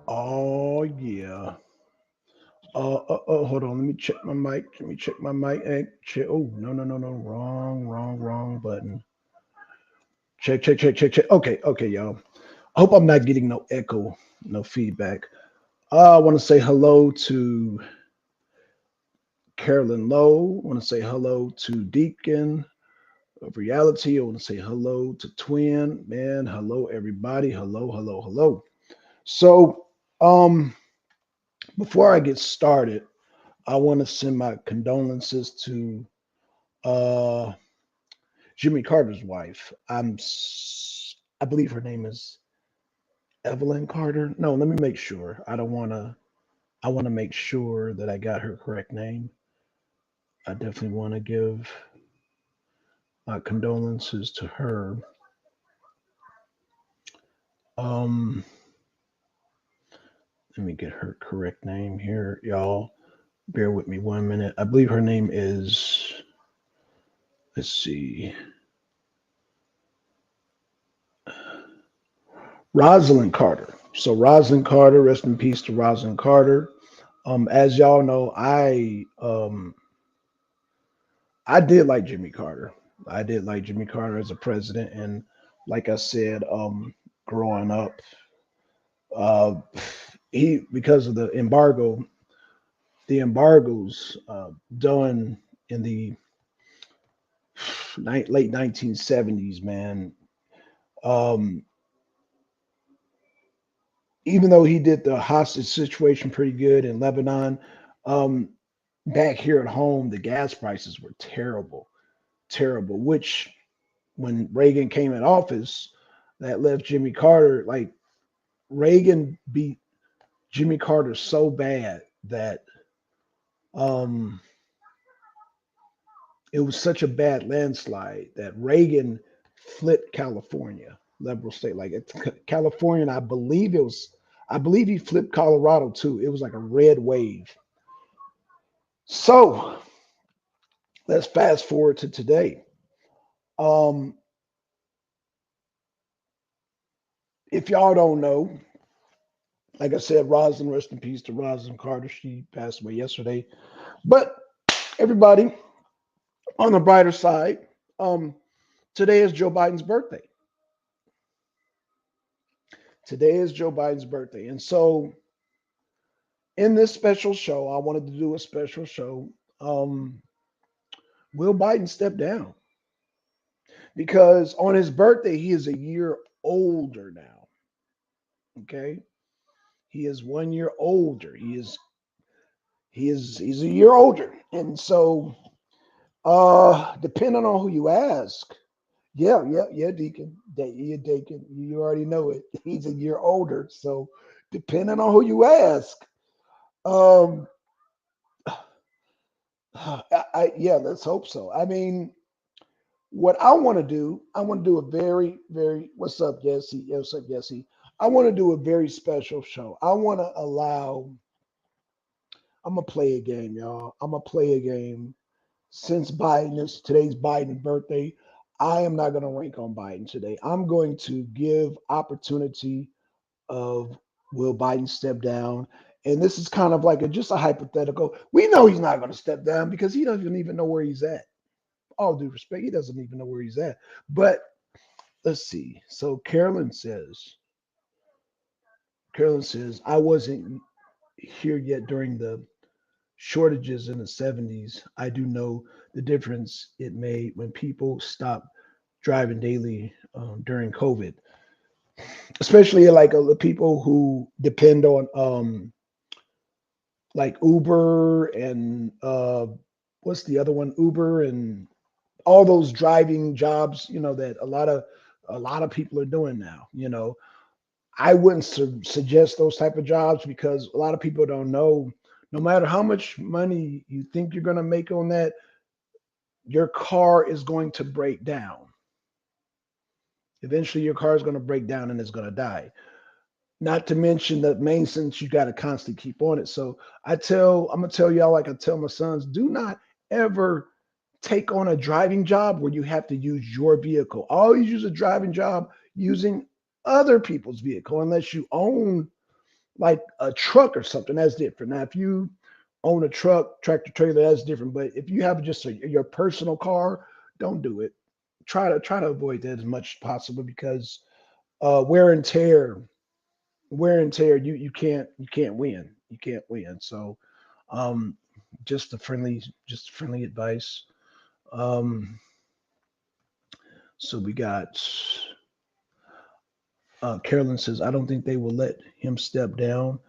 Oh yeah. Hold on. Let me check my mic. Let me check my mic. Check. Oh, no, no, no, no. Wrong button. Check. Okay, y'all. I hope I'm not getting no echo, no feedback. I want to say hello to Carolyn Lowe. I want to say hello to Deacon of Reality. I want to say hello to Twin. Man, hello, everybody. Hello. So, um, before I get started, I want to send my condolences to uh Jimmy Carter's wife. I believe her name is Evelyn Carter. No, let me make sure. I don't want to. I want to make sure that I got her correct name. I definitely want to give my condolences to her. Um, Let me get her correct name here, y'all. Bear with me 1 minute. I believe her name is. Let's see, Rosalind Carter. So Rosalind Carter, rest in peace to Rosalind Carter. As y'all know, I did like Jimmy Carter. I did like Jimmy Carter as a president, and like I said, growing up, uh, he because of the embargoes done in the late 1970s, man. Um, Even though he did the hostage situation pretty good in Lebanon, um, back here at home, the gas prices were terrible. Which, when Reagan came in office, that left Jimmy Carter like Reagan beat Jimmy Carter so bad that um, it was such a bad landslide that Reagan flipped California, liberal state. Like California, and I believe he flipped Colorado too. It was like a red wave. So let's fast forward to today. Um, if y'all don't know, like I said, Rosalind, rest in peace to Rosalind Carter. She passed away yesterday. But everybody, on the brighter side, um, today is Joe Biden's birthday. Today is Joe Biden's birthday. And so in this special show, I wanted to do a special show. Um, will Biden step down? Because on his birthday, he is a year older now. Okay. He is 1 year older. He's a year older. And so depending on who you ask, yeah, Deacon. Yeah, Deacon. You already know it. He's a year older. So depending on who you ask, um, yeah, let's hope so. I mean, what I want to do a very, what's up, Jesse? Yeah, what's up, Jesse? I want to do a very special show. I'm gonna play a game, y'all. I'm gonna play a game. Since today's Biden's birthday, I am not gonna rank on Biden today. I'm going to give opportunity of will Biden step down. And this is kind of like just a hypothetical. We know he's not going to step down because he doesn't even know where he's at. All due respect, he doesn't even know where he's at. But let's see. So Carolyn says, I wasn't here yet during the shortages in the 70s. I do know the difference it made when people stopped driving daily during COVID, especially like the people who depend on like Uber and what's the other one? Uber and all those driving jobs, that a lot of people are doing now. I wouldn't suggest those type of jobs because a lot of people don't know. No matter how much money you think you're going to make on that, your car is going to break down. Eventually, your car is going to break down and it's going to die. Not to mention the maintenance you got to constantly keep on it. So I'm gonna tell y'all like I tell my sons, do not ever take on a driving job where you have to use your vehicle. Always use a driving job using other people's vehicle unless you own like a truck or something, that's different. Now, if you own a truck, tractor trailer, that's different. But if you have just your personal car, don't do it. Try to avoid that as much as possible because wear and tear, you can't win. You can't win. So um, just a friendly advice. Um, so we got Carolyn says, I don't think they will let him step down.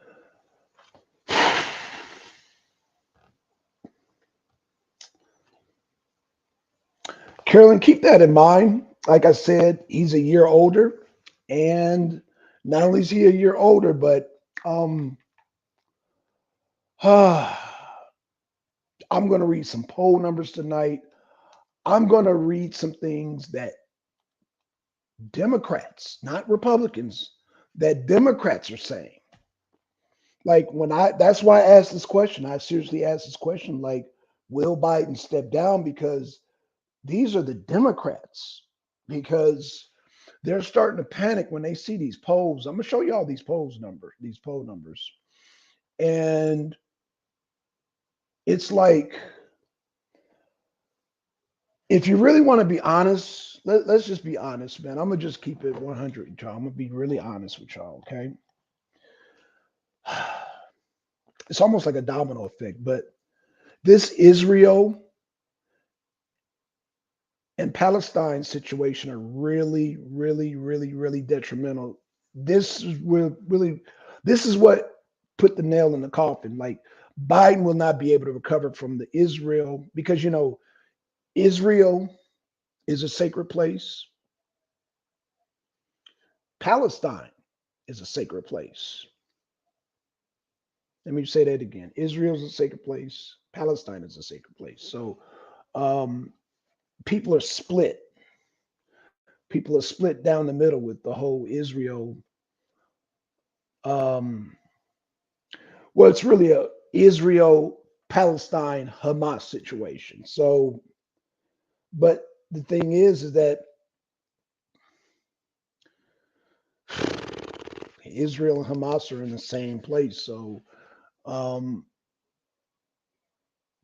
Carolyn, keep that in mind. Like I said, he's a year older, and not only is he a year older, but um, I'm going to read some poll numbers tonight. I'm going to read some things that Democrats, not Republicans, that Democrats are saying. Like that's why I asked this question. I seriously asked this question, like, will Biden step down? Because these are the Democrats. Because they're starting to panic when they see these polls. I'm gonna show you all these poll numbers. And it's like, if you really want to be honest, let's just be honest, man. I'm gonna just keep it 100, y'all. I'm gonna be really honest with y'all, okay? It's almost like a domino effect, but this Israel and Palestine situation are really, really, really, really detrimental. This is really, this is what put the nail in the coffin. Like, Biden will not be able to recover from the Israel because Israel is a sacred place. Palestine is a sacred place. Let me say that again. Israel is a sacred place. Palestine is a sacred place. So um, people are split. People are split down the middle with the whole Israel. Um, well, it's really a Israel Palestine Hamas situation. So, but the thing is that Israel and Hamas are in the same place. So um,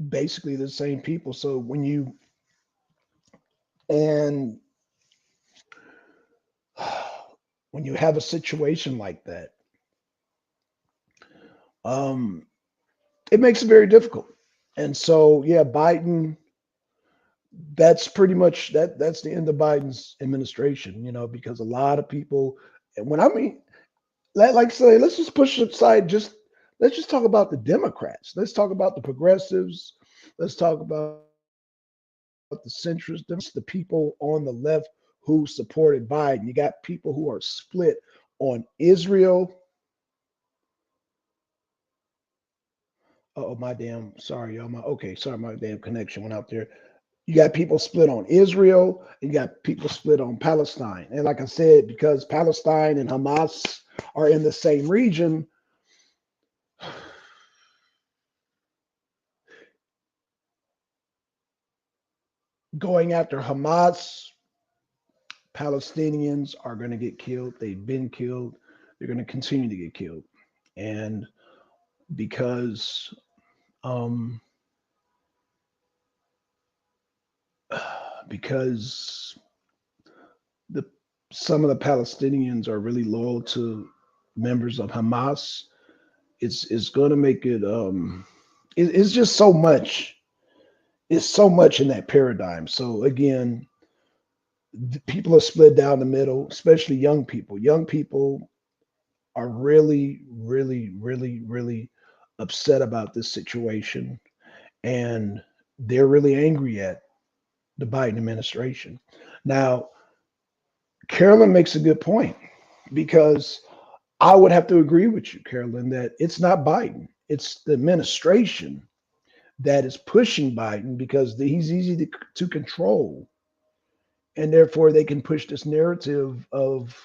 basically the same people. So and when you have a situation like that, um, it makes it very difficult. And so, yeah, Biden, that's pretty much that's the end of Biden's administration, because a lot of people, and when I mean, like say, let's just push it aside, let's just talk about the Democrats. Let's talk about the progressives. Let's talk about the centrists, the people on the left who supported Biden. You got people who are split on Israel. Oh, my damn, sorry, y'all. Sorry, my damn connection went out there. You got people split on Israel, and you got people split on Palestine. And like I said, because Palestine and Hamas are in the same region, going after Hamas, Palestinians are going to get killed. They've been killed. They're going to continue to get killed. And because um, because the some of the Palestinians are really loyal to members of Hamas, it's going to make it's just so much. It's so much in that paradigm. So again, people are split down the middle, especially young people. Young people are really, really, really, really upset about this situation, and they're really angry at the Biden administration. Now, Carolyn makes a good point because I would have to agree with you, Carolyn, that it's not Biden, it's the administration that is pushing Biden because he's easy to control. And therefore, they can push this narrative of,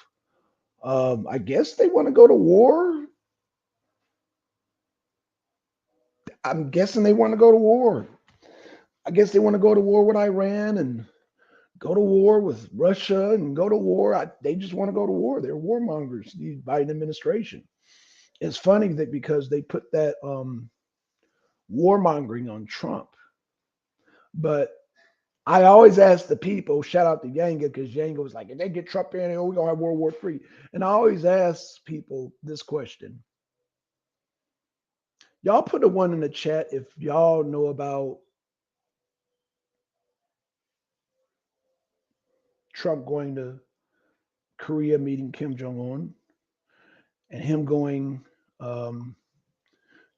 I guess they want to go to war. I'm guessing they want to go to war. I guess they want to go to war with Iran and go to war with Russia and go to war. They just want to go to war. They're warmongers, the Biden administration. it's funny that because they put that warmongering on Trump, but I always ask the people, shout out to Yanga, because Yanga was like, if they get Trump in, we're gonna have World War III. And I always ask people this question. Y'all put a one in the chat if y'all know about Trump going to Korea meeting Kim Jong Un and him going to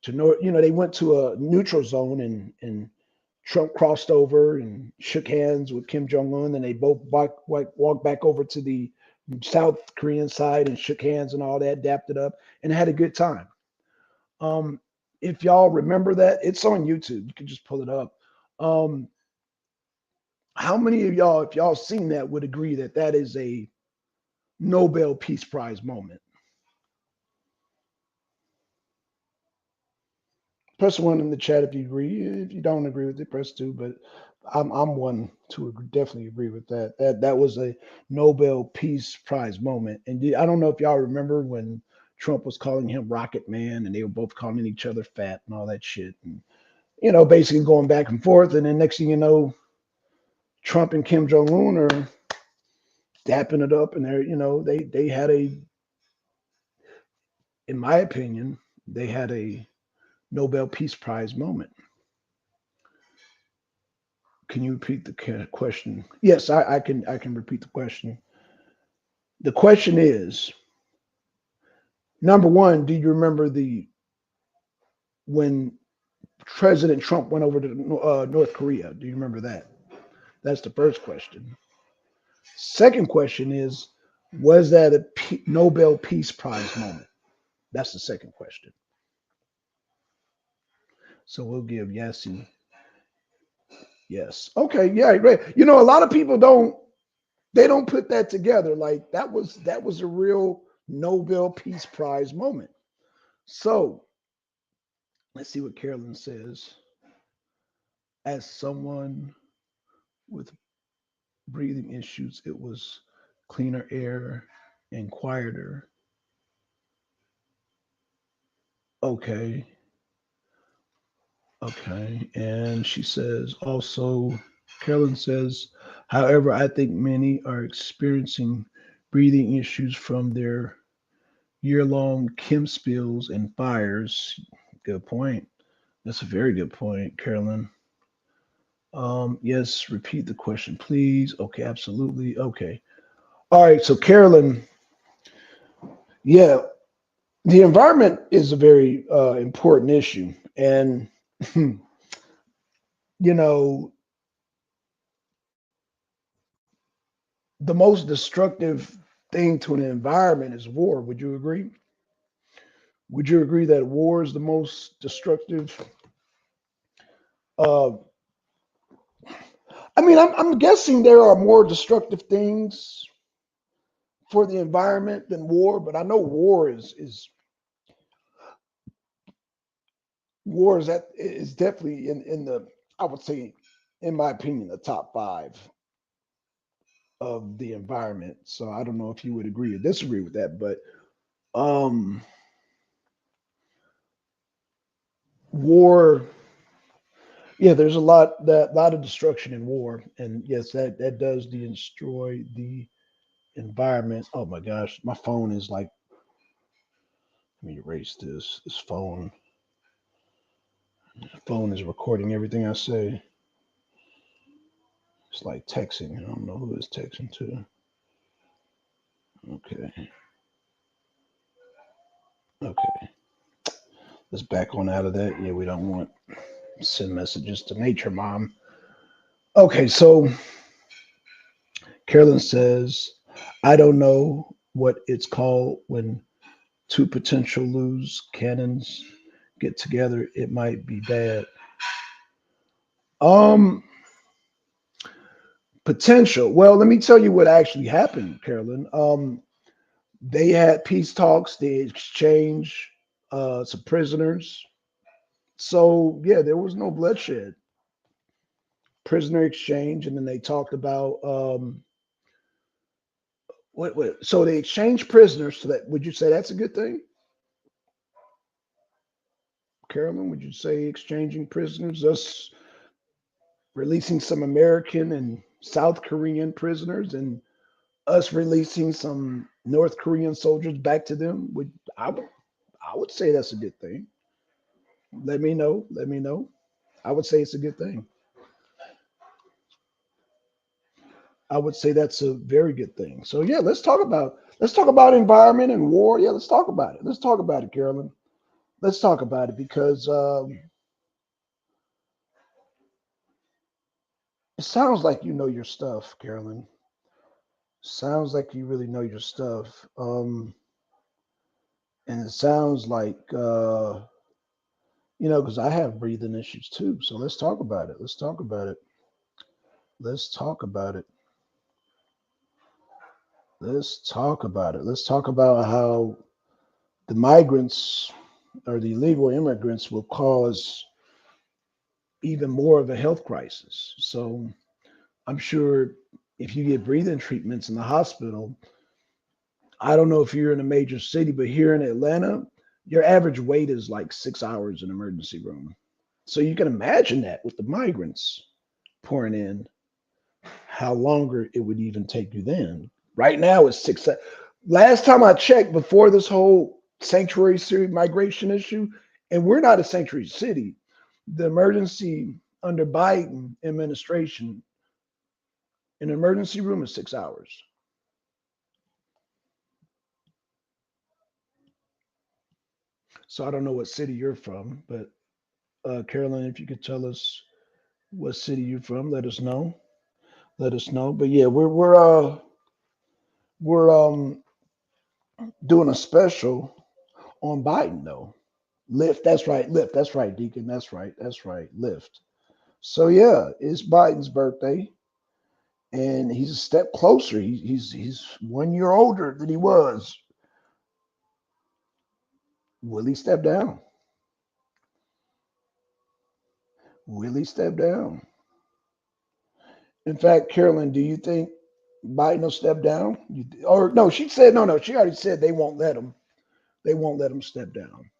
North. They went to a neutral zone and Trump crossed over and shook hands with Kim Jong Un, and they both walked back over to the South Korean side and shook hands and all that, dapped it up, and had a good time. Um, if y'all remember that, it's on YouTube. You can just pull it up. Um, how many of y'all, if y'all seen that, would agree that that is a Nobel Peace Prize moment? Press one in the chat if you agree. If you don't agree with it, press two. But I'm one to definitely agree with that. That was a Nobel Peace Prize moment. And I don't know if y'all remember when Trump was calling him Rocket Man, and they were both calling each other fat and all that shit, and basically going back and forth. And then next thing you know, Trump and Kim Jong Un are dapping it up, and they had in my opinion, they had a Nobel Peace Prize moment. Can you repeat the question? Yes, I can. I can repeat the question. The question is, number one, do you remember when President Trump went over to North Korea? Do you remember that? That's the first question. Second question is, was that a Nobel Peace Prize moment? That's the second question. So we'll give Yassi yes. Okay, yeah, great. A lot of people don't put that together. Like that was a real Nobel Peace Prize moment. So let's see what Carolyn says. As someone with breathing issues, it was cleaner air and quieter. Okay. Okay. And she says also, Carolyn says, however, I think many are experiencing breathing issues from their year-long chem spills and fires. Good point. That's a very good point, Carolyn. Yes, repeat the question, please. Okay, absolutely. Okay. All right. So, Carolyn, yeah, the environment is a very important issue. And, you know, the most destructive thing to an environment is war. Would you agree? Would you agree that war is the most destructive? Uh, I mean, I'm guessing there are more destructive things for the environment than war, but I know war is that is definitely in the, I would say, in my opinion, the top five of the environment. So I don't know if you would agree or disagree with that, but um war, yeah, there's a lot of destruction in war, and yes, that does destroy the environment. Oh my gosh, my phone is like, let me erase this phone is recording everything I say. It's like texting. I don't know who it's texting to. Okay. Okay. Let's back on out of that. Yeah, we don't want send messages to nature, mom. Okay, so Carolyn says, I don't know what it's called when two potential loose cannons get together. It might be bad. Um, Potential. Well, let me tell you what actually happened, Carolyn. They had peace talks. They exchanged some prisoners. So yeah, there was no bloodshed. Prisoner exchange, and then they talked about what. So they exchanged prisoners. So that would you say that's a good thing? Carolyn? Would you say exchanging prisoners, us releasing some American and South Korean prisoners, and us releasing some North Korean soldiers back to them? I would say that's a good thing. Let me know. Let me know. I would say it's a good thing. I would say that's a very good thing. So yeah, let's talk about environment and war. Yeah, let's talk about it. Let's talk about it, Carolyn. Let's talk about it because it sounds like you know your stuff, Carolyn. Sounds like you really know your stuff. And it sounds like because I have breathing issues too. So let's talk about it. Let's talk about it. Let's talk about it. Let's talk about it. Let's talk about how the migrants or the illegal immigrants will cause even more of a health crisis. So I'm sure if you get breathing treatments in the hospital, I don't know if you're in a major city, but here in Atlanta, your average wait is like 6 hours in emergency room. So you can imagine that with the migrants pouring in, how longer it would even take you then. Right now it's six. Last time I checked, before this whole sanctuary city migration issue, and we're not a sanctuary city, the emergency under Biden administration, an emergency room is 6 hours. So I don't know what city you're from, but Carolyn, if you could tell us what city you're from, let us know. Let us know. But yeah, we're doing a special on Biden though. Lyft, that's right. Lyft, that's right, Deacon. That's right. That's right. Lyft. So yeah, it's Biden's birthday, and he's a step closer. He's 1 year older than he was. Will he step down? Will he step down? In fact, Carolyn, do you think Biden will step down? Or no, she said no, no. She already said they won't let him. They won't let him step down.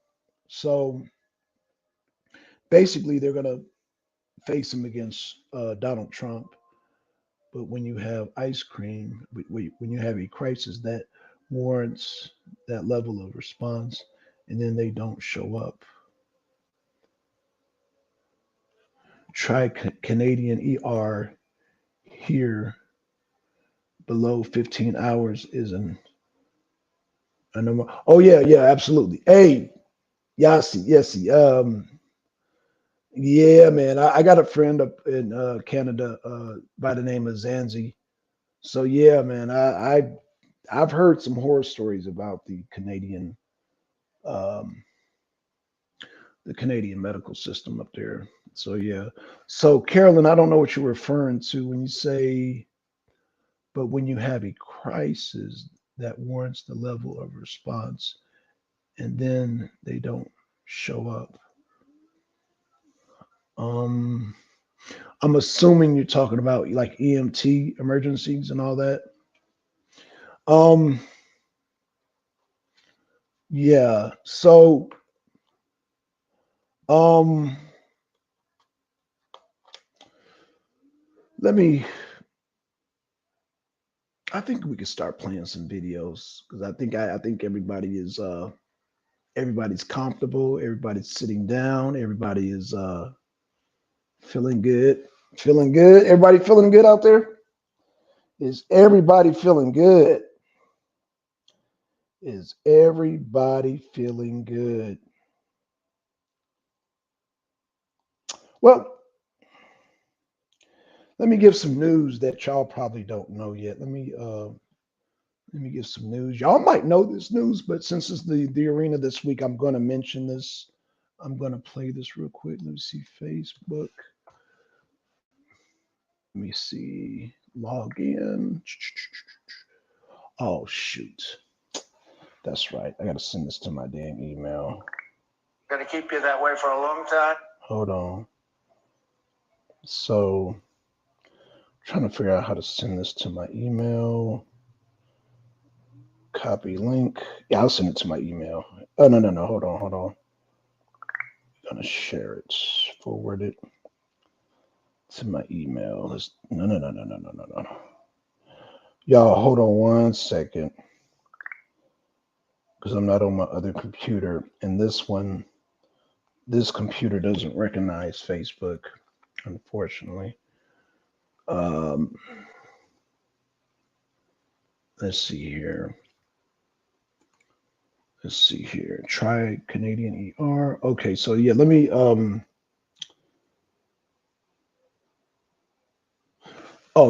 So basically, they're gonna face him against Donald Trump. But when you have ice cream, when you have a crisis that warrants that level of response, and then they don't show up, try Canadian ER here below 15 hours is a number. Oh yeah, yeah, absolutely. Hey, Yasi, Yasi. Yeah, man. I got a friend up in Canada by the name of Zanzi. So yeah, man. I've heard some horror stories about um, the Canadian medical system up there. So yeah. So Carolyn, I don't know what you're referring to when you say, but when you have a crisis that warrants the level of response, and then they don't show up. Um, I'm assuming you're talking about like EMT emergencies and all that. Um, yeah. So, um, let me. I think we could start playing some videos because I think everybody's comfortable. Everybody's sitting down. Everybody is feeling good. Feeling good. Everybody feeling good out there? Is everybody feeling good? Is everybody feeling good? Well, let me give some news that y'all probably don't know yet. Let me give some news. Y'all might know this news, but since it's the arena this week, I'm going to mention this. I'm going to play this real quick. Let me see Facebook. Let me see. Log in. Oh shoot. That's right. I got to send this to my damn email. Going to keep you that way for a long time. Hold on. So, trying to figure out how to send this to my email. Copy link. Yeah, I'll send it to my email. Oh no. Hold on. gonna share it, forward it to my email. No. Y'all, hold on 1 second, because I'm not on my other computer, and this computer doesn't recognize Facebook, unfortunately. Let's see here. Try Canadian ER. Okay, so yeah, let me oh,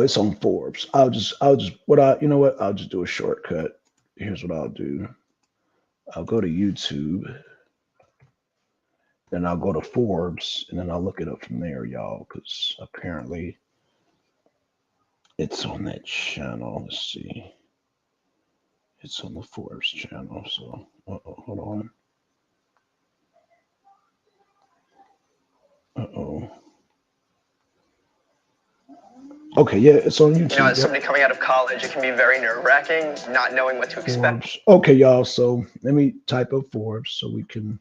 it's on Forbes. I'll just I'll just do a shortcut. Here's what I'll do. I'll go to YouTube, then I'll go to Forbes, and then I'll look it up from there, y'all, because apparently it's on that channel. Let's see. It's on the Forbes channel. So, hold on. Uh-oh. Okay, yeah, it's on YouTube. As somebody coming out of college, it can be very nerve-wracking, not knowing what to expect. Forbes. Okay, y'all. So let me type up Forbes so we can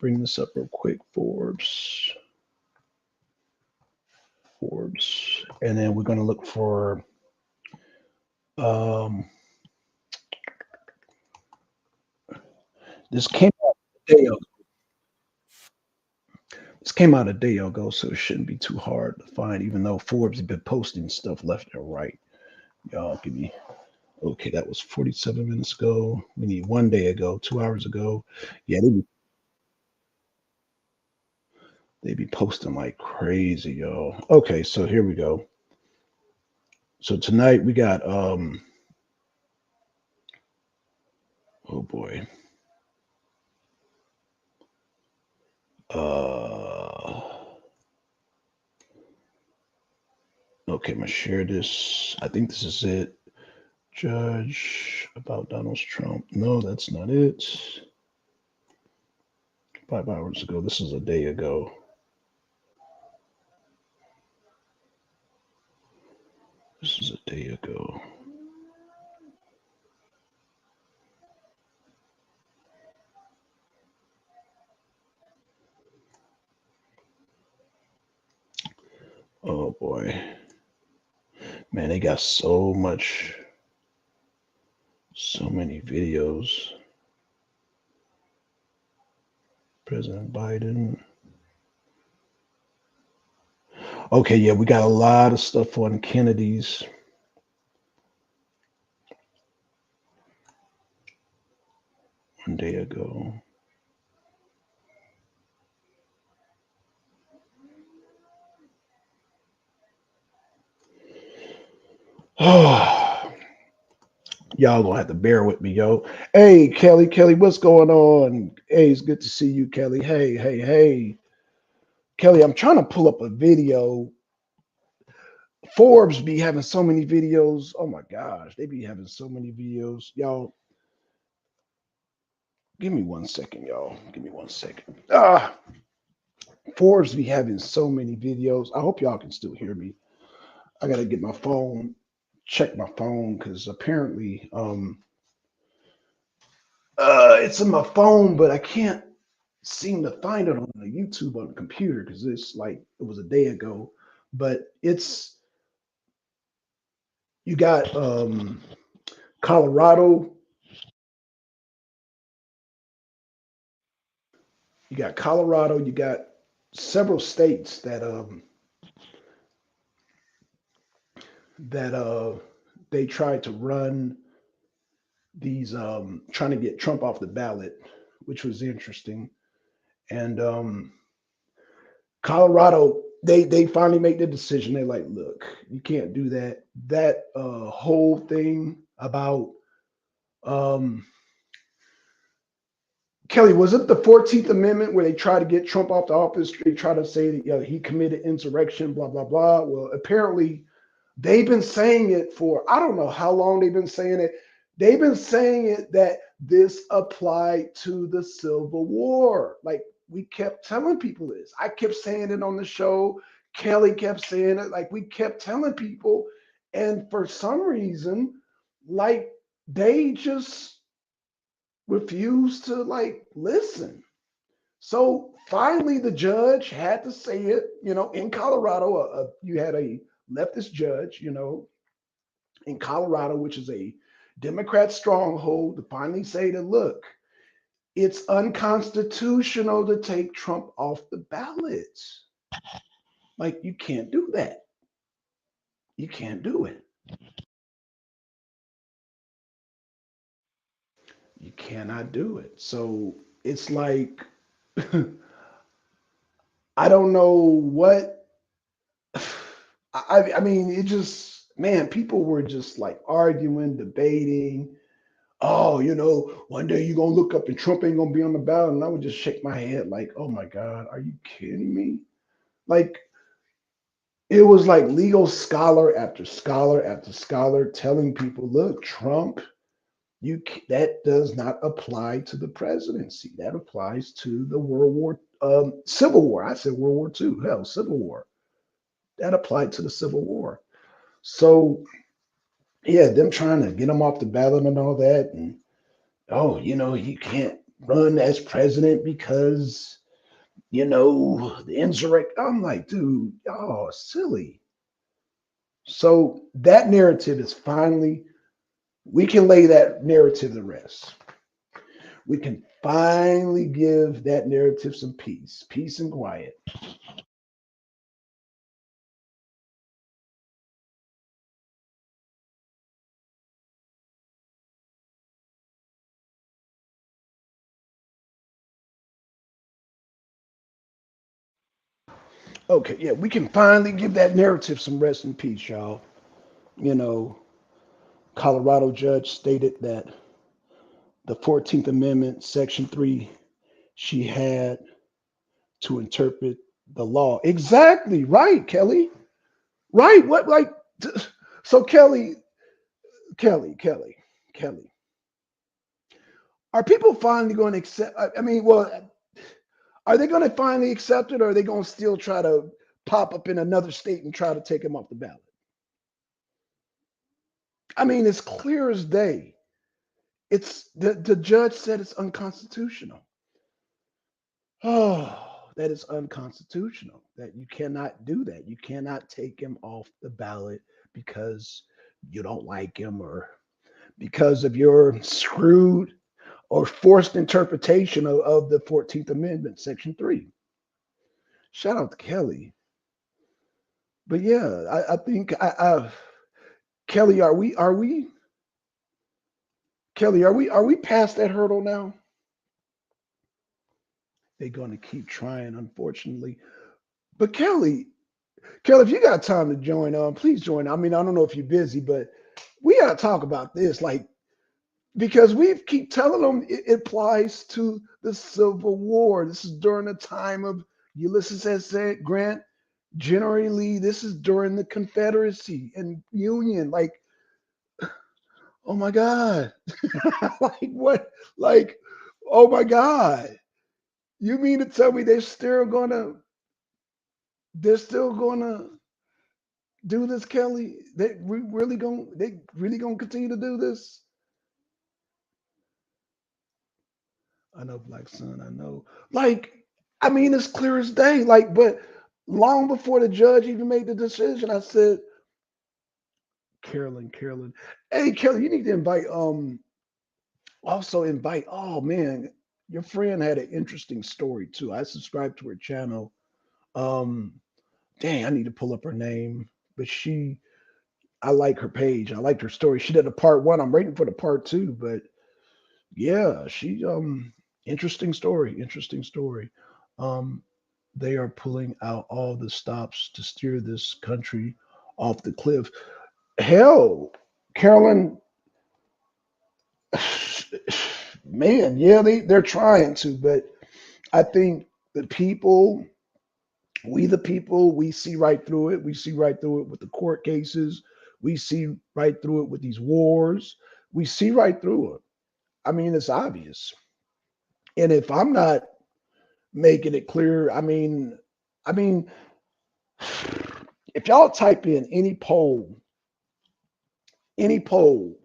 bring this up real quick. Forbes. And then we're going to look for this came out a day ago. So it shouldn't be too hard to find, even though Forbes has been posting stuff left and right. Y'all give me, okay, that was 47 minutes ago. We need 1 day ago, 2 hours ago. Yeah, they be posting like crazy, y'all. Okay, so here we go. So tonight we got oh boy. Okay, I'm gonna share this. I think this is it. Judge about Donald Trump. No, that's not it. 5 hours ago. This is a day ago. This is a day ago. Oh boy. Man, they got so many videos. President Biden. Okay, yeah, we got a lot of stuff on Kennedy's. One day ago. Oh, y'all gonna have to bear with me, yo. Hey, Kelly, what's going on? Hey, it's good to see you, Kelly. Hey. Kelly, I'm trying to pull up a video. Forbes be having so many videos. Oh my gosh, they be having so many videos. Y'all, give me 1 second, y'all. Give me 1 second. Forbes be having so many videos. I hope y'all can still hear me. I gotta get my phone, check my phone, because apparently it's in my phone, but I can't seem to find it on the YouTube on the computer because it's like it was a day ago. But it's you got Colorado. You got Colorado. You got several states that they tried to run these trying to get Trump off the ballot, which was interesting. And Colorado, they finally made the decision. They're like, look, you can't do that. That whole thing about Kelly, was it the 14th Amendment where they try to get Trump off the office? They try to say that he committed insurrection, blah, blah, blah. Well, apparently they've been saying it for, I don't know how long they've been saying it. They've been saying it that this applied to the Civil War. Like we kept telling people this. I kept saying it on the show. Kelly kept saying it. Like we kept telling people. And for some reason, like they just refuse to like listen. So finally, the judge had to say it. In Colorado, you had a leftist judge, in Colorado, which is a Democrat stronghold, to finally say that, look, it's unconstitutional to take Trump off the ballot. Like, you can't do that. You can't do it. You cannot do it. So it's like, I don't know what. I mean, it just, man, people were just like arguing, debating. Oh, one day you're gonna look up and Trump ain't gonna be on the ballot, and I would just shake my head like, oh my God, are you kidding me? Like, it was like legal scholar after scholar after scholar telling people, look, Trump, that does not apply to the presidency. That applies to the Civil War. I said World War II. Hell, Civil War. That applied to the Civil War. So yeah, them trying to get him off the ballot and all that, and oh, he can't run as president because the insurrection. I'm like, dude, y'all silly. So that narrative is finally, we can lay that narrative to rest. We can finally give that narrative some peace and quiet. Okay, yeah, we can finally give that narrative some rest and peace, y'all. You know, Colorado judge stated that the 14th Amendment, Section 3, she had to interpret the law. Exactly, right, Kelly. Right. What, like, so Kelly, are people finally going to accept? I mean, well, are they going to finally accept it, or are they going to still try to pop up in another state and try to take him off the ballot? I mean, it's clear as day. It's the judge said it's unconstitutional. Oh, that is unconstitutional. That you cannot do that. You cannot take him off the ballot because you don't like him or because of your screwed or forced interpretation of the 14th Amendment, Section 3. Shout out to Kelly. But yeah, I think Kelly, are we past that hurdle now? They're gonna keep trying, unfortunately. But Kelly, if you got time to join please join. I mean, I don't know if you're busy, but we gotta talk about this, like, because we keep telling them it applies to the Civil War. This is during the time of Ulysses S. Grant, General Lee. This is during the Confederacy and Union. Like, oh my God. Like, what? Like, oh my God. You mean to tell me they're still gonna do this, Kelly? They really gonna continue to do this? I know, Black Sun. I know. Like, I mean, it's clear as day. Like, but long before the judge even made the decision, I said, Carolyn, hey, Kelly, you need to invite. Oh man, your friend had an interesting story too. I subscribed to her channel. Um, dang, I need to pull up her name, but I like her page. I liked her story. She did a part one. I'm waiting for the part two, but yeah, interesting story. Interesting story. Um, they are pulling out all the stops to steer this country off the cliff. Hell, Carolyn, man, yeah, they're trying to, but I think the people, the people, we see right through it. We see right through it with the court cases. We see right through it with these wars. We see right through it. I mean, it's obvious. And if I'm not making it clear, I mean, if y'all type in any poll,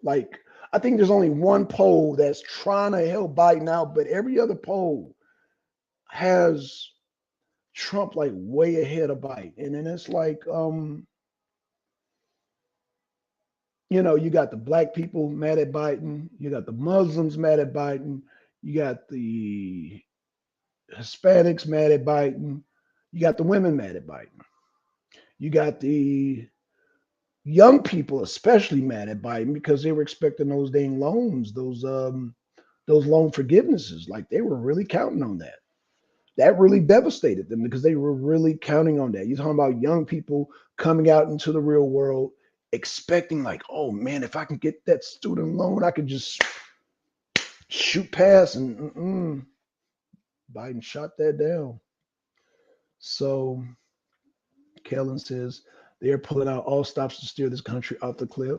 like, I think there's only one poll that's trying to help Biden out, but every other poll, has Trump like way ahead of Biden. And then it's like, you got the black people mad at Biden, you got the Muslims mad at Biden, you got the Hispanics mad at Biden, you got the women mad at Biden, you got the young people especially mad at Biden because they were expecting those dang loans, those loan forgivenesses. Like they were really counting on that. That really devastated them because they were really counting on that. You're talking about young people coming out into the real world, expecting like, oh man, if I can get that student loan, I could just shoot past. And Biden shot that down. So Kellen says they're pulling out all stops to steer this country off the cliff.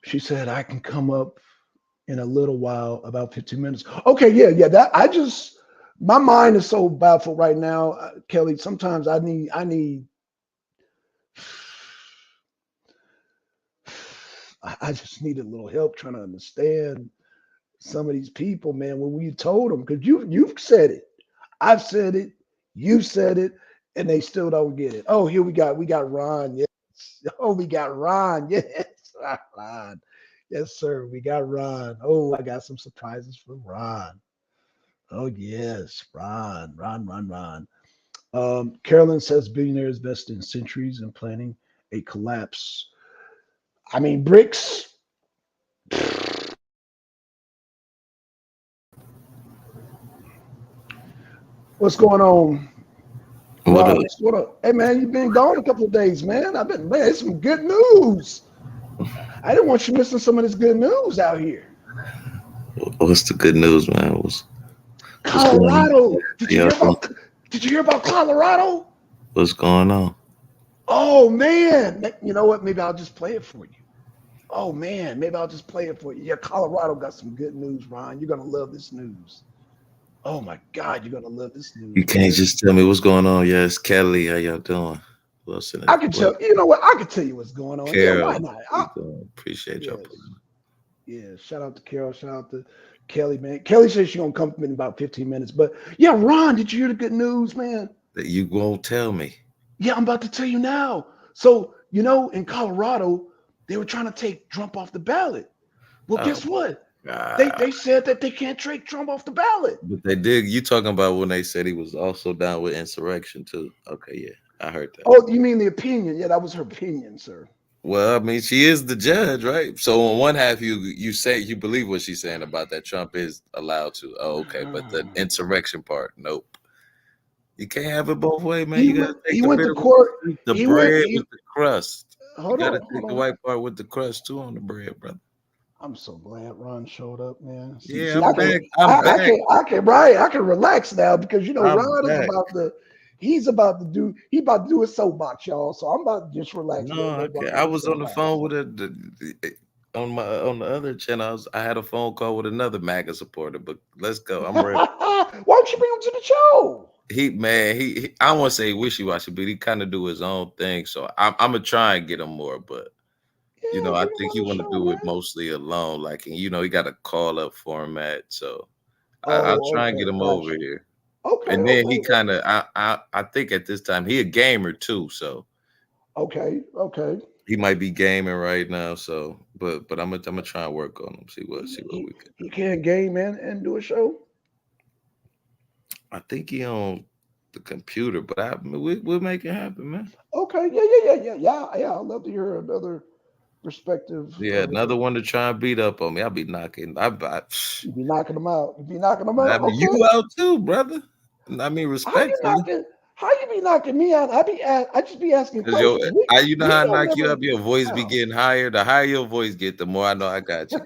She said, I can come up in a little while, about 15 minutes. Okay, yeah. That my mind is so baffled right now, Kelly. Sometimes I need I just need a little help trying to understand some of these people, man. When we told them, because you've said it, I've said it, you said it, and they still don't get it. Oh, here we got Ron. Yes. Oh, we got Ron. Yes, Ron. Yes, sir. We got Ron. Oh, I got some surprises for Ron. Oh, yes, Ron. Carolyn says billionaires invest in centuries in planning a collapse. I mean, BRICS. What's going on? What up? Hey, man, you've been gone a couple of days, man. It's some good news. I didn't want you missing some of this good news out here. What's the good news, man? Colorado. Did you hear about Colorado? What's going on? Oh man, you know what? Maybe I'll just play it for you. Oh man, maybe I'll just play it for you. Yeah, Colorado got some good news, Ron. You're gonna love this news. Oh my God, you're gonna love this news. You can't just tell me what's going on. Yes, Kelly, how y'all doing? I can tell. You know what? I can tell you what's going on. Carol, yeah, why not? Appreciate y'all. Yeah, shout out to Carol. Shout out to Kelly, man. Kelly says she's gonna come in about 15 minutes. But yeah, Ron, did you hear the good news, man? That you won't tell me. Yeah, I'm about to tell you now. So, in Colorado, they were trying to take Trump off the ballot. Well, guess what? They said that they can't take Trump off the ballot. But they did. You talking about when they said he was also down with insurrection too? Okay, yeah, I heard that. Oh, you mean the opinion? Yeah, that was her opinion, sir. Well, I mean, she is the judge, right? So on one half, you say you believe what she's saying about that Trump is allowed to. Oh, okay, but the insurrection part, nope. You can't have it both ways, man. You gotta take to court. The bread with the crust. You gotta take the white part with the crust too on the bread, brother. I'm so glad Ron showed up, man. I'm back. I can relax now because Ron is about to do a soapbox, y'all. So I'm about to just relax. No, okay. I was on the phone with on the other channel. I had a phone call with another MAGA supporter, but let's go. I'm ready. Why don't you bring him to the show? He I don't want to say wishy-washy, but he kind of do his own thing. So I'm gonna try and get him more, but I think he want to do it mostly alone. Like, he got a call up format. So I'll try and get him over here. Okay. And then he kind of, I think at this time he a gamer too. So okay. He might be gaming right now. So, but I'm gonna try and work on him. See what we can. He can't game and do a show. I think he on the computer, but we'll make it happen, man. Okay. Yeah. I'd love to hear another perspective. Yeah, another one to try and beat up on me. I'll be knocking. You be knocking them out. I mean, you out too, brother. I mean, respectfully. How you be knocking me out? I just be asking questions. You know how I knock you up? Your voice be getting higher. The higher your voice get, the more I know I got you.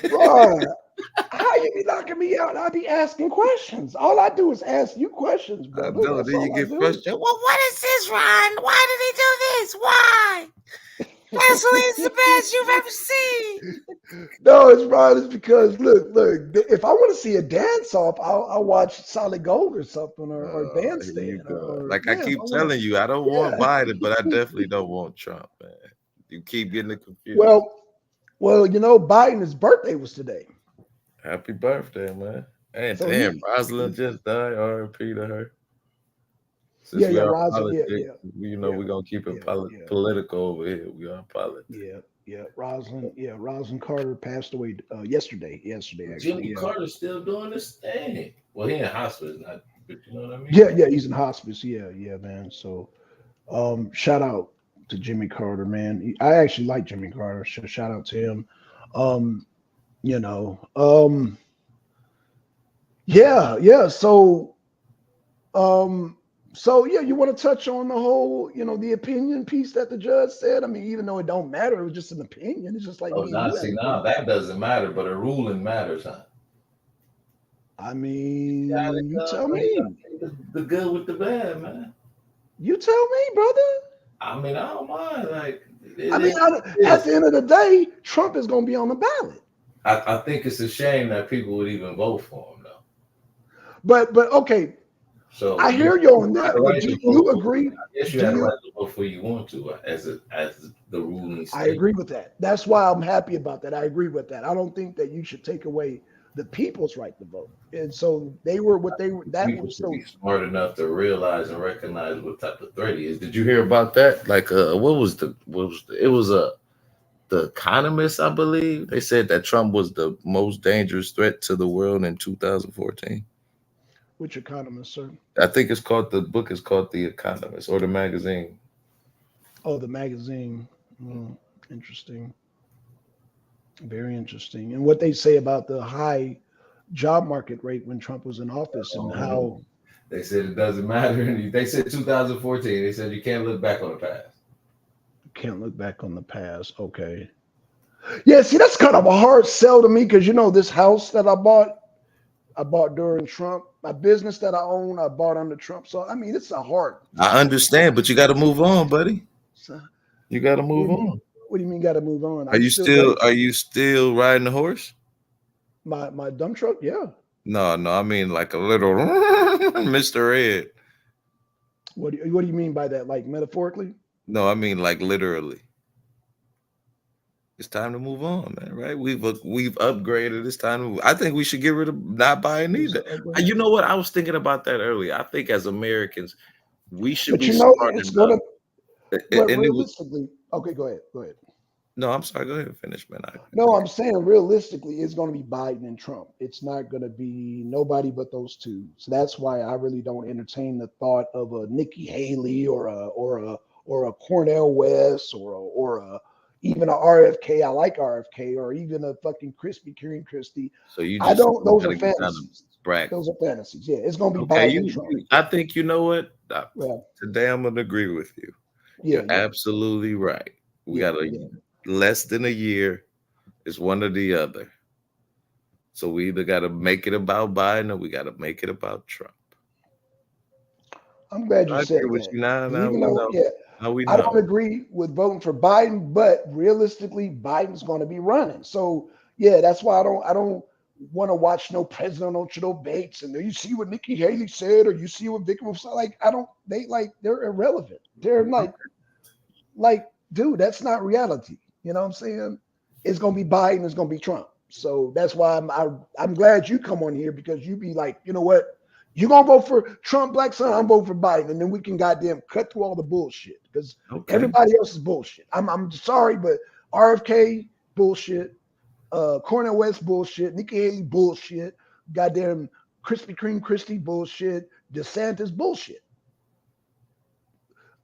Bro, how you be knocking me out? I be asking questions. All I do is ask you questions, bro. No, then you get frustrated. Well, what is this, Ron? Why did he do this? Why? Wrestling is the best you've ever seen. No, it's because look. If I want to see a dance off, I'll watch Solid Gold or something, or Bandstand. I keep telling you, I don't want Biden, but I definitely don't want Trump, man. You keep getting it confused. Well, Biden's birthday was today. Happy birthday, man. And So damn, Rosalind just died. R.I.P. to her. Since we yeah, are Rosin, politics, yeah, we're gonna keep it yeah, yeah, political over here. We are politics. Rosin Carter passed away yesterday actually. Jimmy Carter's still doing this thing. Well, he in hospice, not, but you know what I mean? Yeah, he's in hospice. Yeah, man. So, shout out to Jimmy Carter, man. I actually like Jimmy Carter. Shout out to him. Um, you know, yeah. Um, so yeah, you want to touch on the whole, the opinion piece that the judge said? I mean, even though it don't matter, it was just an opinion. It's just like Oh, me and now you had see, an now opinion. that doesn't matter, but a ruling matters, huh? I Got mean, it you done, tell man. You me. gotta take the good with the bad, man. You tell me, brother. I mean, I don't mind. Like, I it mean, is what it at is. the end of the day, Trump is going to be on the ballot. I think it's a shame that people would even vote for him, though. But okay, So I you hear you on had a that. But right do to you vote for. agree? I guess you Do had a you? right to vote for you want to, as the ruling I state. agree with that. That's why I'm happy about that. I agree with that. I don't think that you should take away the people's right to vote. And so they were what they were. That People was should be so. smart enough to realize and recognize what type of threat he is. Did you hear about that? Like, it was the Economist, I believe. They said that Trump was the most dangerous threat to the world in 2014. Which economist, sir? I think the book is called The Economist or the magazine. Oh, the magazine. Interesting. Very interesting. And what they say about the high job market rate when Trump was in office and how They said it doesn't matter. They said 2014. They said you can't look back on the past. can't look back on the past. Okay. Yeah, see, that's kind of a hard sell to me because this house that I bought during Trump. My business that I own, I bought under Trump. So I mean, it's a hard. I understand, but you got to move on, buddy. So, You got to what do move you mean? on. What do you mean? Got to move on? Are I'm you still got still riding the horse? my dump truck. Yeah. No, I mean like a little Mr. Ed. What do you mean by that? Like metaphorically? No, I mean like literally. It's time to move on, man. Right? We've upgraded. It's time to. I think we should get rid of not buying either. You know what? I was thinking about that earlier. I think as Americans, we should But be smart it's enough. But And it was realistically, okay, go ahead. no. I'm sorry. Go ahead and finish, man. No, I'm saying realistically, it's going to be Biden and Trump. It's not going to be nobody but those two. So that's why I really don't entertain the thought of a Nikki Haley or a Cornel West or a even a RFK. I like RFK or even a fucking Krispy Kreme Christie. So you I just don't. Those are gotta get down to fantasies. bracket. Those are fantasies. Yeah, it's going to be Okay, Biden and Trump. I think you know what. Yeah. Today I'm gonna agree with you. Yeah, You're absolutely right. We got less than a year. It's one or the other. So we either got to make it about Biden or we got to make it about Trump. I'm glad you I said agree with that. you. Now Even we though, know. yeah, Now we I know. don't agree with voting for Biden, but realistically, Biden's going to be running. So yeah, that's why I don't want to watch no presidential debates. And you see what Nikki Haley said, or you see what Vicky was like. They're irrelevant. They're like, dude, that's not reality. You know what I'm saying? It's going to be Biden. It's going to be Trump. So that's why I'm glad you come on here because you be like, you know what? You gonna vote for Trump, Black Son? I'm voting for Biden, and then we can goddamn cut through all the bullshit because everybody else is bullshit. I'm sorry, but RFK bullshit, Cornel West bullshit, Nikki Haley bullshit, goddamn Krispy Kreme Christie bullshit, DeSantis bullshit.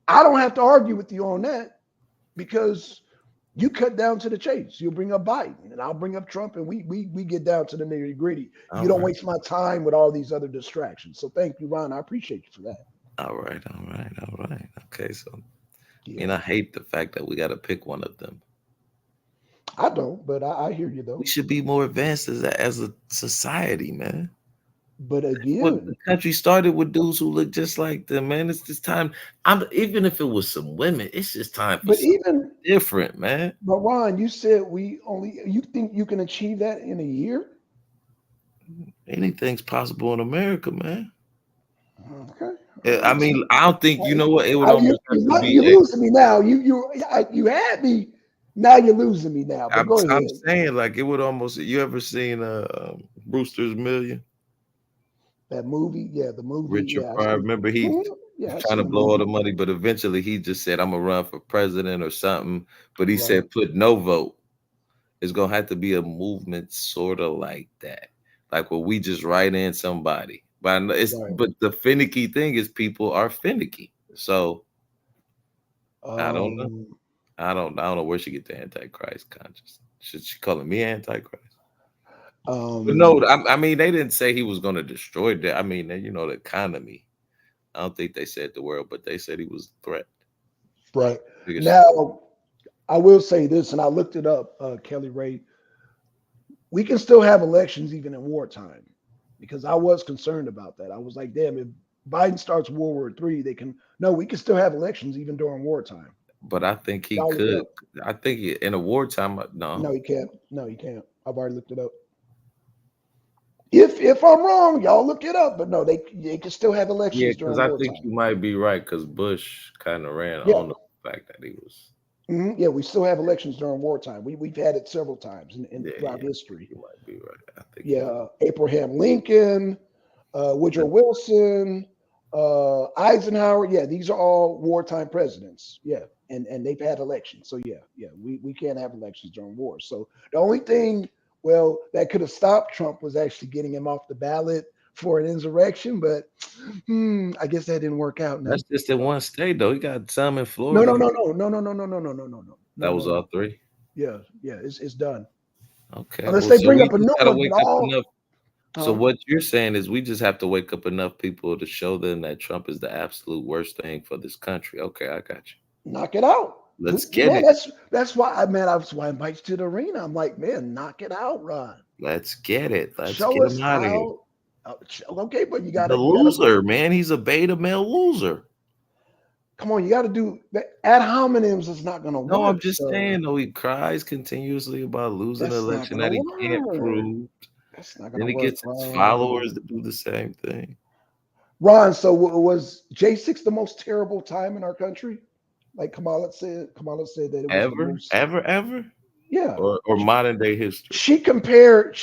I don't have to argue with you on that because you cut down to the chase. You'll bring up Biden, and I'll bring up Trump, and we get down to the nitty gritty. You don't waste my time with all these other distractions. So thank you, Ron. I appreciate you for that. All right. Okay, so and I hate the fact that we got to pick one of them. I don't, but I hear you though. We should be more advanced as a society, man. But again, well, the country started with dudes who look just like them, man. It's just time. Even if it was some women, it's just time for something different, man. But Ron, you said you think you can achieve that in a year? Anything's possible in America, man. Okay. I mean, I don't think you know what it would you're losing me now. You had me Now you're losing me now, but go I'm ahead. saying like it would almost. You ever seen Brewster's Million? That movie, yeah, the movie, Richard yeah, I Pryor. seen. Remember he Mhm. was Yeah, I trying seen to the blow all the movie. money, but eventually he just said, "I'm gonna run for president or something." But he Right, said, "Put no vote." It's gonna have to be a movement sort of like that, like where we just write in somebody. But I know right. but the finicky thing is people are finicky. So I don't know. Um, I don't know where she get the Antichrist conscious. Should she calling me Antichrist? But no, um, I mean they didn't say he was gonna destroy that. I mean, you know, the economy. I don't think they said the world, but they said he was a threat. right. Biggest threat. Now, I will say this, and I looked it up, Kelly Ray. We can still have elections even in wartime because I was concerned about that. I was like, damn, if Biden starts World War III, they can, no, we can still have elections even during wartime. But I think he Y'all look it could. up. I think in a wartime, No, no. you can't. No, you can't. I've already looked it up. If I'm wrong, y'all look it up. But no, they can still have Yeah, elections because during I think wartime. you might be right. Because Bush kind of ran Yeah, on the fact that he was. yeah, we still have elections during wartime. We've had it several times in Yeah, throughout yeah. history. You might be right. I think you might. Yeah, Abraham Lincoln, Woodrow Wilson, Eisenhower. Yeah, these are all wartime presidents. Yeah, and they've had elections. So yeah, we can't have elections during war. So the only thing, well, that could have stopped Trump was actually getting him off the ballot for an insurrection. But I guess that didn't work out. That's Now, just in one state though. He got some in no, no, Florida. no, no, no, no, no, no, no, no, no, no, no, That no, no, was all no. three. Yeah, it's done. Okay. Unless Well, they so bring we up a just new gotta one, but wake up all, enough. So huh? what you're saying is we just have to wake up enough people to show them that Trump is the absolute worst thing for this country. Okay, I got you. Knock it out. Let's get Man, it. that's why that's why I invite you to the arena. I'm like, man, knock it out, Ron. Let's get it. Let's Show get us him out of here. how. Okay, but The you gotta loser, man. He's a beta male loser. come on. You got to do that. Ad hominems is not gonna No, I'm work, just sir. saying though, he cries continuously about losing an That's not election gonna that he can't work. prove. That's not Then gonna he work, gets his followers Ron. to do the same thing. Ron, so was J6 the most terrible time in our country? Like Kamala said that it was the Ever, most. ever, ever? Yeah, Or modern day history. she compared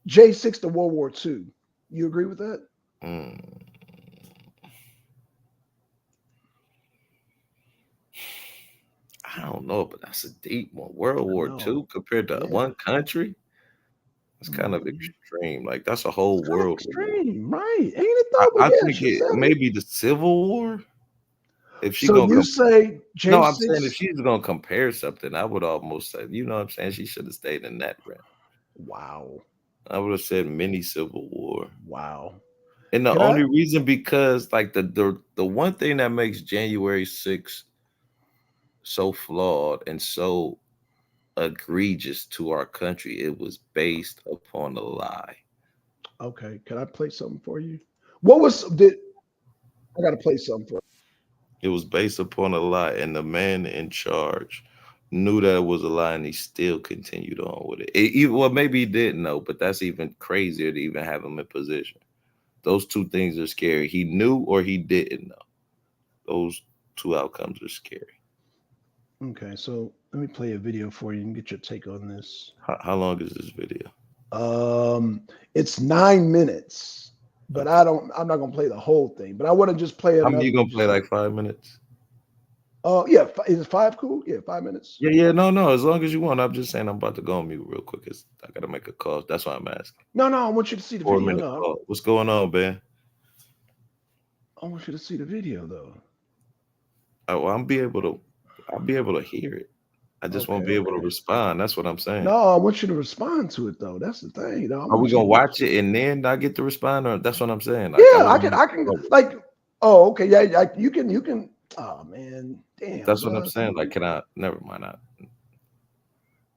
J6 to World War II. You agree with that? Mm. I don't know, but that's a deep one. World I War know. II compared to Yeah. one country, that's kind of Mhm. extreme. Like that's a whole It's kind of world war. extreme, right? Ain't it though? But I yeah, think she it said it. maybe the Civil War. If she So gonna you say no, I'm saying if J6? she's gonna compare something, I would almost say, you know what I'm saying? She should have stayed in that realm. Wow. I would have said mini Civil War. Wow. And the Can I? only reason because like the one thing that makes January 6th so flawed and so egregious to our country, it was based upon a lie. Okay. Can I play something for you? What was did I got to play something for It was based upon a lie, and the man in charge knew that it was a lie, and he still continued on with it. Well, maybe he didn't know, but that's even crazier to even have him in position. Those two things are scary. He knew or he didn't know. Those two outcomes are scary. you? Okay. So let me play a video for you and get your take on this. How long is this video? It's 9 minutes, but Okay. I'm not gonna play the whole thing. But I want to just play How many enough you to gonna play just. like 5 minutes? Yeah. Is it five cool? Yeah, 5 minutes. Yeah, no. As long as you want. I'm just saying I'm about to go on mute real quick. I gotta make a call. That's why I'm asking. No, no, I want you to see the Four video. minute No, call. What's going on, man? I want you to see the video though. Oh, I'll be able to hear it. I just Okay, won't be able to okay. respond. That's what I'm saying. No, I want you to respond to it though. That's the thing. No, I Are we want you gonna to get. watch it and then I get to respond, or that's what I'm saying? Like I Yeah, don't want I to can trouble. like. Oh, okay. Yeah, yeah. You can. Oh man, damn, That's what I'm bro. saying. Like, can I? Never mind.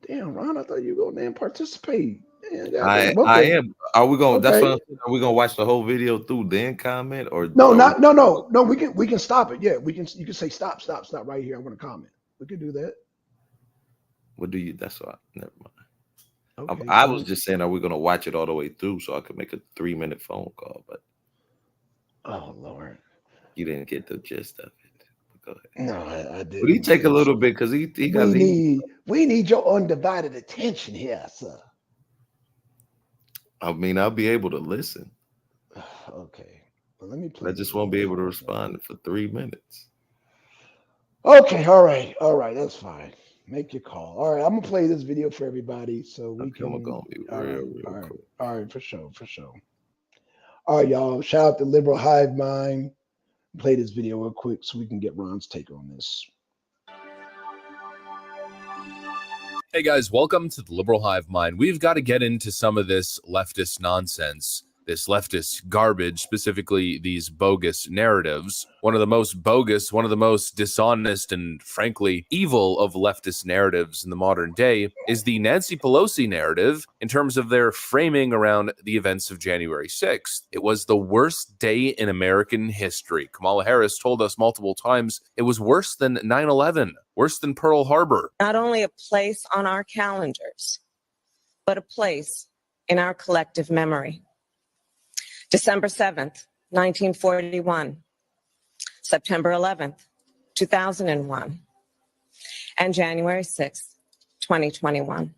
Damn, Ron. I thought you were going to participate. Yeah, goddamn. I Okay, am. Are we gonna? That's what okay. I'm saying. Are we gonna watch the whole video through then comment, or No, are we? not no, no, no. We can stop it. Yeah, we can. You can say stop, stop, stop right here. I want to comment. We can do that. What do you? That's why. Never mind. Okay, I was cool. just saying, are we gonna watch it all the way through so I could make a 3 minute phone call? But Oh Lord. you didn't get the gist of it. Go ahead. No, I didn't. But he take a little bit because he got We need your undivided attention here, sir. I mean, I'll be able to listen. Okay. Well, let me play. I just won't be able to respond for 3 minutes. Okay, all right, that's fine. Make your call. All right, I'm gonna play this video for everybody so we can. I'm gonna be real quick. All right, for sure. All right, y'all. Shout out to Liberal Hive Mind. Play this video real quick so we can get Ron's take on this. Hey guys, welcome to the Liberal Hive Mind. We've got to get into some of this leftist nonsense, this leftist garbage, specifically these bogus narratives. One of the most bogus, one of the most dishonest, and frankly, evil of leftist narratives in the modern day is the Nancy Pelosi narrative in terms of their framing around the events of January 6th. It was the worst day in American history. Kamala Harris told us multiple times it was worse than 9/11, worse than Pearl Harbor. Not only a place on our calendars, but a place in our collective memory. December 7th, 1941, September 11th, 2001, and January 6th, 2021.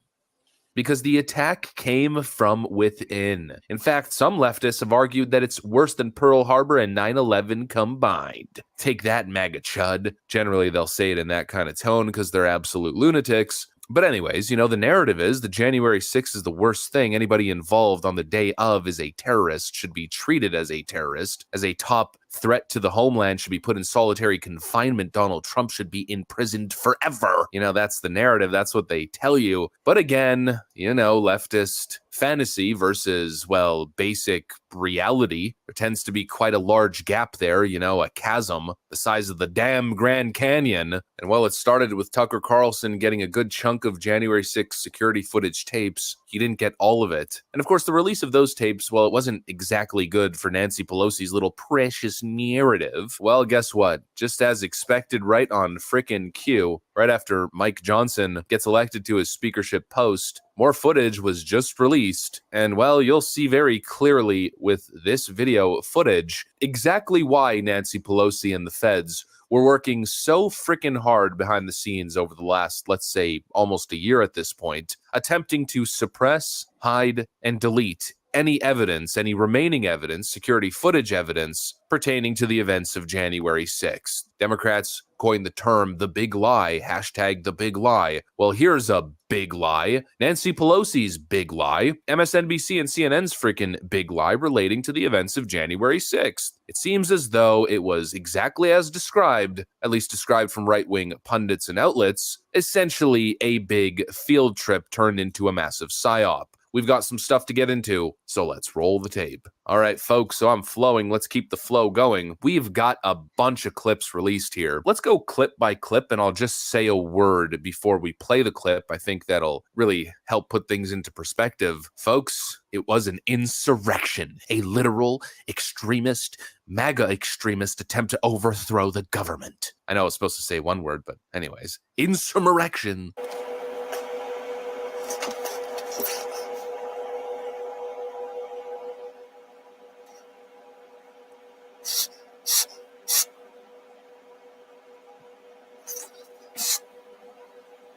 Because the attack came from within. In fact, some leftists have argued that it's worse than Pearl Harbor and 9/11 combined. Take that, MAGA chud. Generally, they'll say it in that kind of tone because they're absolute lunatics. But anyways, you know, the narrative is that January 6th is the worst thing. Anybody involved on the day of is a terrorist, should be treated as a terrorist, as a top threat to the homeland, should be put in solitary confinement. Donald Trump should be imprisoned forever. You know, that's the narrative. That's what they tell you. But again, you know, leftist fantasy versus, well, basic reality. There tends to be quite a large gap there, you know, a chasm the size of the damn Grand Canyon. And well, it started with Tucker Carlson getting a good chunk of January 6th security footage tapes. He didn't get all of it. And of course, the release of those tapes, well, it wasn't exactly good for Nancy Pelosi's little precious narrative. Well, guess what? Just as expected, right on frickin' cue, right after Mike Johnson gets elected to his speakership post, more footage was just released. And well, you'll see very clearly with this video footage exactly why Nancy Pelosi and the feds were working so frickin' hard behind the scenes over the last, let's say, almost a year at this point, attempting to suppress, hide, and delete any evidence, any remaining evidence, security footage evidence pertaining to the events of January 6th. Democrats coined the term the big lie, hashtag the big lie. Well, here's a big lie. Nancy Pelosi's big lie, MSNBC and CNN's freaking big lie relating to the events of January 6th. It seems as though it was exactly as described, at least described from right-wing pundits and outlets, essentially a big field trip turned into a massive psyop. We've got some stuff to get into, so let's roll the tape. All right, folks, so I'm flowing. Let's keep the flow going. We've got a bunch of clips released here. Let's go clip by clip, and I'll just say a word before we play the clip. I think that'll really help put things into perspective. Folks, it was an insurrection, a literal extremist, MAGA extremist attempt to overthrow the government. I know I was supposed to say one word, but anyways, insurrection.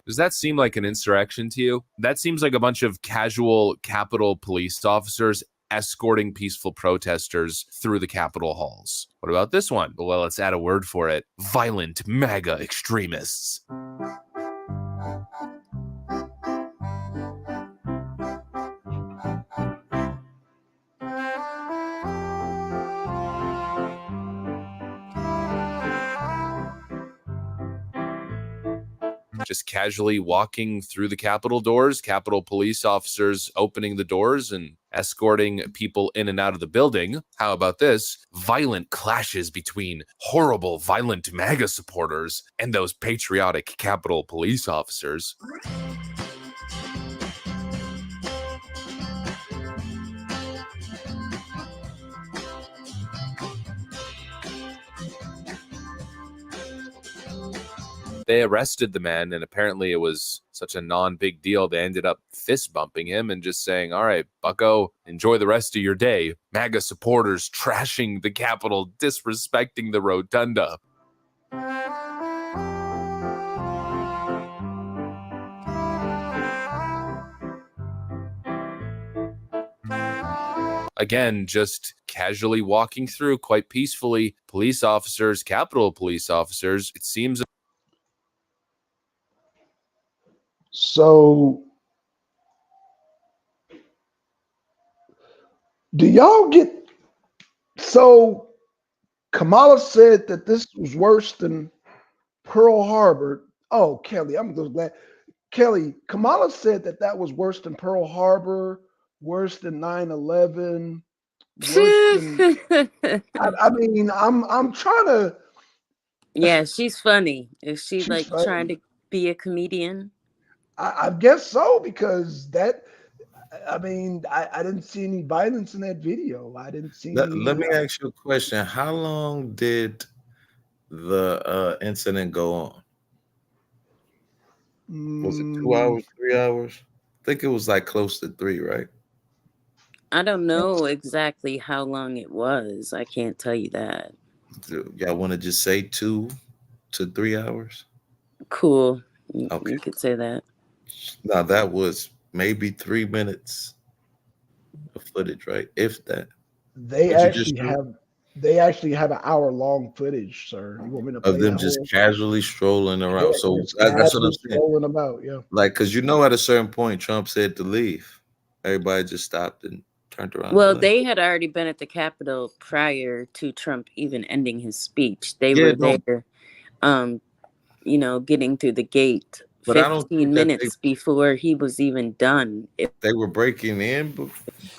Does that seem like an insurrection to you? That seems like a bunch of casual Capitol police officers escorting peaceful protesters through the Capitol halls. What about this one? Well, let's add a word for it. Violent MAGA extremists. Just casually walking through the Capitol doors, Capitol police officers opening the doors and escorting people in and out of the building. How about this? Violent clashes between horrible, violent MAGA supporters and those patriotic Capitol police officers. They arrested the man, and apparently it was such a non-big deal. They ended up fist bumping him and just saying, all right, bucko, enjoy the rest of your day. MAGA supporters trashing the Capitol, disrespecting the rotunda. again, just casually walking through quite peacefully. Police officers, Capitol police officers, it seems. So, do y'all get? So, Kamala said that this was worse than Pearl Harbor. Oh, Kelly, I'm so glad. Kelly, Kamala said that that was worse than Pearl Harbor, worse than 9/11, worse than. I mean, I'm trying to. Yeah, she's funny. Is she She's like funny. trying to be a comedian? I guess so, because that. I mean, I didn't see any violence in that video. I didn't see. Let me ask you a question. How long did the incident go on? Was it 2 hours, 3 hours? I think it was like close to 3, right? I don't know exactly how long it was. I can't tell you that. Y'all want to just say 2 to 3 hours? Cool. Okay. You could say that. Now that was maybe 3 minutes of footage, right? If that. They Did you just actually have an hour-long footage, sir. You want me to play of them that just whole- casually strolling around. Yeah, So just that's what casually I'm saying. strolling about, yeah. Like, because at a certain point, Trump said to leave. Everybody just stopped and turned around. Well, and left. they had already been at the Capitol prior to Trump even ending his speech. They Yeah, were no. there, getting through the gate But I don't 15 think that minutes before he was even done. they were breaking in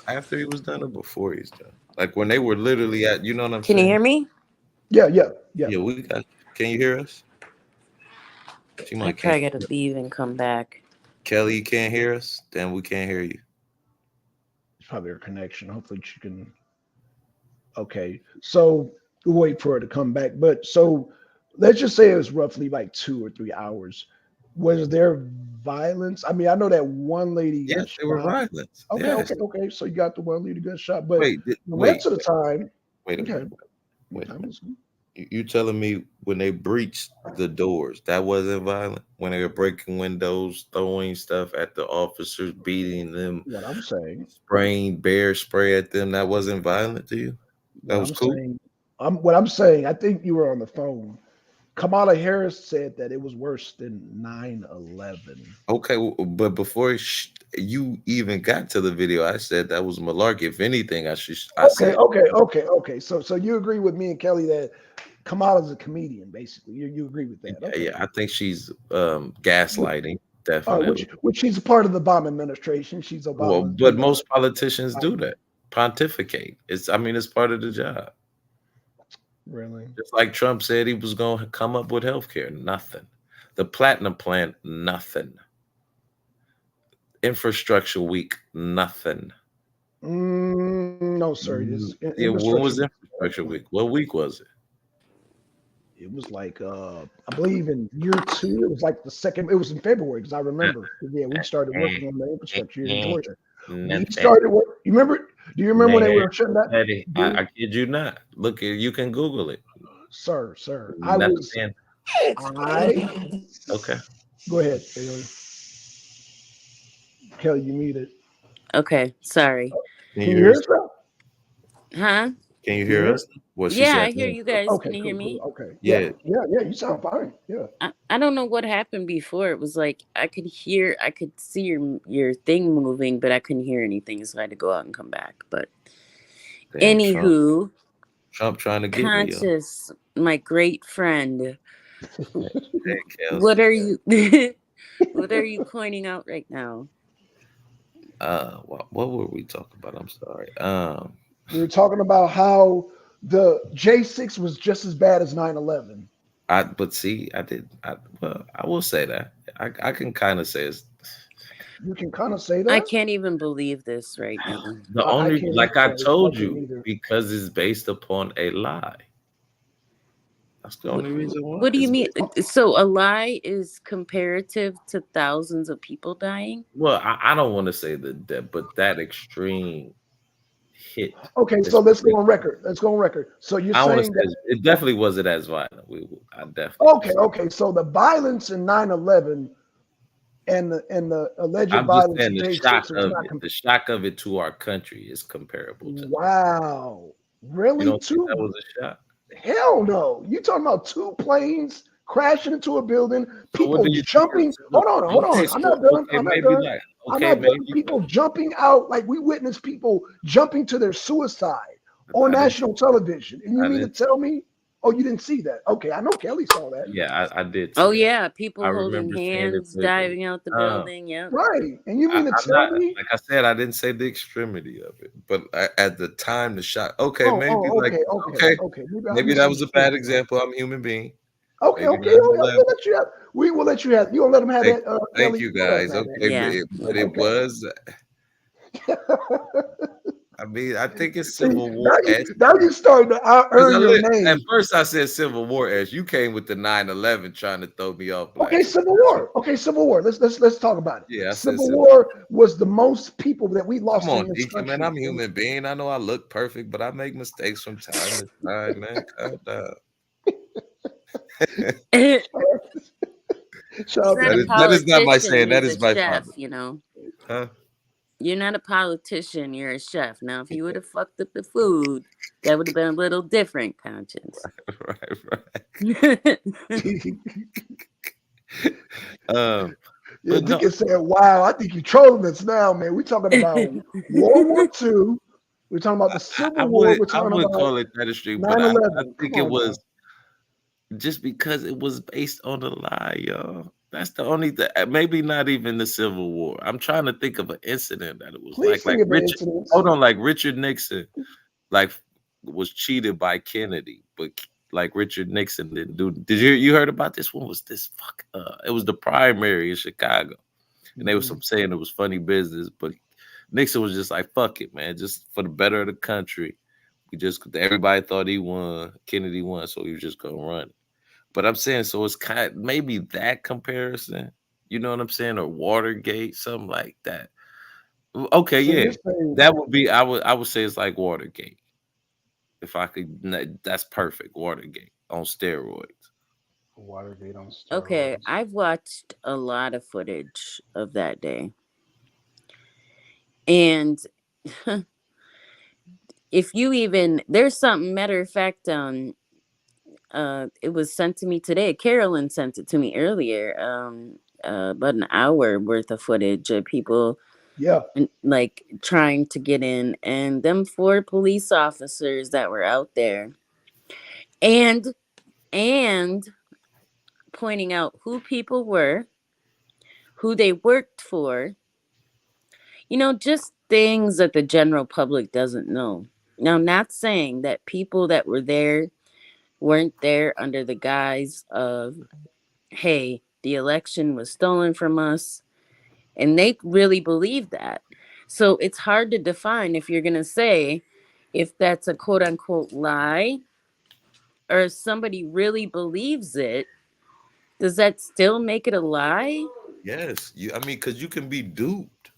after he was done or before he's done. Like when they were literally at, you know what I'm Can saying? you hear me? Yeah. Yeah, we got. Can you hear us? She I might probably can't. got to leave and come back. Kelly, you can't hear us? Then we can't hear you. It's probably her connection. Hopefully she can. Okay, so we'll wait for her to come back. But so let's just say it was roughly like 2 or 3 hours. Was there violence? I mean, I know that one lady got Yes, they were shot. violent. Okay, Yes. okay. So you got the one lady got shot, but Wait, the rest of the time, wait a okay. minute. Wait a Time minute. was good. You telling me when they breached the doors, that wasn't violent? When they were breaking windows, throwing stuff at the officers, beating them, What I'm saying, spraying bear spray at them, that wasn't violent to you? That was cool? what I'm saying, I think you were on the phone. Kamala Harris said that it was worse than 9/11. Okay, but before you even got to the video, I said that was malarkey. If anything, I said. Okay. So you agree with me and Kelly that Kamala's a comedian, basically. You agree with that? Okay. Yeah, I think she's gaslighting, definitely. Which she's a part of the Obama administration. She's Obama. Well, but most politicians do that, pontificate. It's part of the job. Really? Just like Trump said he was going to come up with healthcare, nothing. The Platinum Plan, nothing. Infrastructure Week, nothing. No, sir. Yeah, when was Infrastructure Week? What week was it? It was like I believe in year 2. It was like the second. It was in February because I remember. Yeah, we started working on the infrastructure here in Georgia. We started work. You remember? Do you remember when they were shutting that? Eddie, I kid you not. Look, you can Google it, sir. Nothing. Okay. Go ahead, Kelly. You muted. Okay, sorry. Can you hear us? Huh? Can you hear us? Yeah, I hear you guys. Okay, can you hear me? Okay. Yeah. You sound fine. Yeah. I don't know what happened before. It was like I could see your thing moving, but I couldn't hear anything, so I had to go out and come back. But Damn, anywho, Trump trying to get Conscious, my great friend. me. What are you what are you pointing out right now? What were we talking about? I'm sorry. We were talking about how the J6 was just as bad as 9/11. But see, I will say that. I can kind of say it's. You can kind of say that. I can't even believe this right now. The only, like I told you, because it's based upon a lie. That's the only reason why. What do you mean? So a lie is comparative to thousands of people dying? Well, I don't want to say that, but that extreme hit. Okay, so let's go on record. So you're saying that it definitely wasn't as violent. I definitely. Okay. So the violence in 9/11 and the alleged I'm just violence saying of the J6 shock was of not. it. The shock of it to our country is comparable to that. Wow, You really? don't think that was a shock? Hell no! You talking about 2 planes crashing into a building, So what people do you think? jumping? Hold on, hold Okay, on. I'm so not done. okay, I'm not maybe done. like I'm okay, not done. maybe. People jumping out, like we witnessed people jumping to their suicide on I didn't, national television. And you I mean to didn't. tell me? Oh, you didn't see that? Okay, I know Kelly saw that. Yeah, I did. Oh See that. yeah, I people holding remember seeing it. hands, diving out the Uh, building. Yep. Right. And you mean to I'm tell not me? like I said. I didn't say the extremity of it, but at the time, the shock. Okay, maybe like okay, Maybe I maybe that was a misunderstood bad you. example. I'm a human being. Okay, Maybe okay. 9/11. We'll let you have. We will let you have. You gonna let him have Thank, that, thank Kelly? you You let him guys. have Okay, Yeah. but it Okay. was. I mean, I think it's See, Civil War esque. now you starting to earn your At name. first, I said Civil War esque. You came with the 9/11 trying to throw me off. Okay, Like, Civil War. Okay, Civil War. Let's talk about it. yeah, I said Civil Civil. War was the most people that we Come lost on, in this Deacon, man. country. I'm a human being. I know I look perfect, but I make mistakes from time to time, man. Calm down. Shout out He's to not a That is not my politician. saying. That He's is a my chef. father. You know, Huh? you're not a politician. You're a chef. Now, if you would have fucked up the food, that would have been a little different, Conscience. Right. Yeah, But no, Deacon said, "Wow, I think you're trolling us now, man. We're talking about World War II. We're talking about the Civil War. We're I talking would about call it that extreme, but I 9/11. think Come it on, was just because it was based on a lie, y'all. That's the only thing. Maybe not even the Civil War. I'm trying to think of an incident that it was please like think of an Richard. incident. Hold on, like Richard Nixon, like was cheated by Kennedy, but like Richard Nixon didn't do. Did you heard about this one? Was this fuck? It was the primary in Chicago, and they was saying it was funny business, but Nixon was just like, fuck it, man, just for the better of the country. Everybody thought he won, Kennedy won, so he was just gonna run. But I'm saying, so it's maybe that comparison, you know what I'm saying, or Watergate, something like that. Okay, So yeah, you're saying that would be. I would say it's like Watergate. If I could, that's perfect. Watergate on steroids. Watergate on steroids. Okay, I've watched a lot of footage of that day. And if you even, there's something, matter of fact, it was sent to me today. Carolyn sent it to me earlier, about an hour worth of footage of people Yeah. like trying to get in, and them 4 police officers that were out there and pointing out who people were, who they worked for, you know, just things that the general public doesn't know. Now, I'm not saying that people that were there weren't there under the guise of, hey, the election was stolen from us. And they really believe that. So it's hard to define if you're going to say if that's a quote unquote lie or if somebody really believes it. Does that still make it a lie? Yes, I mean, because you can be duped.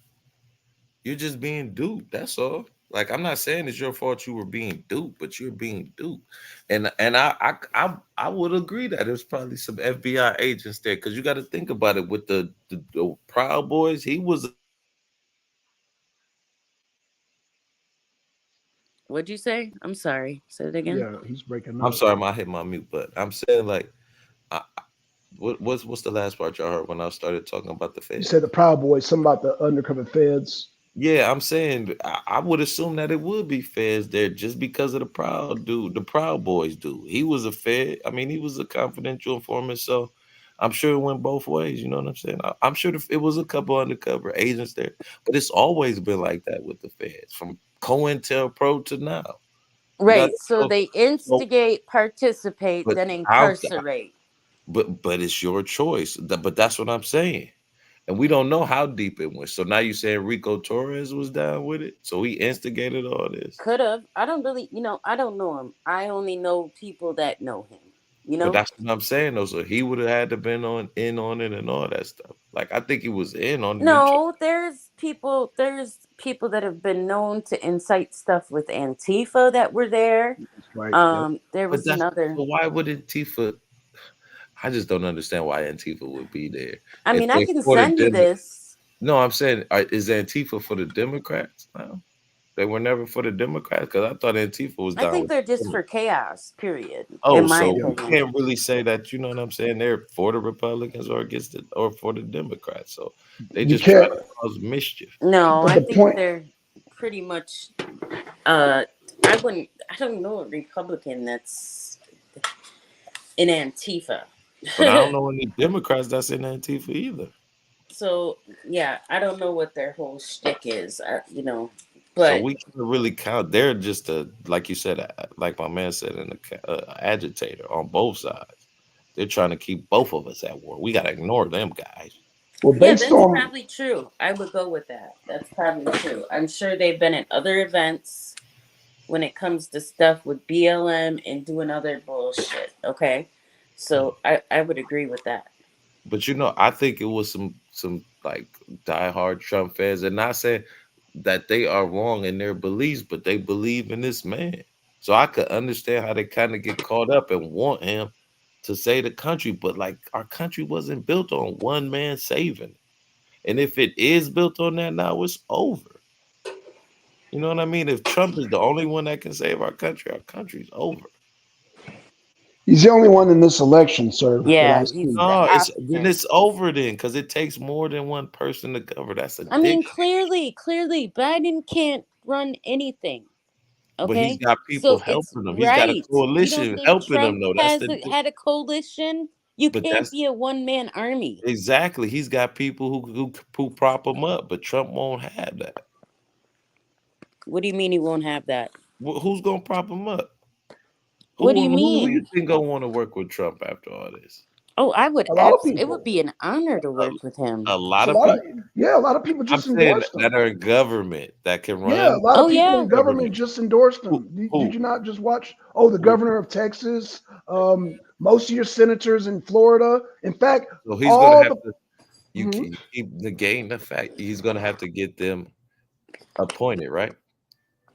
You're just being duped. That's all. Like, I'm not saying it's your fault you were being duped, but you're being duped. And I would agree that there's probably some FBI agents there, because you got to think about it with the Proud Boys. He was. What'd you say? I'm sorry. Say it again. Yeah, he's breaking up. I'm sorry, I hit my mute, but I'm saying like, what's the last part y'all heard when I started talking about the You feds? said the Proud Boys, something about the undercover feds. Yeah, I'm saying I would assume that it would be feds there just because of the Proud Boys dude. He was a fed. I mean, he was a confidential informant, so I'm sure it went both ways. You know what I'm saying? I'm sure it was a couple undercover agents there, but it's always been like that with the feds from COINTELPRO to now. Right. Not- So they instigate, participate, But then how- incarcerate. But it's your choice. But that's what I'm saying. And we don't know how deep it went. So now you're saying Rico Torres was down with it? So he instigated all this. Could have. I don't really, I don't know him. I only know people that know him. You know? But that's what I'm saying though. So he would have had to been in on it and all that stuff. Like I think he was in on it. No, there's people that have been known to incite stuff with Antifa that were there. Right. There was another. But why would Antifa? I just don't understand why Antifa would be there. I If mean, I they can for the send you Demo- this. no, I'm saying, is Antifa for the Democrats now? They were never for the Democrats because I thought Antifa was I down think with they're the just for Democrats. chaos, period. Oh, In my so Yeah. we opinion. can't really say that, you know what I'm saying? They're for the Republicans or against the or for the Democrats. So they You just try can't. to cause mischief. No, But I the think point. they're pretty much I don't know a Republican that's in Antifa. But I don't know any Democrats that's in Antifa either. So yeah, I don't know what their whole shtick is, So but we can't really count. They're just like you said, like my man said, agitator on both sides. They're trying to keep both of us at war. We got to ignore them guys. Well, yeah, based that's on probably true. I would go with that. That's probably true. I'm sure they've been at other events when it comes to stuff with BLM and doing other bullshit. Okay, so I would agree with that. But I think it was some like diehard Trump fans, and not saying that they are wrong in their beliefs, but they believe in this man. So I could understand how they kind of get caught up and want him to save the country, but like our country wasn't built on one man saving it. And if it is built on that now, it's over. You know what I mean? If Trump is the only one that can save our country's over. he's the only one in this election, sir, that I Yeah, he's see. the No, then applicant. it's over then, because it takes more than one person to govern. That's a I mean, dick. clearly, Biden can't run anything. But he's Okay, got people so it's helping him. He's got a right. You don't coalition think helping him Trump though. had a coalition? You But can't that's be a one man army. exactly. He's got people who prop him up, but Trump won't have that. What do you mean he won't have that? Who's gonna prop him up? What do you Who you mean? think gonna want to work with Trump after all this? Oh, I would A lot of it would people. be an honor to A, work with him. a It's lot a of lot of people. yeah, a lot of people I'm just saying endorsed that him. are in government that can Yeah, a run lot Oh of people in yeah. government government. just endorsed Who? him. Did Who? you not just watch? Oh, the Who? governor of Texas, most of your senators in Florida. In fact, So he's gonna all have the to. You mhm. keep negating the fact he's gonna have to get them appointed, right?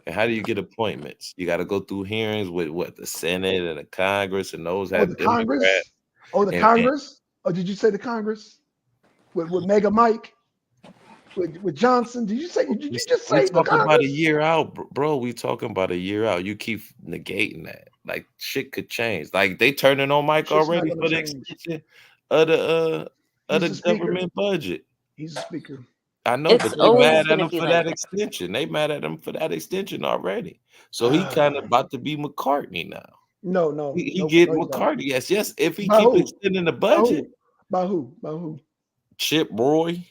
And how do you get appointments? You got to go through hearings with what the Senate and the Congress, and those Oh, the have Democrats. Congress. Oh, the And Congress. Oh, did you say the Congress with Mega Mike with Johnson? Did you just we say the talking about a Congress? year out, bro. We talking about a year out. You keep negating that. Like shit could change. Like they turning on Mike Shit's not already going for to the change. extension of He's the the speaker. government budget. He's the speaker. I know, It's but they always mad at gonna him be for like that that. extension. They mad at him for that extension already. So he kind of about to be McCartney now. No, no, He nope, get no, he's not. McCartney. Yes. If he By keep who? extending the By budget, who? By who? By who? Chip Roy, Chip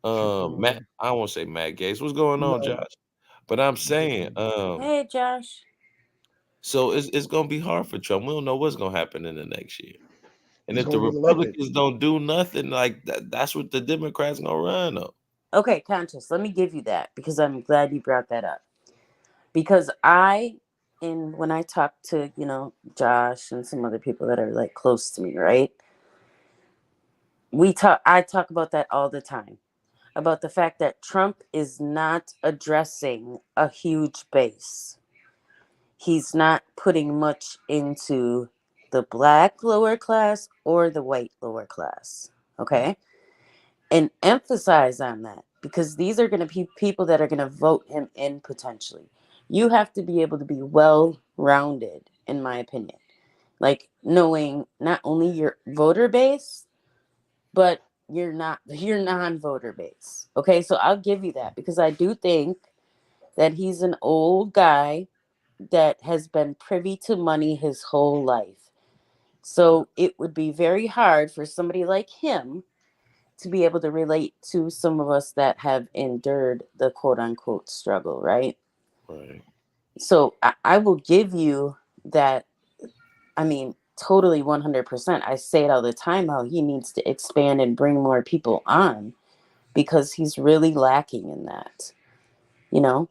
Matt. Roy. I don't want to say Matt Gates. What's going on, No. Josh? But I'm saying, Hey Josh. so it's gonna be hard for Trump. We don't know what's gonna happen in the next year. And He's if the going to get elected. Republicans don't do nothing like that, that's what the Democrats gonna run on. Okay, Conscious, let me give you that because I'm glad you brought that up. Because when I talk to, Josh and some other people that are like close to me, right? I talk about that all the time. About the fact that Trump is not addressing a huge base. He's not putting much into the black lower class or the white lower class. Okay? And emphasize on that because these are going to be people that are going to vote him in potentially. You have to be able to be well rounded, in my opinion. Like knowing not only your voter base, but your non-voter base. Okay, so I'll give you that because I do think that he's an old guy that has been privy to money his whole life. So it would be very hard for somebody like him to be able to relate to some of us that have endured the quote unquote struggle, right? Right. So I will give you that. I mean, totally 100%. I say it all the time how he needs to expand and bring more people on because he's really lacking in that. You know,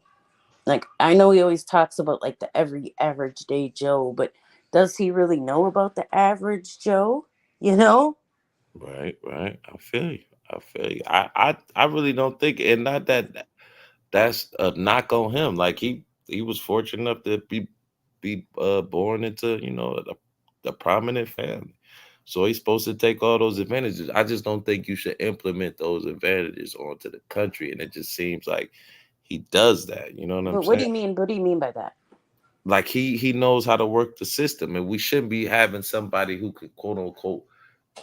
like I know he always talks about like the every average day Joe, but does he really know about the average Joe? You know? Right. I feel you. I really don't think, and not that that's a knock on him. Like he was fortunate enough to be born into the prominent family. So he's supposed to take all those advantages. I just don't think you should implement those advantages onto the country. And it just seems like he does that. You know what I'm But what do saying? you mean? What do you mean by that? Like he knows how to work the system, and we shouldn't be having somebody who could quote unquote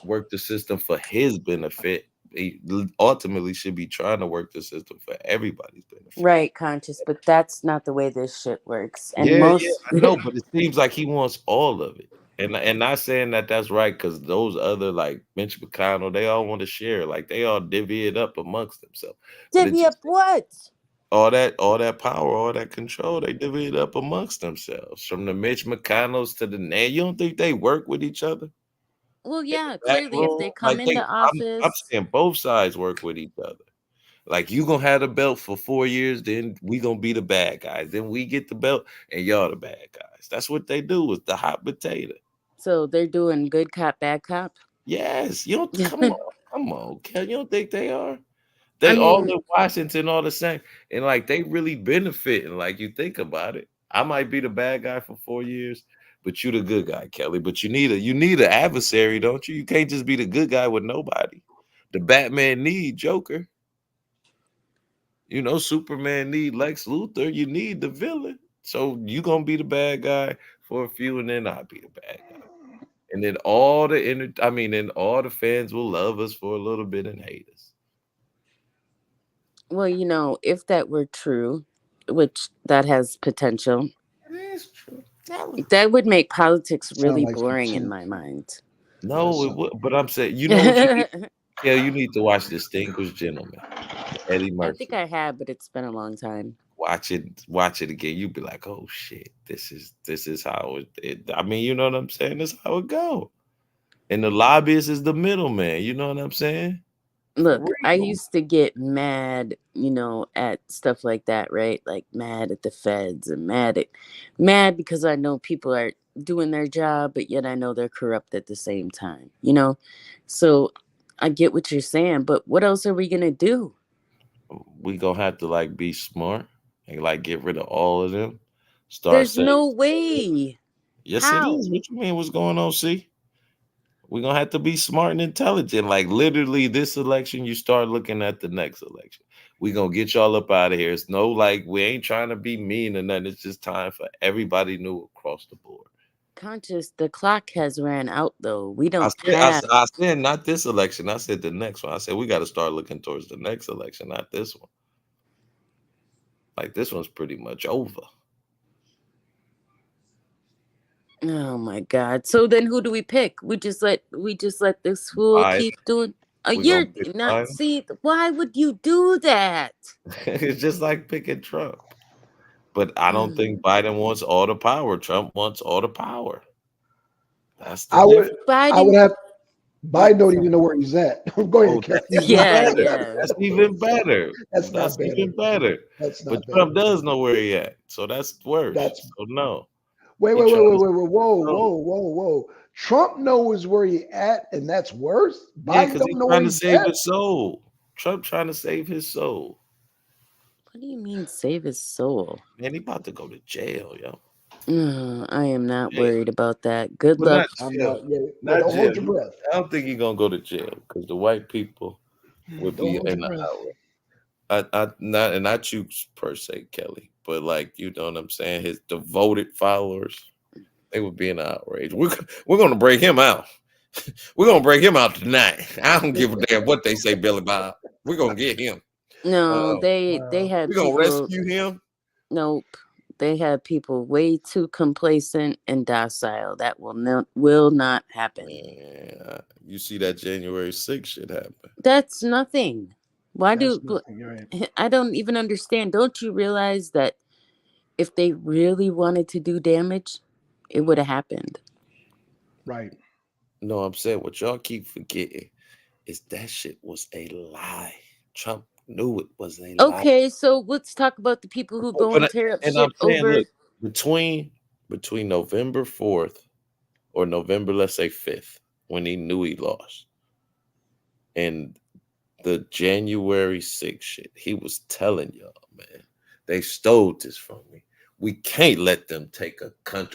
work the system for his benefit. He ultimately should be trying to work the system for everybody's benefit. Right, conscious, but that's not the way this shit works. And Yeah, yeah, most I know, but it seems like he wants all of it. And not saying that that's right, because those other like Mitch McConnell, they all want to share, like they all divvy it up amongst themselves. But it divvy up just what? all that power, all that control, they divvy it up amongst themselves. From the Mitch McConnells to the Nan, you don't think they work with each other Well, in yeah, the back clearly, if room? they come Like into I'm office, saying both sides work with each other. Like you gonna have the belt for 4 years, then we gonna be the bad guys. Then we get the belt, and y'all the bad guys. That's what they do with the hot potato. so they're doing good cop, bad cop. Yes, you don't come on, Kel. You don't think they are? I They all mean, in Washington, all the same, and like they really benefiting. Like you think about it, I might be the bad guy for 4 years, but you the good guy, Kelly. But you need an adversary, don't you? You can't just be the good guy with nobody. The Batman need Joker. You know, Superman need Lex Luthor. You need the villain. So you gonna be the bad guy for a few, and then I'll be the bad guy. And then then all the fans will love us for a little bit and hate us. well, if that were true, which that has potential, It is true. Tell 'em. that would make politics Sound really like some boring in tea. my mind. Yeah, that No, it sounds would. like But I'm saying, you know what you need? I Yeah, you need to watch Distinguished Gentleman, Eddie think Murphy. I have, but it's been a long time. Watch it again. You'll be like, oh shit, this is how it. I mean, you know what I'm saying? This is how it go. And the lobbyist is the middleman. You know what I'm saying? For Look, I real. used to get mad, at stuff like that, right? Like mad at the feds and mad because I know people are doing their job, but yet I know they're corrupt at the same time. So I get what you're saying, but what else are we gonna do? We gonna have to like be smart and like get rid of all of them. Start There's saying, no way. yes, it How? is. What you mean? What's going on? See, we're gonna have to be smart and intelligent. Like literally, this election, you start looking at the next election. We gonna get y'all up out of here. It's no like we ain't trying to be mean or nothing. It's just time for everybody new across the board. Conscious, the clock has ran out though. We I don't said, I, have s- I said not this election. I said the next one. I said we got to start looking towards the next election, not this one. Like this one's pretty much over. Oh my God. So then who do we pick? We just let this fool Biden. keep doing We're gonna you're pick not Biden. see why would you do that? It's just like picking Trump. But I don't Mm. think Biden wants all the power. Trump wants all the power. That's the I would difference. I would Biden have Biden don't even sorry. know where he's at. Go Oh, ahead, Ken. that's even Yeah, better. yeah. That's even better. That's That's not better. even better. That's But not better. Trump does know where he at. So that's worse. That's So no. wait, He wait, wait, trying wait, to wait, wait. Whoa, no. whoa, whoa, whoa. Trump knows where he at, and that's worse. Yeah, Biden because don't he's know where trying to he's save at. his soul. Trump trying to save his soul. What do you mean save his soul? Man, he about to go to jail, yo. I am not Jail. worried about that. Good But not luck. I'm jail. not. Yeah, yeah. Not Don't jail. hold your breath. I don't think he's gonna go to jail because the white people would Don't be hold your in the breath. outrage. Not you per se, Kelly, but like you know what I'm saying. His devoted followers, they would be in the outrage. We're gonna break him out. We're gonna break him out tonight. I don't give a damn what they say, Billy Bob. We're gonna get him. No, Uh, they had we're gonna people. rescue him. Nope. They had people way too complacent and docile. That will not happen. Man, you see that January 6th shit happen. That's nothing. Why That's do nothing. You're right. I don't even understand. Don't you realize that if they really wanted to do damage, it would have happened? Right. No, I'm saying what y'all keep forgetting is that shit was a lie. Trump knew it was a lie. Okay, so let's talk about the people who go and tear up And I'm shit saying, over. look, between November 4th or November, let's say 5th, when he knew he lost, and the January 6th shit, he was telling y'all, man, they stole this from me. We can't let them take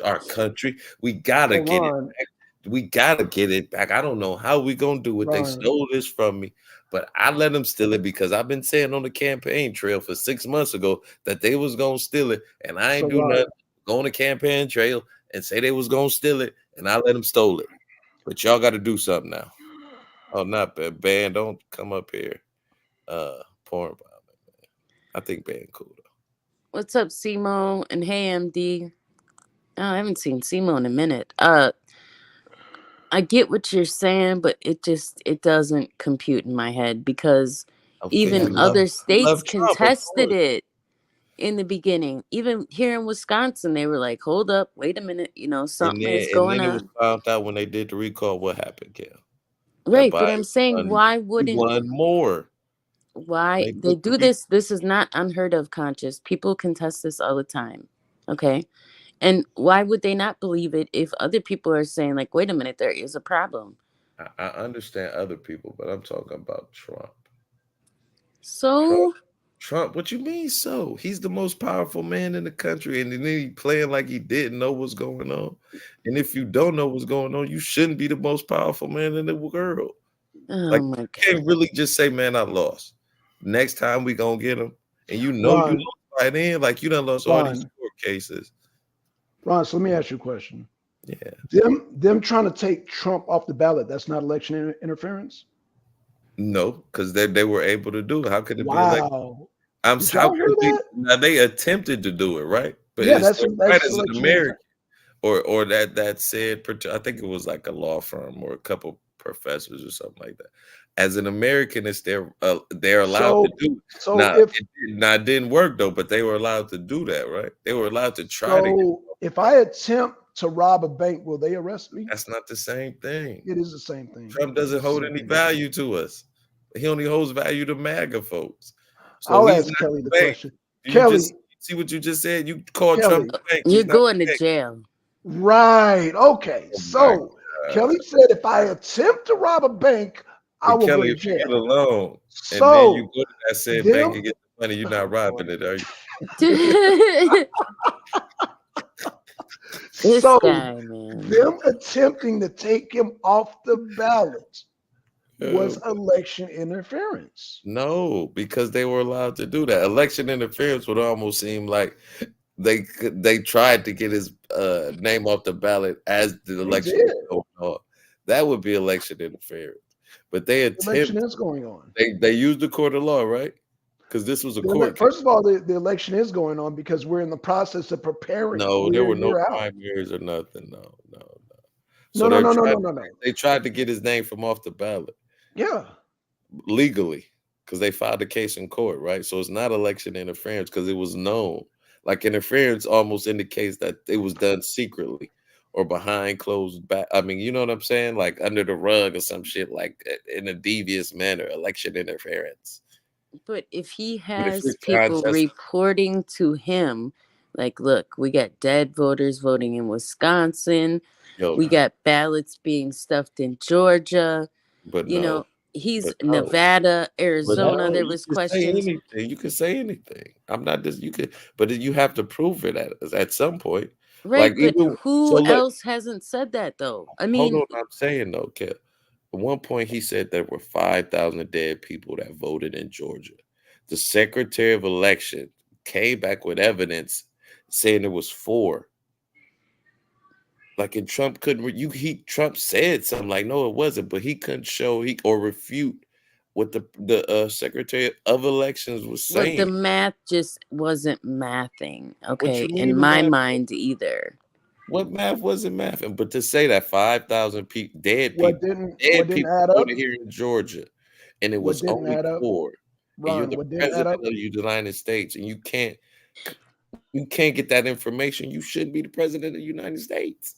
our country. We gotta Hold get it on. back. we gotta get it back. I don't know how we gonna do it. They Ron, stole this from me, but I let them steal it because I've been saying on the campaign trail for 6 months ago that they was gonna steal it, and I ain't so do Ron, nothing. Go on the campaign trail and say they was gonna steal it, and I let them stole it. But y'all got to do something now. Oh, not bad. Ban, don't come up here. Porn about it, man. I think Ban cool though. What's up, Simo? And hey, MD. Oh, I haven't seen Simo in a minute. I get what you're saying, but it doesn't compute in my head because Okay, even you other love states Trump, of contested course. it in the beginning. Even here in Wisconsin, they were like, "Hold up, wait a minute, And something then is and going then it was on." found out when they did the recall what happened, Kel. That Right, but I'm Biden saying, why he wouldn't won more. why They they did the do this? This is not unheard of, conscious. People contest this all the time. Okay. And why would they not believe it if other people are saying, like, wait a minute, there is a problem? I understand other people, but I'm talking about Trump. So, Trump, what you mean so? He's the most powerful man in the country, and then he playing like he didn't know what's going on. And if you don't know what's going on, you shouldn't be the most powerful man in the world. oh Like, my you God. can't really just say, man, I lost. Next time we gonna get him. And you Ron, lost by then, like you done lost all these Ron, court cases. Ron. So let me ask you a question. Yeah. Them trying to take Trump off the ballot, that's not election interference. No, because they were able to do it. How could it be like Wow. Did how y'all hear could it be? that? Now they attempted to do it, right? But Yeah, it's that's still right as an election American. Or that said, I think it was like a law firm or a couple professors or something like that. As an American, it's they're allowed to So do. so Now if it didn't work though, but they were allowed to do that, right? They were allowed to try to. so if I attempt to rob a bank, will they arrest me? That's not the same thing. It is the same thing. Trump It's doesn't the hold same any thing. value to us. He only holds value to MAGA folks. So I'll he's ask not Kelly the the bank. question. You just Kelly, see what you just said? You called Kelly, Trump the bank. You're He's not going the to bank. jail. right. Okay. Oh my So God. Kelly said if I attempt to rob a bank, I But will go Kelly, to if you get a jail. loan and then you So go to that said bank them and get the money, you're not robbing it, are you? This so guy, man. them attempting to take him off the ballot was Oh, election interference. no, because they were allowed to do that. Election interference would almost seem like they tried to get his name off the ballot as the They election did. was going on. That would be election interference. But they Election attempt is going on. they used the court of law, right? Because this was a court case. First of all, the election is going on because we're in the process of preparing. No, there We're were a no year out. primaries or nothing. No. No, So no, no, no, no, no, no. they tried to get his name from off the ballot Yeah. legally because they filed a case in court, right? So it's not election interference because it was known. Like interference almost indicates that it was done secretly or behind closed back. I mean, you know what I'm saying? Like under the rug or some shit, like in a devious manner, election interference. But if he But if has you're trying people to reporting to him, like, look, we got dead voters voting in Wisconsin, yo, we got ballots being stuffed in Georgia, but you no, know, he's but no. Nevada, But Arizona, no, there you was can say questions. anything. You can say anything. I'm not just you could, but you have to prove it at some point. Right, Like but even so, who look, else hasn't said that though? I hold mean, on. I'm saying though, Kev. At one point, he said there were 5,000 dead people that voted in Georgia. The Secretary of Election came back with evidence saying it was 4. Like, and Trump couldn't. Trump said something like, "No, it wasn't," but he couldn't show or refute what the Secretary of Elections was but the saying. math just wasn't mathing, What okay, you in mean the my math? mind either. What math wasn't mathing? But to say that 5,000 dead What people, didn't what didn't add up? voted here in Georgia, and it What was didn't only add up? 4, and you're Ron, the what didn't add president up? of the United States, and you can't get that information, you shouldn't be the president of the United States.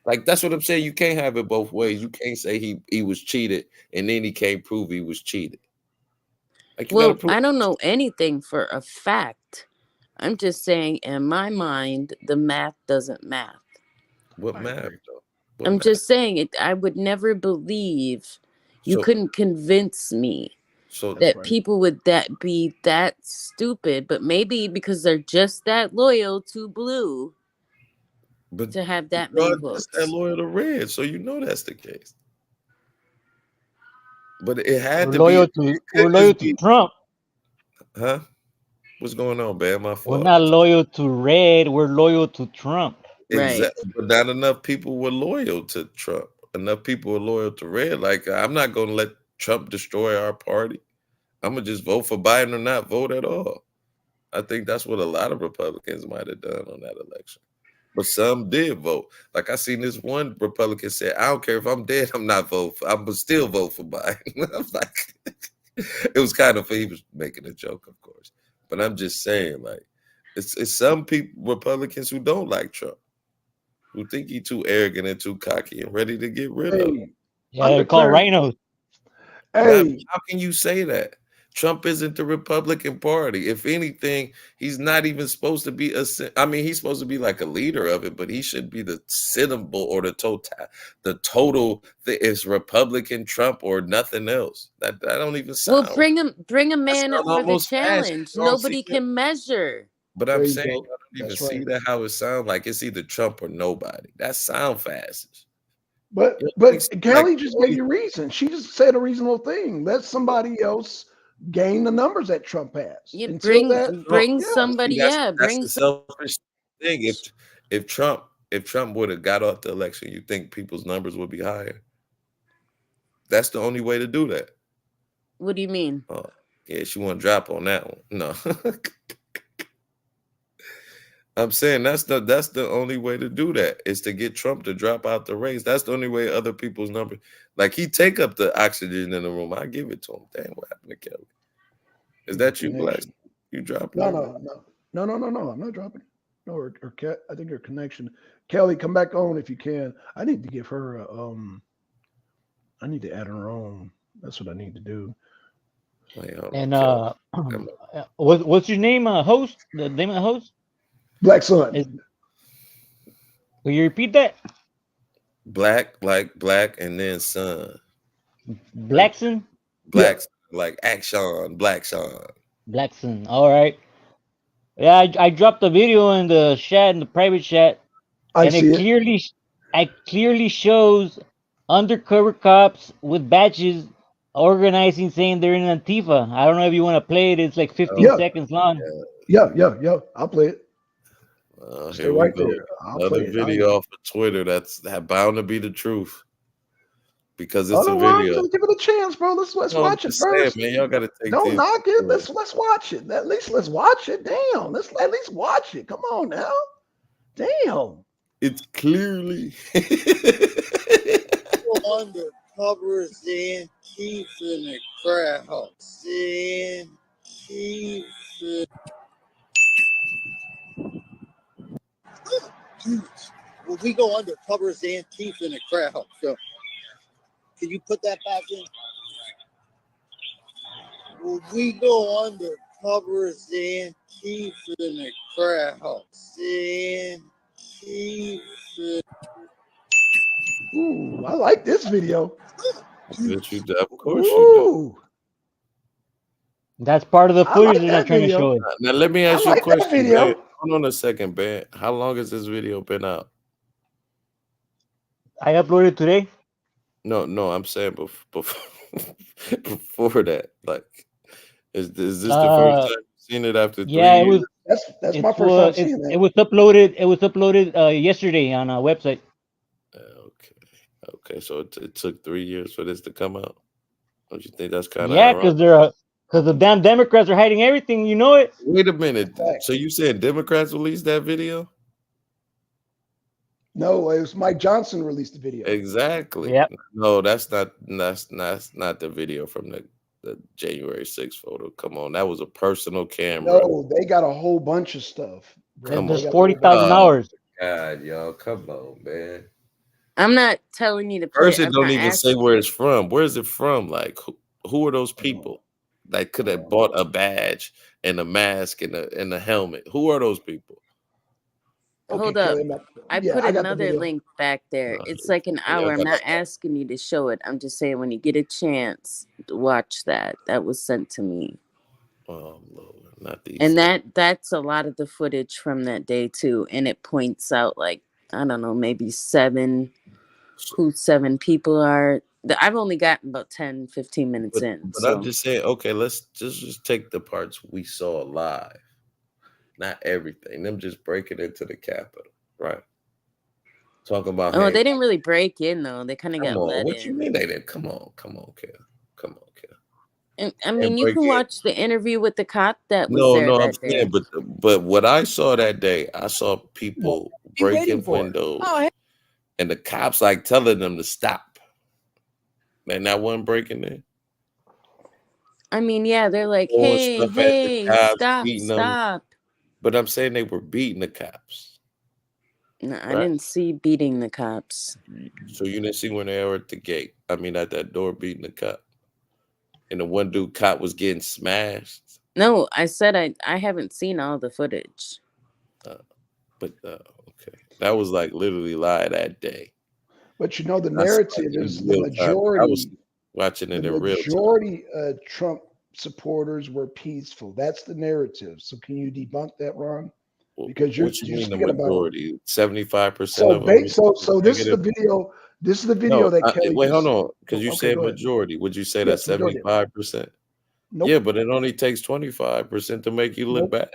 Like that's what I'm saying. You can't have it both ways. You can't say he was cheated and then he can't prove he was cheated. Like you gotta Well, prove I don't know anything for a fact. I'm just saying, in my mind, the math doesn't math. what I math agree. though. What I'm math? just saying it. I would never believe you So couldn't convince me so That's that right. people would be that stupid, but maybe because they're just that loyal to blue. But to have that y'all many just votes. that loyal to red, so you know that's the case. But it had We're to loyal be. to It we're couldn't loyal just to be, Trump. huh? What's going on, man? My We're fault. not loyal to red. We're loyal to Trump. Right. Exactly, but not enough people were loyal to Trump. Enough people were loyal to red. Like, I'm not going to let Trump destroy our party. I'm gonna just vote for Biden or not vote at all. I think that's what a lot of Republicans might have done on that election. But some did vote. Like, I seen this one Republican said, "I don't care if I'm dead, I'm not voting. I'm gonna still vote for Biden." I'm like, it was kind of, he was making a joke, of course. But I'm just saying, like, it's some people, Republicans, who don't like Trump, who think he's too arrogant and too cocky and ready to get rid of him. Hey, Yeah, I they're called declare, rhinos. hey, How can you say that? Trump isn't the Republican Party. If anything, he's not even supposed to be he's supposed to be like a leader of it, but he should be the symbol or the total is Republican Trump or nothing else. That don't even Well, sound. bring a That man up sound for the almost fascist. challenge. You don't see Nobody that? can measure. But there I'm you saying, go. y'all don't even That's see right. that how it sounds like it's either Trump or nobody. That sound fascist. But You don't think Kelly like just gave you reason. She just said a reasonable thing. Let somebody else gain the numbers that Trump has. You Until that, bring yeah. somebody. See, Yeah, that's bring the selfish thing. If Trump would have got off the election, you think people's numbers would be higher? That's the only way to do that. What do you mean? Oh, yeah, she want to drop on that one. No. I'm saying that's the only way to do that is to get Trump to drop out the race. That's the only way other people's numbers, like, he take up the oxygen in the room. I give it to him. Damn, what happened to Kelly? Is that you, Black? Connection. You dropping? No, it? no. I'm not dropping it. No, I think her connection. Kelly, come back on if you can. I need to give her I need to add her on. That's what I need to do. Wait, hold on, And Kelly. Come on. what's your name? Host. The name of the host. Black Sun. Will you repeat that? Black, like black, and then son. Blackson. Black, like action, Black Sean. Blackson. All right. Yeah, I dropped the video in the chat, in the private chat, I and see it. it clearly shows undercover cops with badges organizing, saying they're in Antifa. I don't know if you want to play it. It's like 15 Yeah. seconds long. Yeah. I'll play it. Stay Here we right go. there. I'll Another play it. video off of Twitter that's bound to be the truth because it's a Otherwise, video. just give it a chance, bro. Let's No, I'm watch it just saying, first. man, y'all got to take Don't this. knock it. Let's watch it. At least let's watch it. Damn. Let's at least watch it. Come on now. Damn. It's clearly. Undercover Zan Keith in the crowd. Zan Keith. Well, we go undercover Zan Keith in the crowd. So, can you put that back in? Well, we go undercover Zan Keith in the crowd. Zan Keith. Ooh, I like this video. That you do. Of course you do. Ooh. That's part of the I footage like they're that not trying to video. show it. Now let me ask I you a like that question. video. Ben. Hold on a second, Ben. How long has this video been out? I uploaded today. No, I'm saying before that. Like, is this the first time you've seen it after 3 Yeah, it years? was. That's my first time seeing that. It was uploaded. It was uploaded yesterday on our website. Okay. So it took 3 years for this to come out. Don't you think that's kind of Yeah, because the damn Democrats are hiding everything. You know it. Wait a minute. So you said Democrats released that video? No, it was Mike Johnson released the video. Exactly. Yep. No, that's not the video from the January 6th photo. Come on, that was a personal camera. No, they got a whole bunch of stuff. Come There's on. 40,000 hours. God, y'all, come on, man. I'm not telling you to play. First, it I'm don't not even say asking. where it's from. Where is it from? Like, who are those people that could have bought a badge and a mask and a helmet? Who are those people? Hold Okay, up. Kelly, I yeah, put I got the another video. link back there. Oh, It's like an yeah, hour. I'm that's- not asking you to show it. I'm just saying when you get a chance, watch that. That was sent to me. Oh Lord, not these. And that's a lot of the footage from that day too. And it points out like I don't know, maybe 7 who 7 people are. I've only gotten about 10, 15 minutes in. But So I'm just saying, okay, let's just take the parts we saw live, not everything. Them just breaking into the Capitol, right? Talking about, oh, hey, they didn't really break in though. They kind of come got on, let what you in. mean they didn't? Come on, Kel. Come on, Kel. And I And mean, you break can in. watch the interview with the cop that was No, there I'm that saying, day. but what I saw that day, I saw people You waiting breaking for it? windows, Oh, hey. and the cops like telling them to stop. Man, that wasn't breaking in. I mean, yeah, they're like, Throwing hey, stuff at the hey, cops, stop, beating them. stop. But I'm saying they were beating the cops. No, I Right. didn't see beating the cops. So you didn't see when they were at the gate. I mean, at that door beating the cop. And the one dude cop was getting smashed. No, I said I haven't seen all the footage. Okay. That was like literally live that day. But you know, the I saw it narrative in is the real time. I was majority. watching The it in real time. majority of Trump supporters were peaceful. That's the narrative. So can you debunk that, Ron? Because you're What you mean the speaking about. majority? 75% So of them. so this is the video. This is the video No, that Kelly. wait, hold just- on. Because you Okay, said go ahead. majority. Would you say Yes, that's majority. 75%? Nope. Yeah, but it only takes 25% to make you look Nope. bad.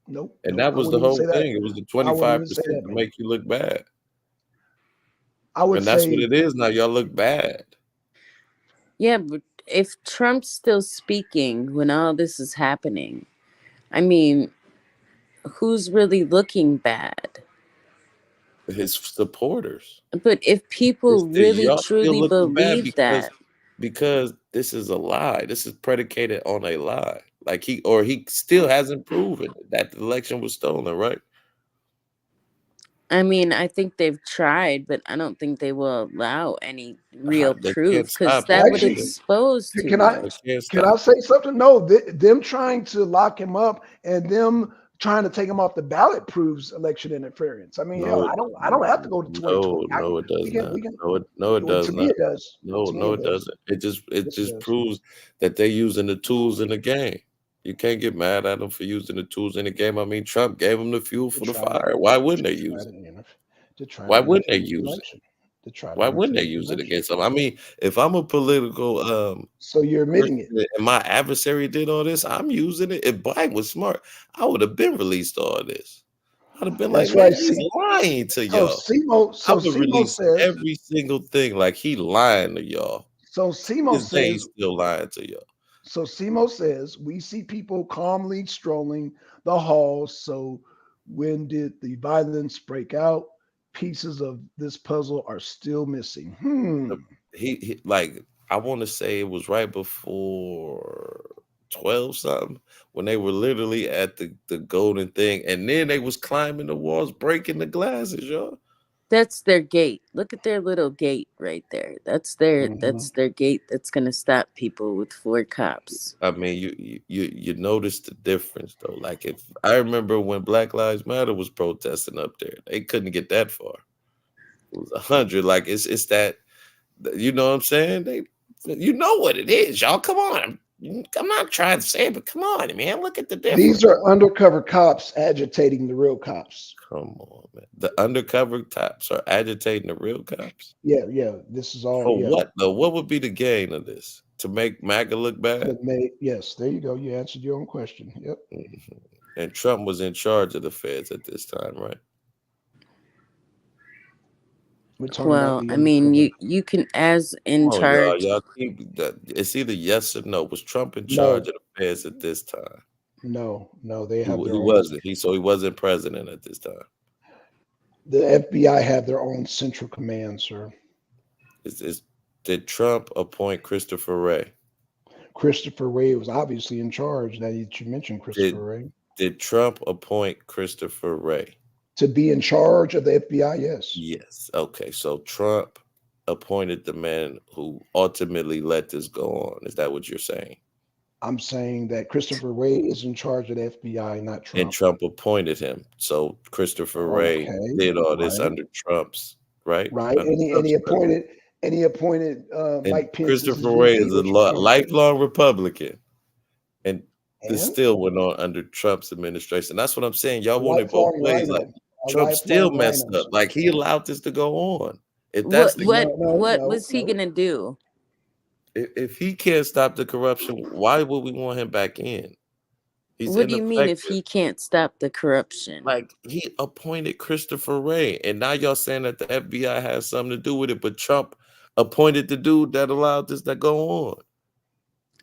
Nope. And nope, that I was the wouldn't whole even say that. thing. It was the I wouldn't even say 25% that, to man. make you look bad. I would And that's say what it is now. Y'all look bad. Yeah, but if Trump's still speaking when all this is happening, I mean, who's really looking bad? His supporters. But if people really Y'all still truly looking bad believe that, because this is a lie. This is predicated on a lie. Like he still hasn't proven that the election was stolen, right? I mean, I think they've tried, but I don't think they will allow any real They proof can't because stop that it. would Actually, expose too can I much. They can't can I stop say something? No, them trying to lock him up and them trying to take him off the ballot proves election interference. I mean, hell, I don't have to go to 2020. No, it does not. We can. No, it does To me, not. it does. No, To me, no, it it does. doesn't. It Yes, it just does. proves that they're using the tools in the game. You can't get mad at them for using the tools in the game. I mean, Trump gave them the fuel for the fire. Why wouldn't they use it? Why wouldn't they use it? Why wouldn't they use it against them? I mean, if I'm a political So you're admitting it. person and my adversary did all this, I'm using it. If Biden was smart, I would have been released all this. I'd have been That's like, man, right. he's lying to So y'all. I would Simo release says. every single thing like he lying to y'all. So Simo This day he's says. still lying to y'all. So Simo says we see people calmly strolling the halls. So when did the violence break out? Pieces of this puzzle are still missing. He like I want to say it was right before 12 something when they were literally at the golden thing, and then they was climbing the walls, breaking the glasses, y'all. That's their gate. Look at their little gate right there. That's their gate that's gonna stop people with 4 cops. I mean, you notice the difference though. Like if I remember when Black Lives Matter was protesting up there, they couldn't get that far. It was 100. Like it's that, you know what I'm saying? You know what it is, y'all. Come on. I'm not trying to say it, but come on, man. Look at the difference. These are undercover cops agitating the real cops. Come on, man. The undercover cops are agitating the real cops. Yeah. This is all. For yeah. what though? What would be the gain of this? To make MAGA look bad? Yes, there you go. You answered your own question. Yep. Mhm. And Trump was in charge of the feds at this time, right? We're talking Well, about the I mean, undercover. you can as in Oh, charge. y'all keep that. It's either yes or no. Was Trump in No. charge of the feds at this time? No, they He have their own. wasn't. He wasn't president at this time. The FBI have their own central command, sir. Did Trump appoint Christopher Wray? Christopher Wray was obviously in charge. Now that you mentioned Christopher Wray. Did Trump appoint Christopher Wray? To be in charge of the FBI, yes. Yes. Okay. So Trump appointed the man who ultimately let this go on. Is that what you're saying? I'm saying that Christopher Wray is in charge of the FBI, not Trump. And Trump appointed him. So Christopher Wray did all this under Trump's, right? Right. Under And he appointed Mike Pence. Christopher Wray is a lifelong Republican. And this still went on under Trump's administration. That's what I'm saying. Y'all want it both ways. Like Trump still lifelong messed rhino, up. sir. Like he allowed this to go on. If What that's the what No, what no, was he no. gonna do? if he can't stop the corruption, why would we want him back in? He's What do you mean if ineffective. he can't stop the corruption? Like he appointed Christopher Wray, and now y'all saying that the FBI has something to do with it, but Trump appointed the dude that allowed this to go on.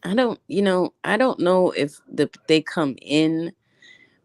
I don't know if they come in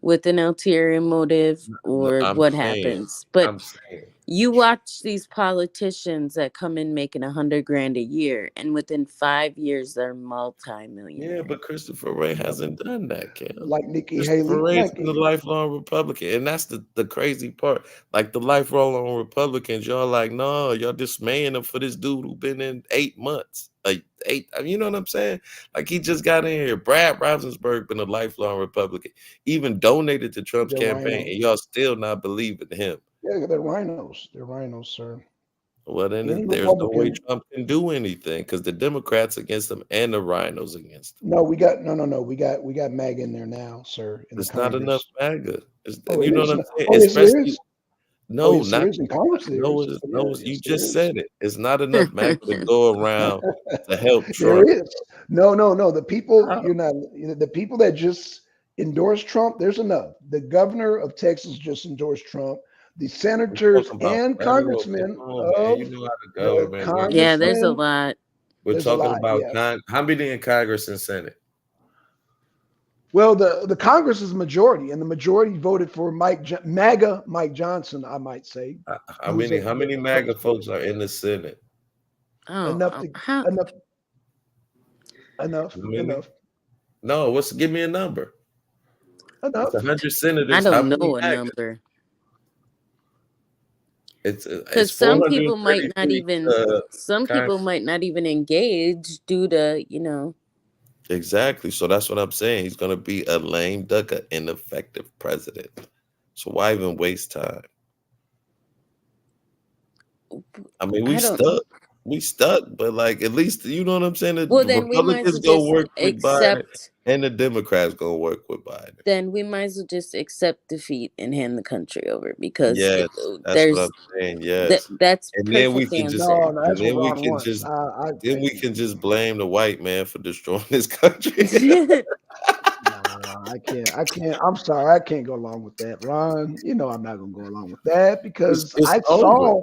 with an ulterior motive or I'm what saying, happens. But I'm saying, you watch these politicians that come in making $100,000 a year, and within 5 years they're yeah, multi-millionaires. but Christopher Wray hasn't done that, Kim. Like Nikki Christopher Haley. Wray's Like been a lifelong Republican, and that's the crazy part. Like the lifelong Republicans, y'all like, no, y'all dismaying them for this dude who been in 8 months. You know what I'm saying? Like he just got in here. Brad Raffensperger been a lifelong Republican, even donated to Trump's they're campaign, and rhinos. y'all still not believing him. Yeah, they're rhinos. They're rhinos, sir. Well, then Any there's no way Republican. Trump can do anything because the Democrats against him and the rhinos against him. No, we got no. We got MAGA in there now, sir. In the It's not enough Congress. MAGA. Oh, You it know is. what I'm saying? Oh, yes, there Especially is. Oh, no, yes, there not is in Congress. There no, is. it is, Oh, no. yeah, You yes, there just is. said it. It's not enough MAGA to go around to help There Trump. is. No. The people How? the people that just endorsed Trump, there's enough. The governor of Texas just endorsed Trump. The We're senators talking about and federal. congressmen Come on, man. of You know how the the government works. Yeah, there's a congressmen, lot. We're there's a talking lot. about Yeah. how many in Congress and Senate? Well, the Congress is majority, and the majority voted for MAGA Mike Johnson, I might say, How who's many MAGA folks are in the Senate? enough to How enough How many? enough No, give me a number. enough. It's 100 I senators. How don't many know a MAGA? number. It's Because some people might not 433 even engage due to exactly. So that's what I'm saying. He's going to be a lame duck, an ineffective president. So why even waste time? I mean, I don't we stuck, but like at least you know what I'm saying. The well then we might as Republicans well go just work with Biden, accept and the Democrats go work with Biden. then we might as well just accept defeat and hand the country over because Yes, that's what there's I'm saying. Yes, that's and then we perfect can just No, answer. no, and that's what then we Ron can wants. just I then we can just blame the white man for destroying this country. no, I can't. I'm sorry, I can't go along with that, Ron. You know I'm not gonna go along with that because It's I over. saw.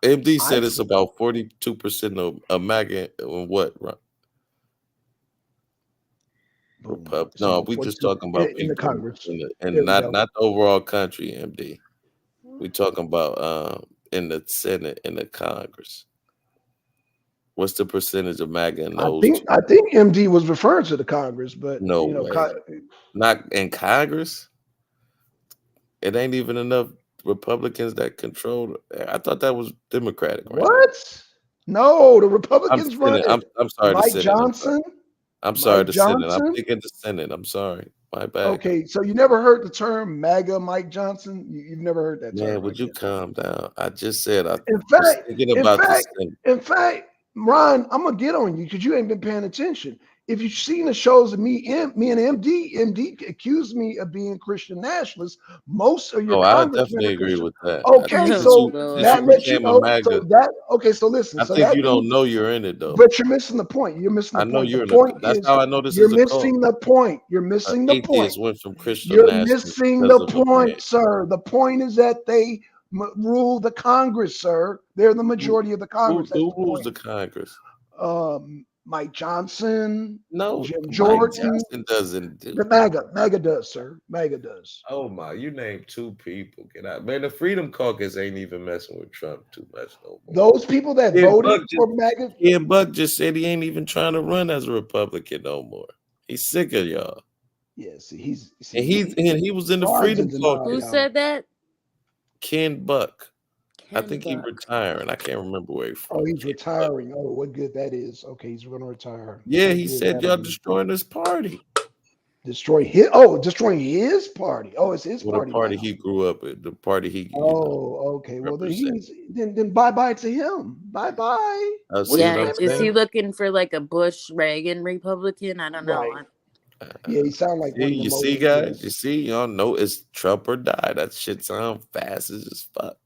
MD said I it's about 42% of MAGA and what? boom. No, So we just 42 talking about in the people Congress. and There we not go. the overall country, MD. We talking about in the Senate and the Congress. What's the percentage of MAGA in I those think two? MD was referring to the Congress, but No you know, way. Not in Congress. It ain't even enough Republicans that control. I thought that was Democratic. Right? what? No, the Republicans run it. I'm sorry. Mike the Senate. Johnson. I'm sorry. Mike The Senate. I'm Johnson. thinking the Senate. I'm sorry. My bad. Okay, so you never heard the term MAGA Mike Johnson? You've never heard that term? Man, would you calm down? I just said I In was fact, thinking about the Senate. in fact, Ron, I'm gonna get on you because you ain't been paying attention. If you've seen the shows of me and MD accused me of being Christian nationalist. Most of your Oh, I congressmen definitely are agree Christian. with that. Okay, I think so Lord. that lets you became a know. MAGA, So that okay. So listen. I So think that you don't means, know you're in it though. but you're missing the point. You're missing I the know point. you're The in point it. That's is how I know this you're is a cult. missing the point. You're missing the point. Atheists went from Christian You're nationalism missing because the of a man. point, sir. The point is that they rule the Congress, sir. They're the majority of the Congress. That's Who the rules point. the Congress? Mike Johnson, No, Jim Mike Jordan. Johnson doesn't do. The MAGA does, sir. MAGA does. Oh my, you named 2 people. Get out, man. The Freedom Caucus ain't even messing with Trump too much no more. Those people that voted for MAGA. Ken Buck just said he ain't even trying to run as a Republican no more. He's sick of y'all. Yes, And he was in the Ron's Freedom in denial, Caucus. Who y'all. said that? Ken Buck. I Ken think he's Buck. retiring. I can't remember where he's from. Oh, he's retiring. Oh, what good that is. Okay, he's going to retire. Yeah, What he good said that'll y'all be. destroying this party. Destroying his party. Oh, it's his Well, party. the party now. he grew up with, the party he. Oh, okay. Well, represent. then bye bye to him. Bye bye. See what Yeah, I'm is he saying? looking for like a Bush Reagan Republican? I don't know. Right. Yeah, he sounded like one of the You most. see, guys, you see, y'all know it's Trump or die. That shit sound fast as fuck.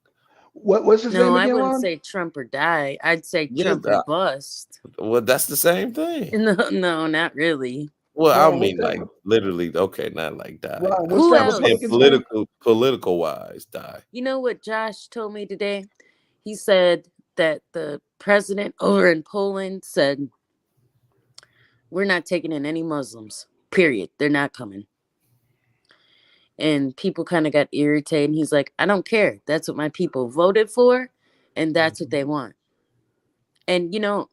What's his name No, I again, wouldn't Ron? say Trump or die. I'd say Yeah, Trump or bust. well, that's the same thing. No, not really. Well, I Ron, what's mean, that? like literally, okay, not like die. Ron, what's Who that else? I'm saying Republican's name? political wise, die. You know what Josh told me today? He said that the president over in Poland said, we're not taking in any Muslims, period. They're not coming. And people kind of got irritated. And he's like, I don't care. That's what my people voted for, and that's what they want. And, you know,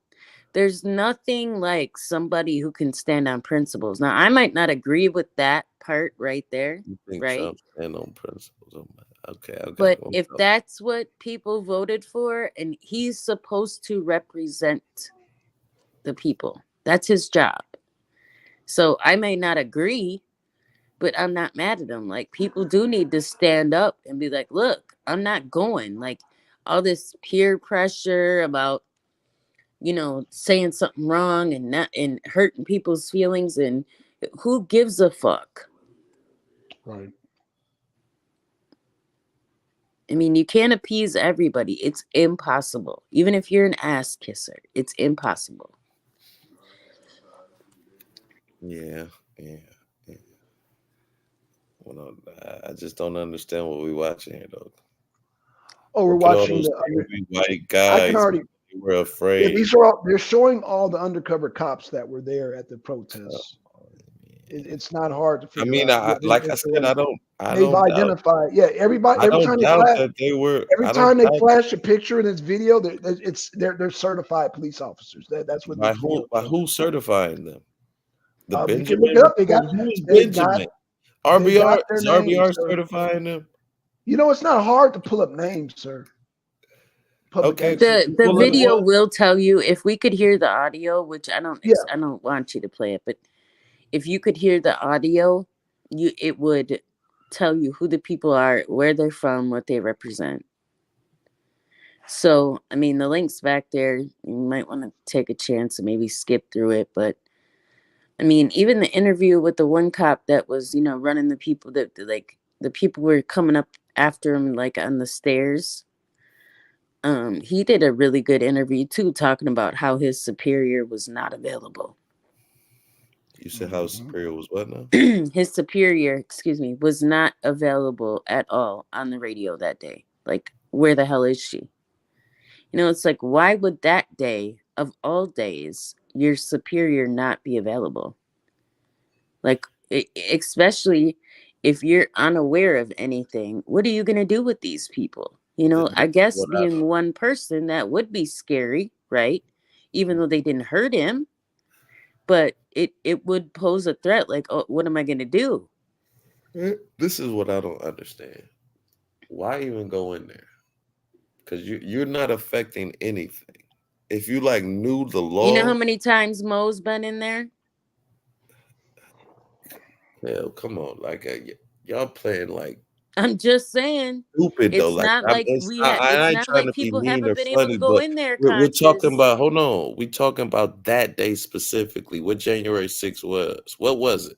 there's nothing like somebody who can stand on principles. Now, I might not agree with that part right there, You think right? Trump stand on principles? Okay. But I'm if sorry. that's what people voted for, and he's supposed to represent the people, that's his job. So I may not agree, but I'm not mad at him. Like, people do need to stand up and be like, look, I'm not going. Like, all this peer pressure about, you know, saying something wrong and not and hurting people's feelings, and who gives a fuck? Right. I mean, you can't appease everybody. It's impossible. Even if you're an ass kisser, it's impossible. Yeah. Well, I just don't understand what we watching here, though. Oh, we're Look at all watching those the. angry white I can guys. already. They were Yeah, afraid. these are all. They're showing all the undercover cops that were there at the protests. It's not hard to I figure mean, out. Yeah, like I said, I don't they've doubt. identified. Yeah, everybody. I Every don't time they doubt flash, that they were. every I time don't they doubt flash a picture in this video, they're certified police officers. That's what by this video. who. By who certifying them? The You can look it up. Benjamin. Who is They've got Benjamin? they got RBR their is names, RBR sir. certifying them. You know, it's not hard to pull up names, sir. Public Okay. access. The Well, video well, will tell you. If we could hear the audio, which I don't want you to play it, but if you could hear the audio, it would tell you who the people are, where they're from, what they represent. So, I mean, the link's back there. You might want to take a chance and maybe skip through it. But, I mean, even the interview with the one cop that was, you know, running the people that, like, the people were coming up after him, like, on the stairs. He did a really good interview, too, talking about how his superior was not available. You said how superior was what now? His superior, was not available at all on the radio that day. Like, where the hell is she? You know, it's like, why would that day of all days, your superior not be available? Like, especially if you're unaware of anything, what are you going to do with these people? You know, I guess being one person, that would be scary, right? Even though they didn't hurt him, but it would pose a threat. Like, oh, what am I going to do? This is what I don't understand. Why even go in there? Because you're not affecting anything. If you like knew the law, you know how many times Mo's been in there? Hell, come on, like y'all playing like. I'm just saying. Stupid though. It's not like we. I ain't It's not trying like to be people mean haven't or been able funny, to go but in there. we're talking Conscious. about. Hold on, we talking about that day specifically. What January 6th was? What was it?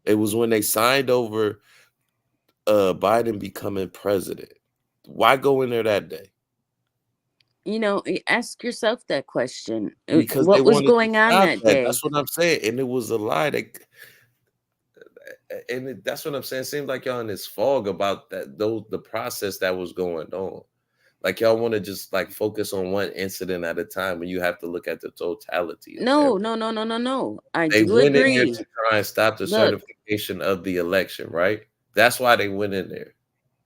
It was when they signed over Biden becoming president. Why go in there that day? You know, ask yourself that question. Because what they was wanted to going on stop that day? That's what I'm saying, and it was a lie. That's what I'm saying. It seems like y'all in this fog about that. The process that was going on. Like y'all want to just like focus on one incident at a time when you have to look at the totality. No. They do went agree. in there to try and stop the certification of the election, right? That's why they went in there.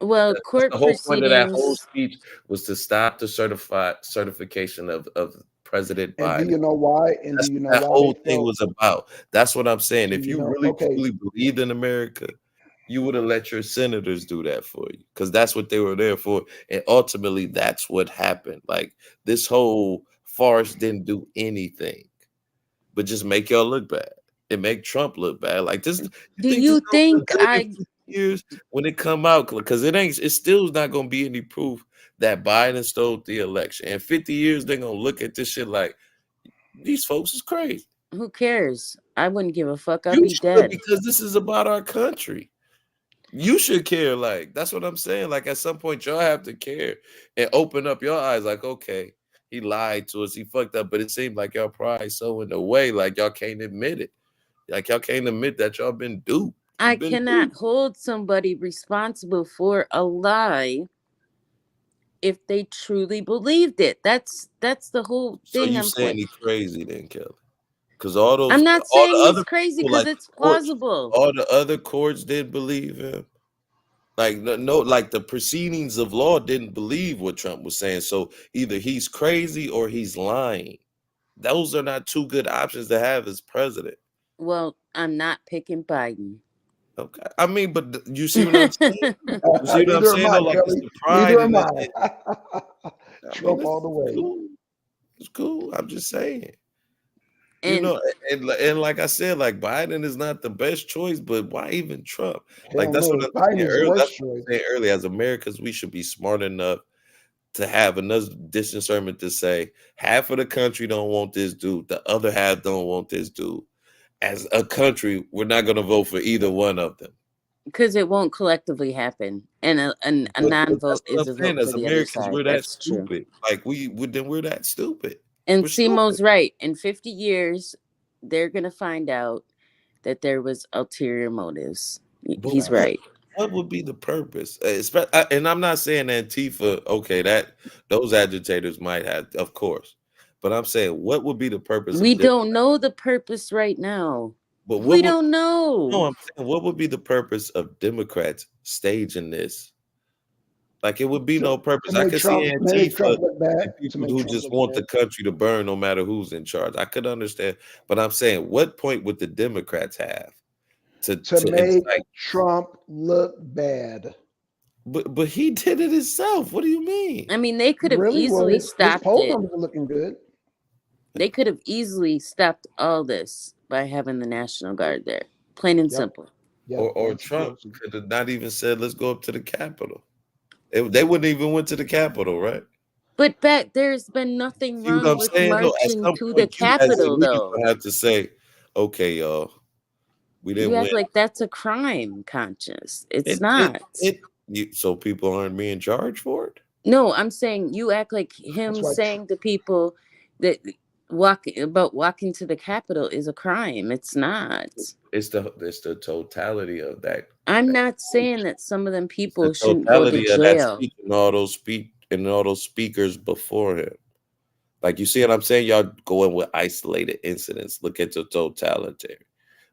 Well, court the whole point of that whole proceedings. speech was to stop the certification of President Biden. And do you know why? And That's do you know what that why whole thing was about. That's what I'm saying. Do If you you know- really okay. truly believed in America, you would have let your senators do that for you, because that's what they were there for. And ultimately, that's what happened. Like, this whole farce didn't do anything but just make y'all look bad and make Trump look bad. Like, this. Do you think years when it come out, because it still is not going to be any proof that Biden stole the election. In 50 years, they're going to look at this shit like, these folks is crazy. Who cares? I wouldn't give a fuck. I'd You be should, dead. because this is about our country. You should care. Like, that's what I'm saying. Like, at some point, y'all have to care and open up your eyes. Like, okay, he lied to us. He fucked up. But it seemed like y'all probably so in the way. Like, y'all can't admit it. Like, y'all can't admit that y'all been duped. I You've been cannot duped. hold somebody responsible for a lie if they truly believed it. That's the whole So thing you I'm saying playing. he crazy then, Kelly? Because all those, I'm not all saying the he's other crazy people, because like it's the courts, plausible. all the other courts didn't believe him. Like no, like the proceedings of law didn't believe what Trump was saying. So either he's crazy or he's lying. Those are not two good options to have as president. Well, I'm not picking Biden. Okay, I mean, but you see what I'm saying? You see what I'm Neither am saying? Though, I, like it's Kelly. the pride Neither in am it. I. I mean, Trump all the way. cool. It's cool. I'm just saying. You And know, and like I said, like Biden is not the best choice, but why even Trump? Like Hell that's no. what I'm Biden saying is the earlier. That's worst what I'm choice. saying earlier. As Americans, we should be smart enough to have enough discernment to say half of the country don't want this dude, the other half don't want this dude. As a country, we're not going to vote for either one of them. because it won't collectively happen, and a But non-vote that's what is I'm a saying. vote for As the other Americans, side. we're that That's true. stupid. Like then we're that stupid. And We're stupid. Simo's right. In 50 years, they're gonna find out that there was ulterior motives. But He's right. what would be the purpose? And I'm not saying Antifa. Okay, that those agitators might have, of course. But I'm saying, what would be the purpose We of this? don't know the purpose right now. But We what would don't no? know. I'm saying, what would be the purpose of Democrats staging this? Like, it would be no purpose. To I make could see Trump Antifa look bad. and To people make who Trump just look want bad. the country to burn, no matter who's in charge. I could understand, but I'm saying, what point would the Democrats have to make incite? Trump look bad. But he did it himself. What do you mean? I mean, they could have Really? Well, easily his stopped poll it. numbers are looking good. They could have easily stopped all this by having the National Guard there. Plain and Yep. simple. Yeah, Or Nancy Trump Pelosi. could have not even said, "Let's go up to the Capitol." They wouldn't even went to the Capitol, right? But there's been nothing See what wrong I'm with saying? Though, at marching some to the point, you as a Capitol, leader though. have to say, "Okay, y'all, we didn't You win." act like that's a crime, conscious. It's It, not. so people aren't being charged for it. No, I'm saying you act like him why saying to people that walking to the Capitol is a crime. It's not. It's the totality of that. I'm not saying that some of them The people shouldn't go to totality of that jail. speech and all those speakers before him. Like, you see what I'm saying? Y'all going with isolated incidents. Look at the totality.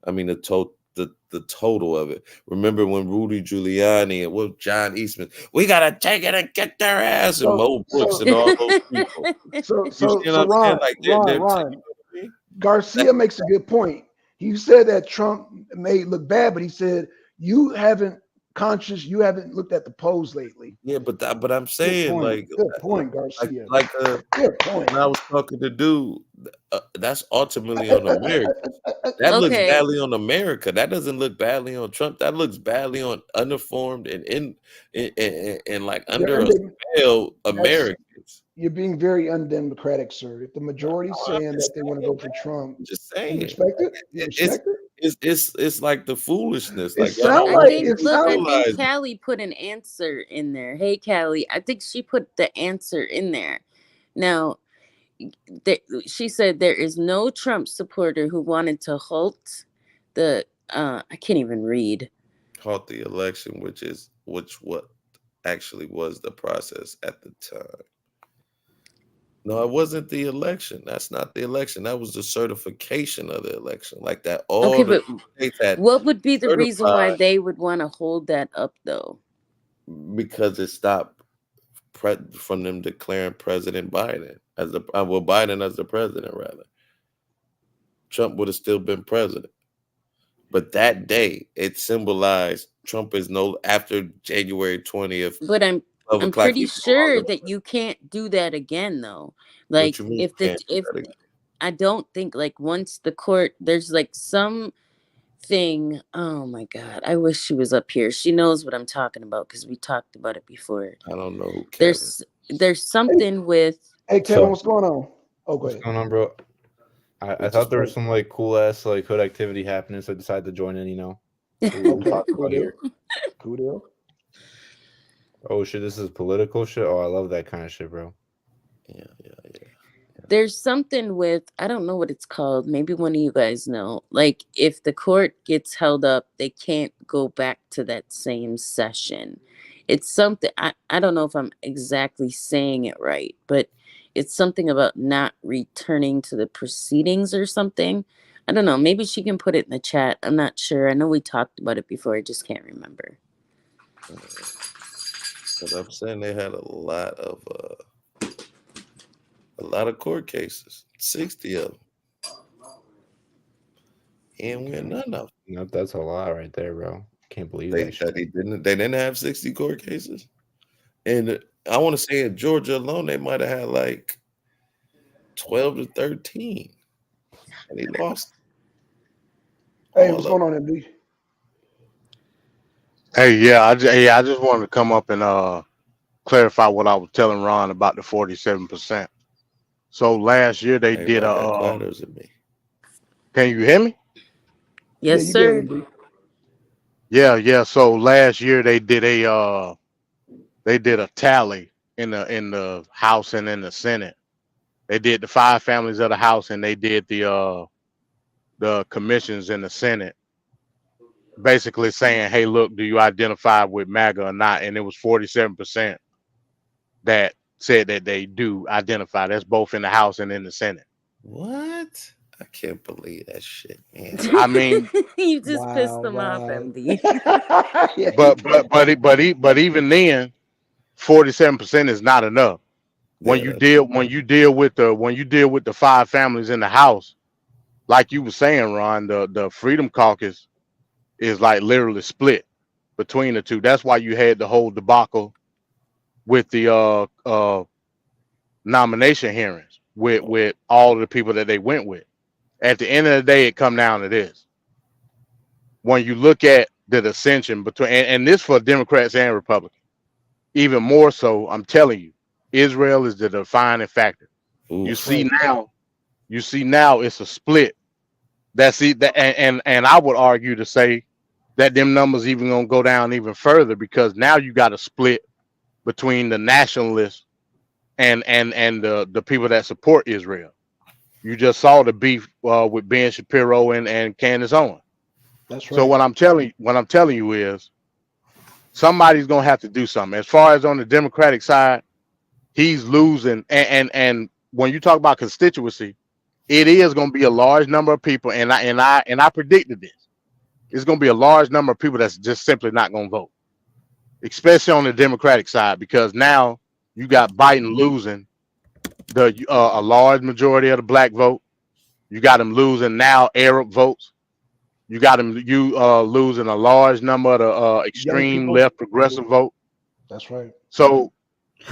I mean, the total of it. Remember when Rudy Giuliani and John Eastman, we gotta take it and get their ass, and Mo Brooks and all those people. You see what I'm saying? Like Ron, Garcia makes a good point. He said that Trump may look bad, but he said you haven't looked at the polls lately. Yeah, but I'm saying, good point, Garcia. Good point. When I was talking to dude, that's ultimately on America. That looks Okay. badly on America. That doesn't look badly on Trump. That looks badly on uniformed and like under a spell Americans. You're being very undemocratic, sir. If the majority's saying that they want to go for Trump, just saying, you respect it. You respect it. It's like the foolishness. It Like, sound I think realize it. Callie put an answer in there. Hey, Callie, I think she put the answer in there. Now, she said there is no Trump supporter who wanted to halt the I can't even read. Halt the election, which what actually was the process at the time. No, it wasn't the election. That's not the election. That was the certification of the election. Like that. Okay, but what would be the reason why they would want to hold that up, though? Because it stopped from them declaring President Biden as Biden as the president, rather. Trump would have still been president. But that day, it symbolized Trump is after January 20th. But I'm pretty sure that you can't do that again, though. Like, I don't think, like, once the court, there's like some thing. Oh my God, I wish she was up here. She knows what I'm talking about because we talked about it before. I don't know who there's something with. Hey, Kevin, what's going on? Oh, go ahead. What's going on, bro? I Which thought is there was great. some like cool ass like hood activity happening, so I decided to join in. You know. We Okay, talked cool about deal. here. Cool deal. Oh shit, this is political shit. Oh, I love that kind of shit, bro. Yeah. There's something with, I don't know what it's called. Maybe one of you guys know. Like, if the court gets held up, they can't go back to that same session. It's something, I don't know if I'm exactly saying it right, but it's something about not returning to the proceedings or something. I don't know. Maybe she can put it in the chat. I'm not sure. I know we talked about it before. I just can't remember. But I'm saying they had a lot of court cases, 60 of them. And win none of them. That's a lot right there, bro. Can't believe They that shit. didn't have 60 court cases. And I want to say in Georgia alone, they might have had like 12 to 13. And he lost. Hey, all what's of going on, MD? Hey, yeah, I just wanted to come up and clarify what I was telling Ron about the 47%. So last year they Hey, did Ron got quiet, or is it me? Can you hear me? Yes, Yeah, you sir. good, MD. Yeah. So last year they did a tally in the House and in the Senate. They did the 5 families of the House and they did the commissions in the Senate, basically saying, hey, look, do you identify with MAGA or not? And it was 47% that said that they do identify. That's both in the House and in the Senate. What? I can't believe that shit, man. I mean, You just pissed them off, MD. Yeah, but even then, 47% is not enough. When Yeah, you that's deal with the 5 families in the House, like you were saying, Ron, the Freedom Caucus is like literally split between the two. That's why you had the whole debacle with the nomination hearings with all of the people that they went with. At the end of the day, it come down to this. When you look at the dissension between, and this for Democrats and Republicans, even more so, I'm telling you, Israel is the defining factor. You oof. see now it's a split. That's it. And I would argue to say that them numbers even gonna go down even further because now you got a split between the nationalists and the people that support Israel. You just saw the beef with Ben Shapiro and Candace Owens. That's So right. what I'm telling you is somebody's gonna have to do something. As far as on the Democratic side, he's losing. And when you talk about constituency, it is gonna be a large number of people, and I predicted this. It's gonna be a large number of people that's just simply not gonna vote, especially on the Democratic side, because now you got Biden losing a large majority of the black vote. You got him losing now Arab votes. You got him losing a large number of the Young extreme people. left progressive vote. That's right. So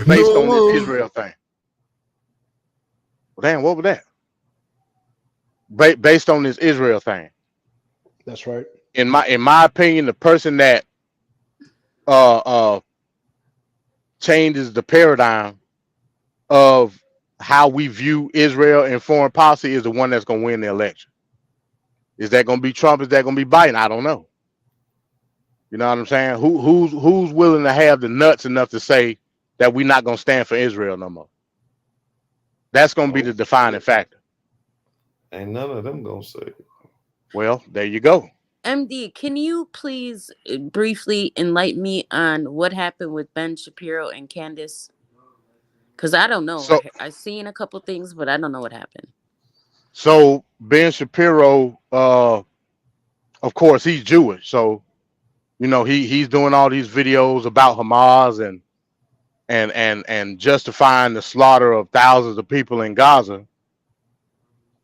based on this Israel thing, well, damn, what was that? Based on this Israel thing, That's right. in my opinion, the person that changes the paradigm of how we view Israel and foreign policy is the one that's going to win the election. Is that going to be Trump? Is that going to be Biden? I don't know. You know what I'm saying? Who's willing to have the nuts enough to say that we're not going to stand for Israel no more? That's going to be the defining factor. Ain't none of them gonna say it. Well, there you go. MD, can you please briefly enlighten me on what happened with Ben Shapiro and Candace? Because I don't know. So I've seen a couple things, but I don't know what happened. So Ben Shapiro, of course, he's Jewish. So, you know, he's doing all these videos about Hamas and justifying the slaughter of thousands of people in Gaza.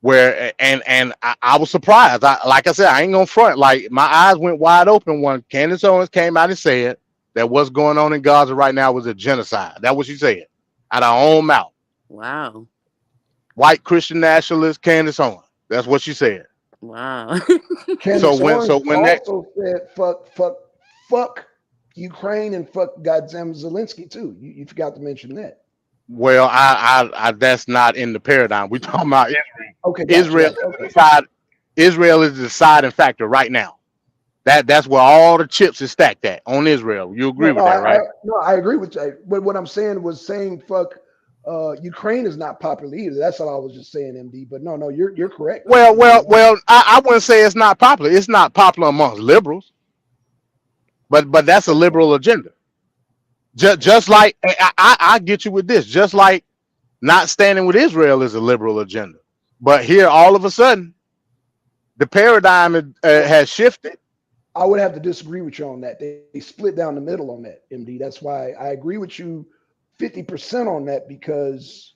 Where I was surprised. Like I said, I ain't gonna front. Like my eyes went wide open when Candace Owens came out and said that what's going on in Gaza right now was a genocide. That's what she said out of her own mouth. Wow. White Christian nationalist Candace Owens. That's what she said. Wow. Candace Owens that also said fuck Ukraine and fuck goddamn Zelensky too. You forgot to mention that. Well, I that's not in the paradigm. We talking about Israel. Okay, gotcha, Israel gotcha. is the side. Israel is the deciding factor right now. That's where all the chips is stacked at on Israel. You agree No, with that, right? I agree with you. But what I'm saying was saying fuck Ukraine is not popular either. That's all I was just saying, MD. But no, you're correct. Well, I wouldn't say it's not popular. It's not popular amongst liberals, but that's a liberal agenda. Just like I get you with this. Just like not standing with Israel is a liberal agenda. But here, all of a sudden, the paradigm has shifted. I would have to disagree with you on that. They split down the middle on that, MD. That's why I agree with you 50% on that, because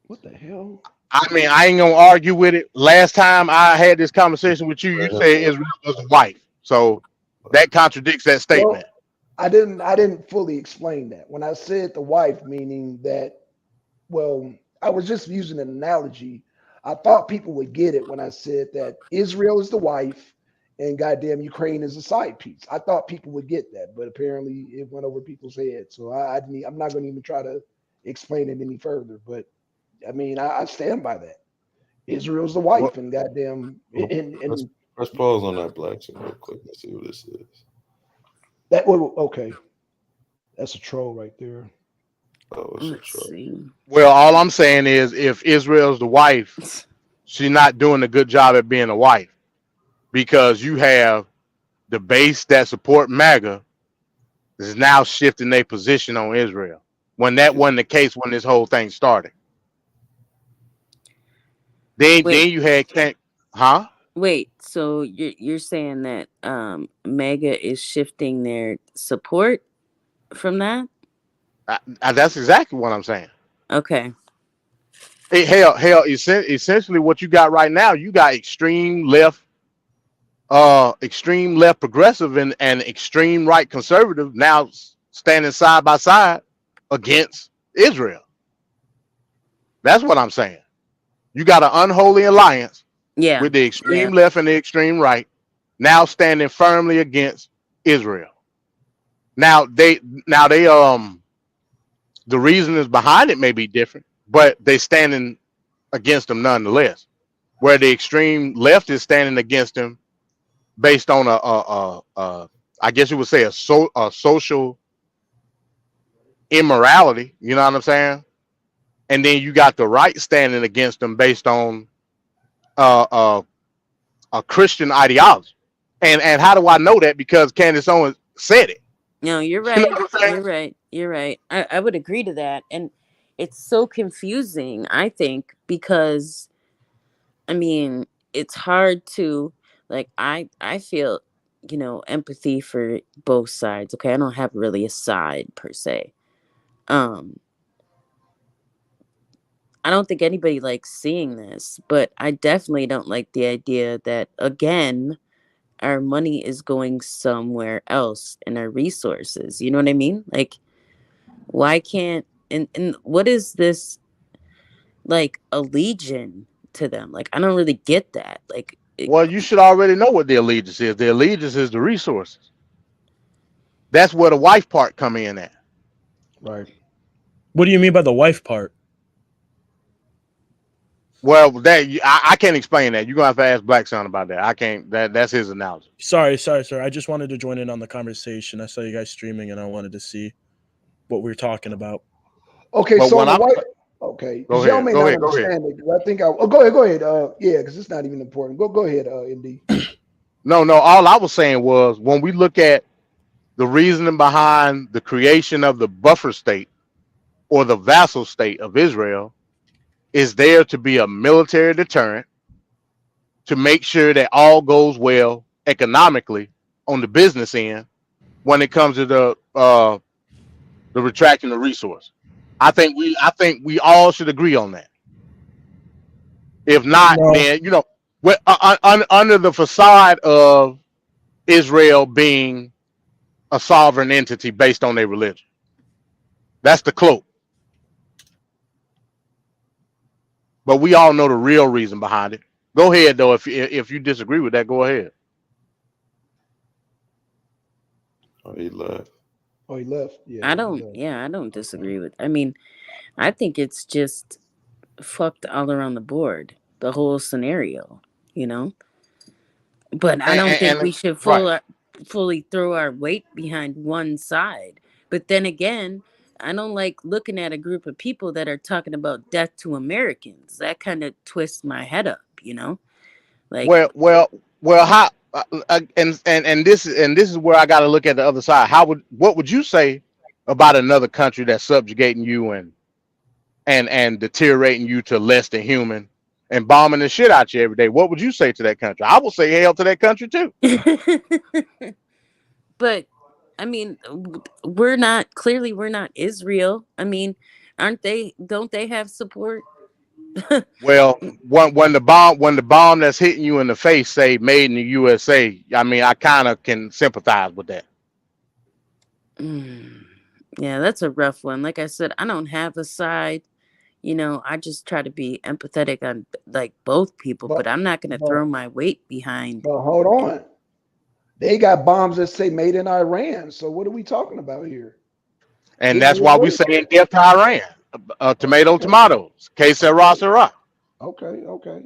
what the hell? I mean, I ain't gonna argue with it. Last time I had this conversation with you, you said Israel was a wife, so that contradicts that statement. Well, I didn't fully explain that. When I said the wife, meaning that, well, I was just using an analogy. I thought people would get it when I said that Israel is the wife and goddamn Ukraine is a side piece. I thought people would get that, but apparently it went over people's heads. So I'm not going to even try to explain it any further. But I mean, I stand by that. Israel's the wife, and goddamn, and Press pause on that black shit real quick. Let's see what this is. that. Well, okay, that's a troll right there. Oh, Let's see. Well, all I'm saying is, if Israel's the wife, she's not doing a good job at being a wife, because you have the base that support MAGA is now shifting their position on Israel, when that wasn't the case when this whole thing started. Then you had Wait, so you're saying that MAGA is shifting their support from that? That's exactly what I'm saying. Okay. Hey, hell, essentially what you got right now, you got extreme left progressive and extreme right conservative now standing side by side against Israel. That's what I'm saying. You got an unholy alliance with the extreme left and the extreme right now standing firmly against Israel. Now they the reasons behind it may be different, but they standing against them nonetheless. Where the extreme left is standing against them based on I guess you would say a social immorality. You know what I'm saying? And then you got the right standing against them based on a Christian ideology. And how do I know that? Because Candace Owens said it. No, you're right. You're right. I would agree to that. And it's so confusing, I think, because I mean, it's hard to I feel, empathy for both sides. Okay. I don't have really a side per se. I don't think anybody likes seeing this, but I definitely don't like the idea that, again, our money is going somewhere else and our resources. You know what I mean? Like, why can't, and what is this, a legion to them? Like, I don't really get that. Well, you should already know what the allegiance is. The allegiance is the resources. That's where the wife part come in at. Right. What do you mean by the wife part? Well, I can't explain that. You're gonna have to ask Black Son about that. I can't. That's his analogy. Sorry, sir. I just wanted to join in on the conversation. I saw you guys streaming, and I wanted to see what we were talking about. Okay, But so when the I'm- wife. Okay, Go y'all ahead, may go not ahead, go understand it. I think go ahead. Yeah, because it's not even important. Go ahead, MD. No. All I was saying was, when we look at the reasoning behind the creation of the buffer state or the vassal state of Israel, is there to be a military deterrent to make sure that all goes well economically on the business end when it comes to the retracting the resource. I think we all should agree on that. If not, No. then under the facade of Israel being a sovereign entity based on their religion, that's the cloak. But we all know the real reason behind it. Go ahead, though. If you disagree with that, go ahead. Oh, he left. Oh, he left. Yeah, I he don't, left. yeah, I don't disagree with. I mean, I think it's just fucked all around the board, the whole scenario, you know. But I don't think we should right. fully throw our weight behind one side. But then again, I don't like looking at a group of people that are talking about death to Americans. That kind of twists my head up, you know. Like, Well. How? And this is where I got to look at the other side. What would you say about another country that's subjugating you and deteriorating you to less than human and bombing the shit out you every day? What would you say to that country? I would say hell to that country too. but I mean, we're not Israel. I mean, aren't they? Don't they have support? Well, when the bomb that's hitting you in the face say "Made in the USA," I mean, I kind of can sympathize with that. Yeah, that's a rough one. Like I said, I don't have a side. You know, I just try to be empathetic on like both people, but I'm not going to throw my weight behind. But hold on, they got bombs that say "Made in Iran." So what are we talking about here? And that's why we say death to Iran. Tomatoes. Que sera, sera. Okay. Okay.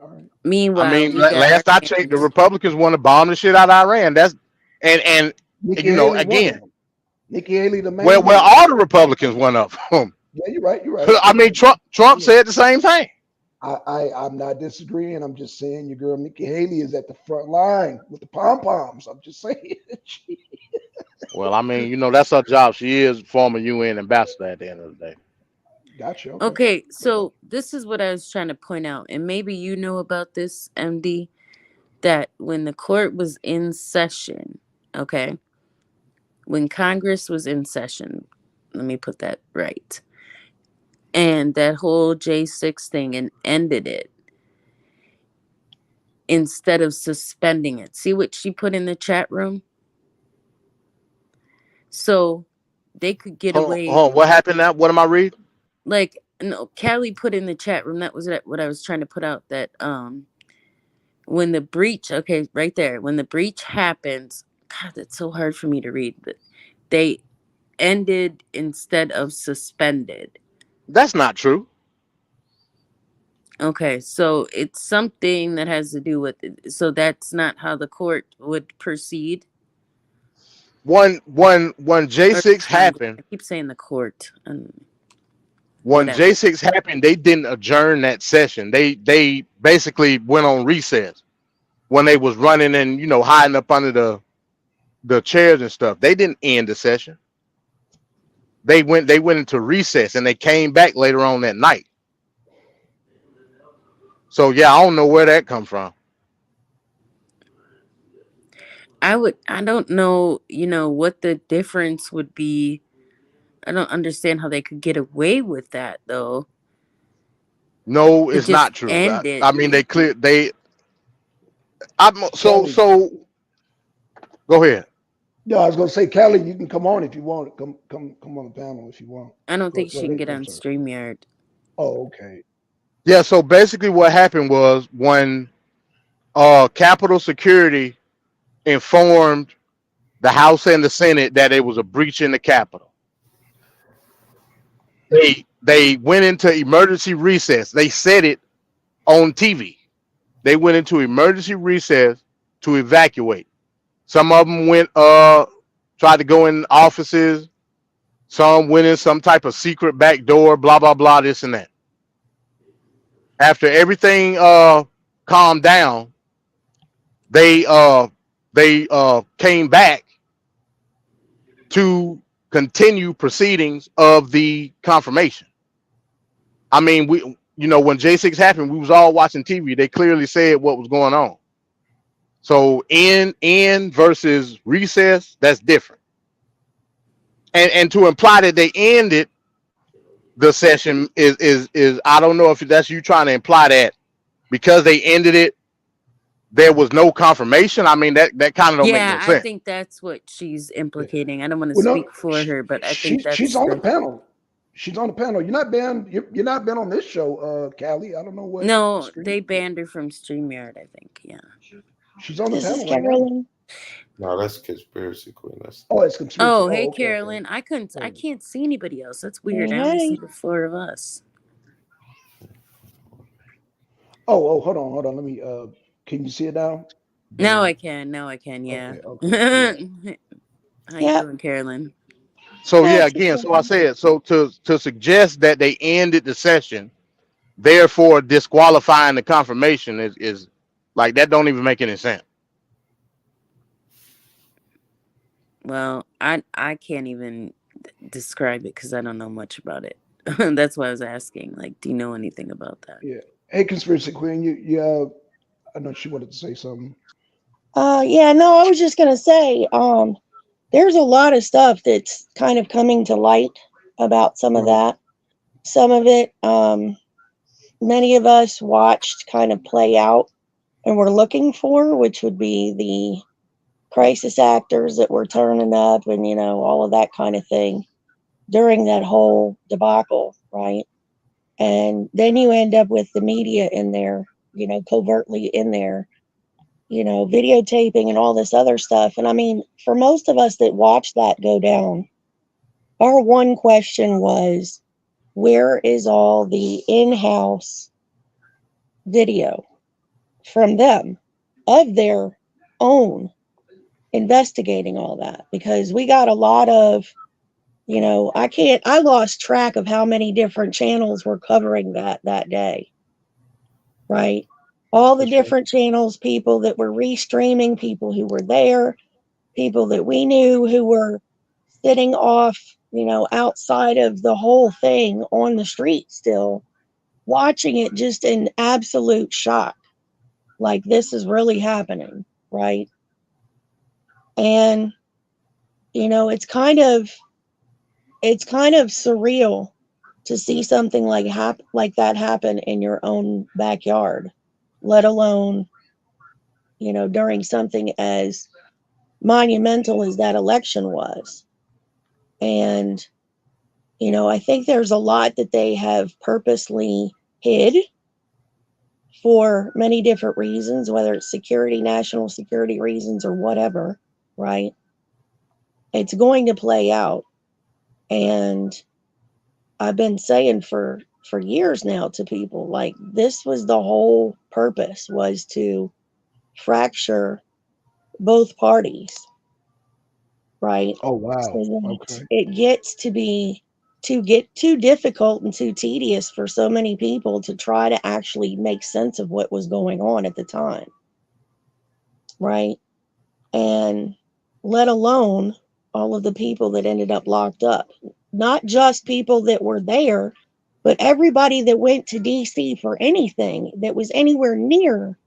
All right. Meanwhile, I mean, last I checked, the Republicans want to bomb the shit out of Iran. That's and Nikki you know, Haley again, Nikki Haley, the man. well, all the Republicans went up. Yeah, you're right. I mean, Trump said the same thing. I'm not disagreeing. I'm just saying your girl Nikki Haley is at the front line with the pom poms. I'm just saying. Well, I mean, you know, that's her job. She is former UN ambassador at the end of the day. Gotcha. Okay, so this is what I was trying to point out, and maybe you know about this, MD, that when the court was in session, okay, when Congress was in session, let me put that right, and that whole J6 thing and ended it instead of suspending it. See what she put in the chat room? So they could get away. What happened now? What am I reading? Like, no, Callie put in the chat room, that was what I was trying to put out, that when the breach, okay, right there, when the breach happens, God, that's so hard for me to read, but they ended instead of suspended. That's not true. Okay, so it's something that has to do with it. So that's not how the court would proceed. When J6 happened, I keep saying the court. When J6 happened, they didn't adjourn that session. They basically went on recess when they was running and, you know, hiding up under the chairs and stuff. They didn't end the session. They went into recess and they came back later on that night. So yeah, I don't know where that comes from. I don't know, you know, what the difference would be. I don't understand how they could get away with that though. No, it's not true. I mean, so go ahead. Yeah, I was gonna say, Callie, you can come on if you want. Come on the panel if you want. I don't think she can get on StreamYard. Oh, okay. Yeah, so basically what happened was when Capitol Security informed the House and the Senate that it was a breach in the Capitol, they went into emergency recess. They said it on TV. They went into emergency recess to evacuate. Some of them went tried to go in offices. Some went in some type of secret back door, blah blah blah, this and that. After everything calmed down, they came back to continue proceedings of the confirmation. I mean, when J6 happened, we was all watching TV. They clearly said what was going on. So in versus recess, that's different. And to imply that they ended the session is I don't know if that's you trying to imply that because they ended it, there was no confirmation. I mean, that kind of don't make no sense. I think that's what she's implicating. I don't want to speak for her, but I think she's on the panel. She's on the panel. You're not banned. You're not been on this show, Callie. I don't know what. No, they banned her from StreamYard, I think. Yeah. She's on the This is panel. Kimberly. No, that's conspiracy queen. That's Oh, it's conspiracy. Oh, Oh, hey, okay, Carolyn. I okay. can't see anybody else. That's weird. Hey, I only see hey. the four of us. Oh, hold on. Let me. Can you see it now? Now I Boom. can. Now I can. Yeah. Okay. Yeah. How you doing, Carolyn? So yeah, That's again, so I said, so to suggest that they ended the session, therefore disqualifying the confirmation is like that don't even make any sense. Well, I can't even describe it because I don't know much about it. That's why I was asking. Like, do you know anything about that? Yeah. Hey, conspiracy queen. You. I know she wanted to say something. Yeah, no, I was just gonna say, there's a lot of stuff that's kind of coming to light about some of that. Some of it, many of us watched kind of play out and we're looking for, which would be the crisis actors that were turning up and, you know, all of that kind of thing during that whole debacle, right? And then you end up with the media in there, you know, covertly in there, you know, videotaping and all this other stuff. And I mean, for most of us that watched that go down, our one question was, where is all the in-house video from them of their own investigating all that? Because we got a lot of, you know, I lost track of how many different channels were covering that day, right? All the different channels, people that were restreaming, people who were there, people that we knew who were sitting off, you know, outside of the whole thing on the street still, watching it just in absolute shock. Like, this is really happening, right? And, you know, it's kind of surreal to see something like that happen in your own backyard, let alone, you know, during something as monumental as that election was. And, you know, I think there's a lot that they have purposely hid for many different reasons, whether it's security, national security reasons, or whatever, right? It's going to play out. And I've been saying for years now to people, like, this was the whole purpose, was to fracture both parties, right? Oh wow. So that Okay. it gets to be too difficult and too tedious for so many people to try to actually make sense of what was going on at the time, right? And let alone all of the people that ended up locked up. Not just people that were there, but everybody that went to DC for anything that was anywhere near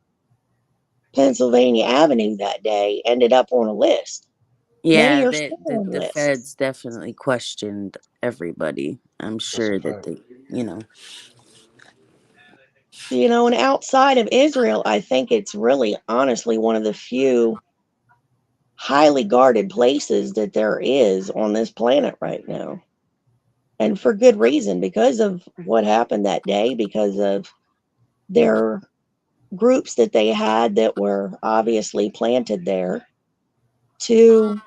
Pennsylvania Avenue that day ended up on a list. Many Yeah, are still on the lists. feds definitely questioned everybody. I'm sure that they, you know. You know, and outside of Israel, I think it's really honestly one of the few highly guarded places that there is on this planet right now. And for good reason, because of what happened that day, because of their groups that they had that were obviously planted there to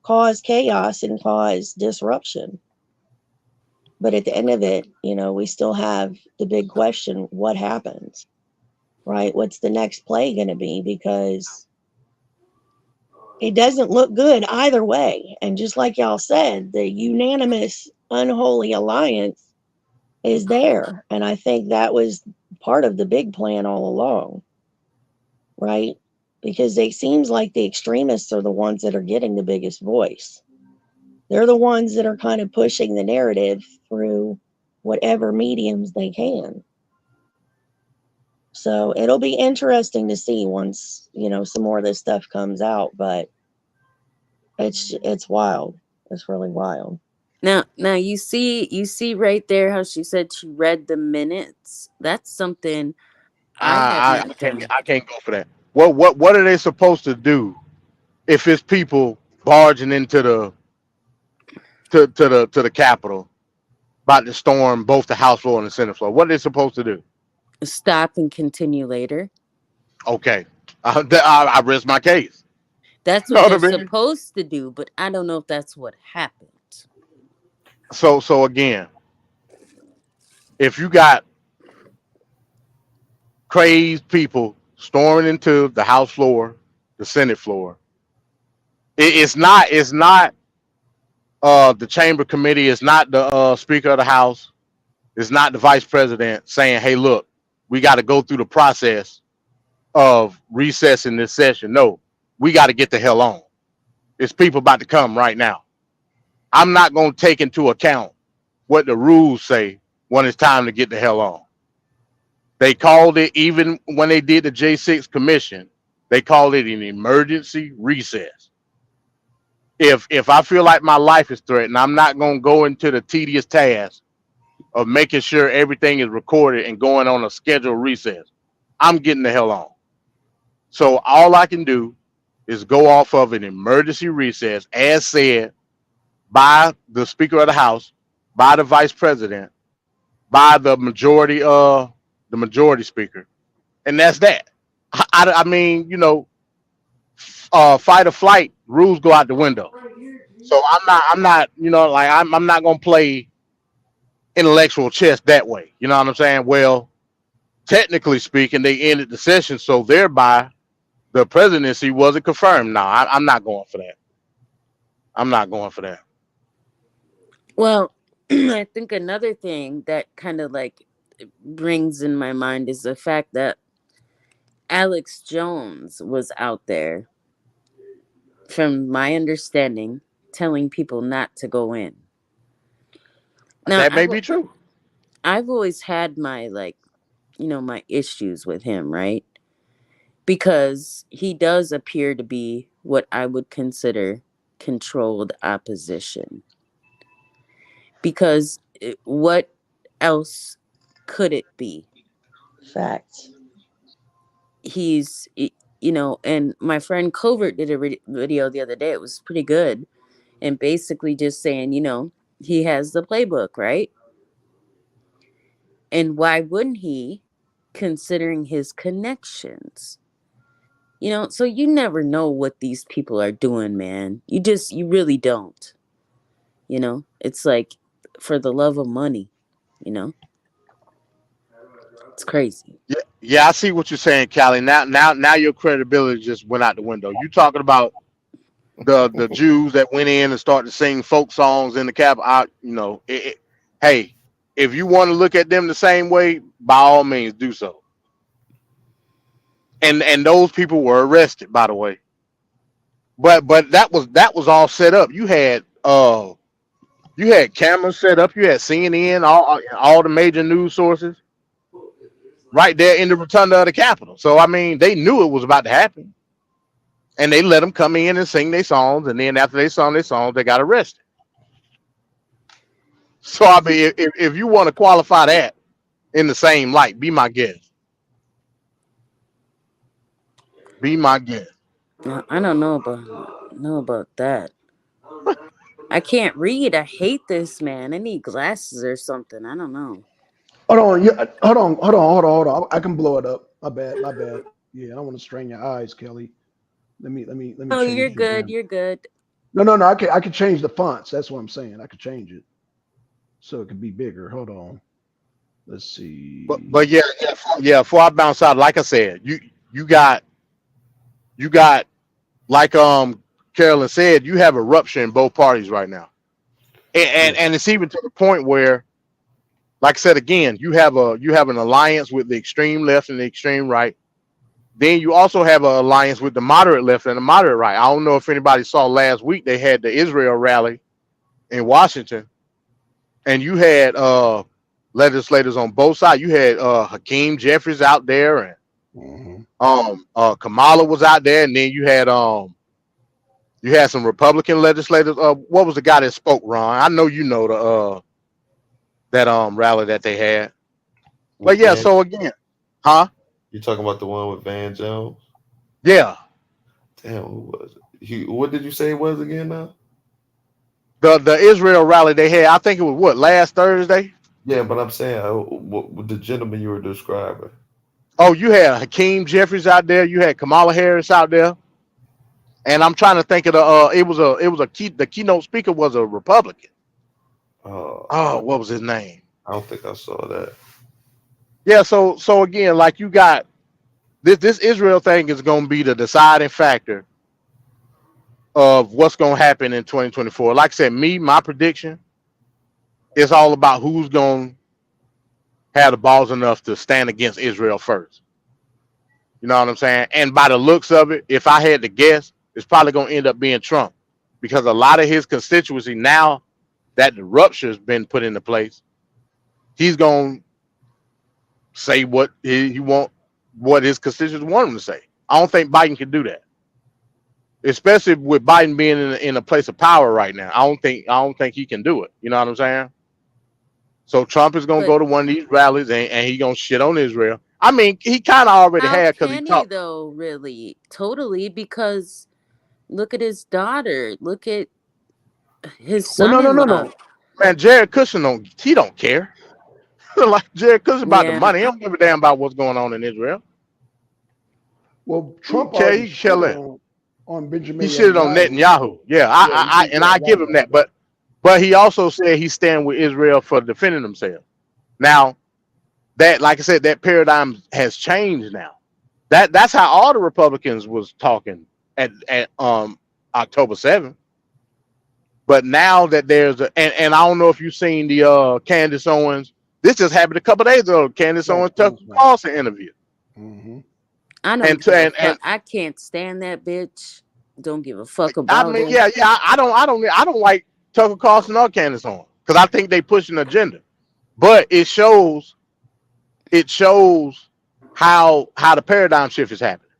cause chaos and cause disruption. But at the end of it, you know, we still have the big question, what happens, right? What's the next play going to be? Because it doesn't look good either way. And just like y'all said, the unanimous unholy alliance is there. And I think that was part of the big plan all along, right? Because it seems like the extremists are the ones that are getting the biggest voice. They're the ones that are kind of pushing the narrative through whatever mediums they can. So it'll be interesting to see once, you know, some more of this stuff comes out, but it's wild. It's really wild. Now you see right there how she said she read the minutes. That's something I had not done. I can't go for that. What are they supposed to do if it's people barging into the to the Capitol, about to storm both the House floor and the Senate floor? What are they supposed to do? Stop and continue later. Okay, I rest my case. That's Know what what they're I mean? supposed to do, but I don't know if that's what happened. So again, if you got crazed people storming into the House floor, the Senate floor, it's not the chamber committee, it's not the Speaker of the House, it's not the Vice President saying, "Hey, look, we got to go through the process of recessing this session." No, we got to get the hell on. It's people about to come right now. I'm not going to take into account what the rules say when it's time to get the hell on. They called it, even when they did the J6 commission, they called it an emergency recess. If I feel like my life is threatened, I'm not going to go into the tedious task of making sure everything is recorded and going on a scheduled recess. I'm getting the hell on. So all I can do is go off of an emergency recess as said by the Speaker of the House, by the Vice President, by the majority Speaker, and that's that. I mean, fight or flight rules go out the window. So I'm not, like I'm not gonna play intellectual chess that way. You know what I'm saying? Well, technically speaking, they ended the session, so thereby the presidency wasn't confirmed. No, I'm not going for that. I'm not going for that. Well, I think another thing that kind of like brings in my mind is the fact that Alex Jones was out there, from my understanding, telling people not to go in. Now, That may be true. I've always had my my issues with him, right? Because he does appear to be what I would consider controlled opposition. Because what else could it be? Facts. He's, and my friend Covert did a video the other day. It was pretty good. And basically just saying, he has the playbook, right? And why wouldn't he, considering his connections? So you never know what these people are doing, man. You really don't. It's like for the love of money, It's crazy. Yeah, I see what you're saying, Callie. Now your credibility just went out the window. You talking about the Jews that went in and started to sing folk songs in the Capitol? Hey, if you want to look at them the same way, by all means do so. And those people were arrested, by the way. But that was all set up. You had cameras set up. You had CNN, all the major news sources right there in the rotunda of the Capitol. So I mean, they knew it was about to happen, and they let them come in and sing their songs. And then after they sung their songs, they got arrested. So I mean, if you want to qualify that in the same light, be my guest. Be my guest. I don't know about that. I can't read. I hate this, man. I need glasses or something. I don't know. Hold on. Yeah, hold on. I can blow it up. My bad. Yeah, I don't want to strain your eyes, Kelly. Let me. Oh, you're good. You're good. No. I can change the fonts. That's what I'm saying. I could change it so it could be bigger. Hold on. Let's see. But yeah. Before I bounce out, like I said, you got like Carolyn said, you have a rupture in both parties right now, and it's even to the point where, like I said again, you have an alliance with the extreme left and the extreme right. Then you also have an alliance with the moderate left and the moderate right. I don't know if anybody saw last week, they had the Israel rally in Washington, and you had legislators on both sides. You had Hakeem Jeffries out there, and Kamala was out there, and then you had some Republican legislators. What was the guy that spoke, Ron? I know you know that rally that they had. But yeah, so again, You talking about the one with Van Jones? Yeah. Damn, who was it? What did you say it was again now? The Israel rally they had, I think it was last Thursday? Yeah, but I'm saying what the gentleman you were describing. Oh, you had Hakeem Jeffries out there. You had Kamala Harris out there. And I'm trying to think of the keynote speaker was a Republican. Oh, what was his name? I don't think I saw that. Yeah, so again, like you got this Israel thing is going to be the deciding factor of what's going to happen in 2024. Like I said, my prediction is all about who's going to have the balls enough to stand against Israel first. You know what I'm saying? And by the looks of it, if I had to guess, it's probably going to end up being Trump, because a lot of his constituency, now that the rupture's been put into place, he's going to say what what his constituents want him to say. I don't think Biden can do that, especially with Biden being in a place of power right now. I don't think he can do it. You know what I'm saying? So Trump is going to go to one of these rallies and he's going to shit on Israel. I mean, he kind of already had, because he talked. Though, really, totally, because look at his daughter. Look at his son. Well, no. Man, Jared Kushner don't care. Like Jared Kushner about the money. He don't give a damn about what's going on in Israel. Well, Trump he shitted on Benjamin. He shitted on Netanyahu. Yeah, I give him that. But he also said he's standing with Israel for defending themselves. Now, that, like I said, that paradigm has changed now. That's how all the Republicans was talking at October 7th. But now that there's and I don't know if you've seen the Candace Owens. This just happened a couple days ago. Candace Owens Tucker Carlson interview. Mm-hmm. I know. And I can't stand that bitch. Don't give a fuck about. I mean, yeah. I don't like Tucker Carlson or Candace Owens, because I think they push an agenda. But it shows how the paradigm shift is happening.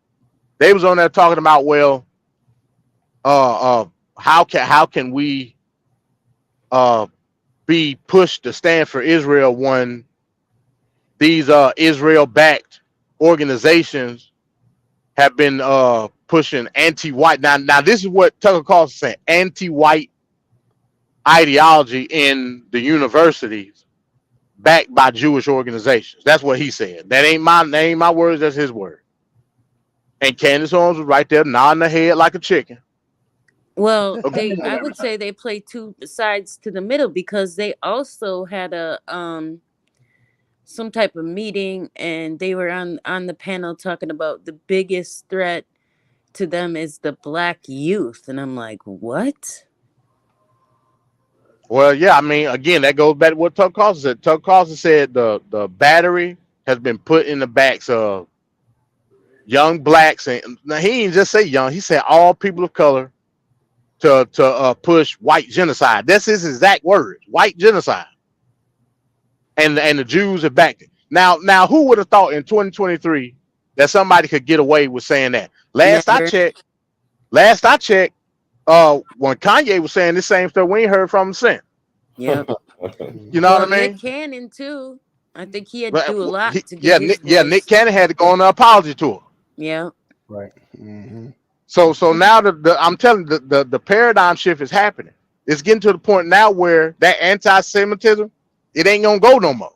They was on there talking about, well, how can we be pushed to stand for Israel when these Israel-backed organizations have been pushing anti-white. Now this is what Tucker Carlson said: anti-white ideology in the universities backed by Jewish organizations. That's what he said. That ain't my words, that's his word. And Candace Owens was right there nodding her head like a chicken. Well, I would say they play two sides to the middle, because they also had a some type of meeting, and they were on the panel talking about the biggest threat to them is the black youth. And I'm like, what? Well, yeah, I mean, again, that goes back to what Tucker Carlson said. Tucker Carlson said the battery has been put in the backs of young blacks, and now he didn't just say young, he said all people of color, to push white genocide. That's his exact words: white genocide. And the Jews are backed it. Now, who would have thought in 2023 that somebody could get away with saying that? Last I checked, when Kanye was saying the same stuff, we ain't heard from him since. Yeah. You know what I mean? Nick Cannon too. I think he had to do a lot to get Nick Cannon had to go on an apology tour. Yeah. Right. Mm-hmm. So now I'm telling you, the paradigm shift is happening. It's getting to the point now where that anti-Semitism, it ain't gonna go no more.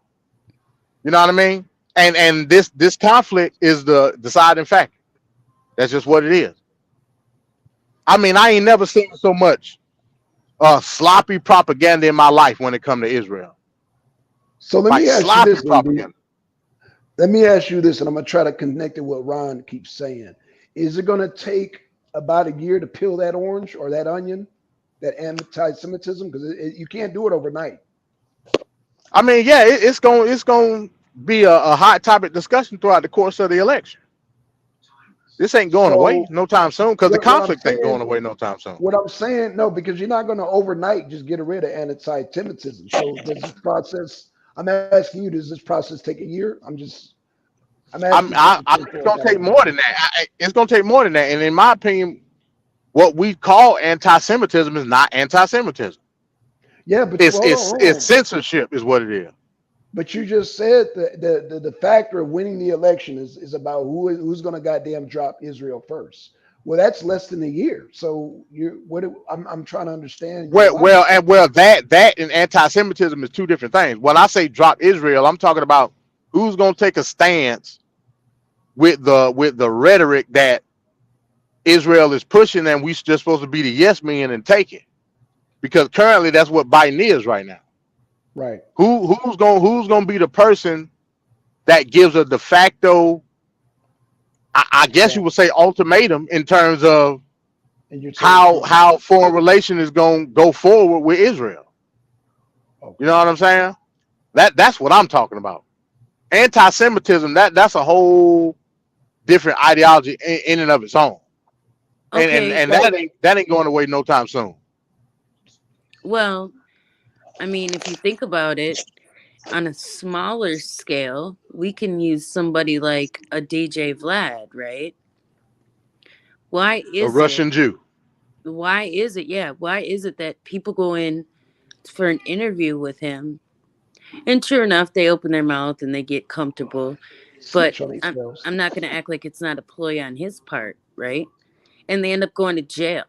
You know what I mean? And this conflict is the deciding factor. That's just what it is. I mean, I ain't never seen so much sloppy propaganda in my life when it comes to Israel. So let me ask you this. Propaganda. Let me ask you this, and I'm gonna try to connect it with what Ron keeps saying. Is it gonna take about a year to peel that orange or that onion, that anti-Semitism? Because you can't do it overnight. I mean, yeah, it's going to be a hot topic discussion throughout the course of the election. This ain't going away no time soon, because the conflict ain't going away no time soon. What I'm saying, no, because you're not going to overnight just get rid of anti-Semitism. So does this process? I'm asking you, does this process take a year? It's going to take more than that. It's going to take more than that. And in my opinion, what we call anti-Semitism is not anti-Semitism. Yeah, but it's censorship is what it is. But you just said the factor of winning the election is about who's going to goddamn drop Israel first. Well, that's less than a year. So I'm trying to understand. That and anti-Semitism is two different things. When I say drop Israel, I'm talking about who's going to take a stance with the rhetoric that Israel is pushing, and we just supposed to be the yes men and take it, because currently that's what Biden is right now. Right. Who's gonna be the person that gives a de facto, I guess you would say, ultimatum in terms of And you're how foreign relation is gonna go forward with Israel. You know what I'm saying? That's what I'm talking about. Anti-Semitism, that's a whole different ideology in and of its own. Okay. And that ain't going away no time soon. Well, I mean, if you think about it, on a smaller scale, we can use somebody like a DJ Vlad, right? Why A is Russian it? Jew. Why is it? Yeah. Why is it that people go in for an interview with him, and sure enough, they open their mouth and they get comfortable, but I'm not going to act like it's not a ploy on his part, right? And they end up going to jail.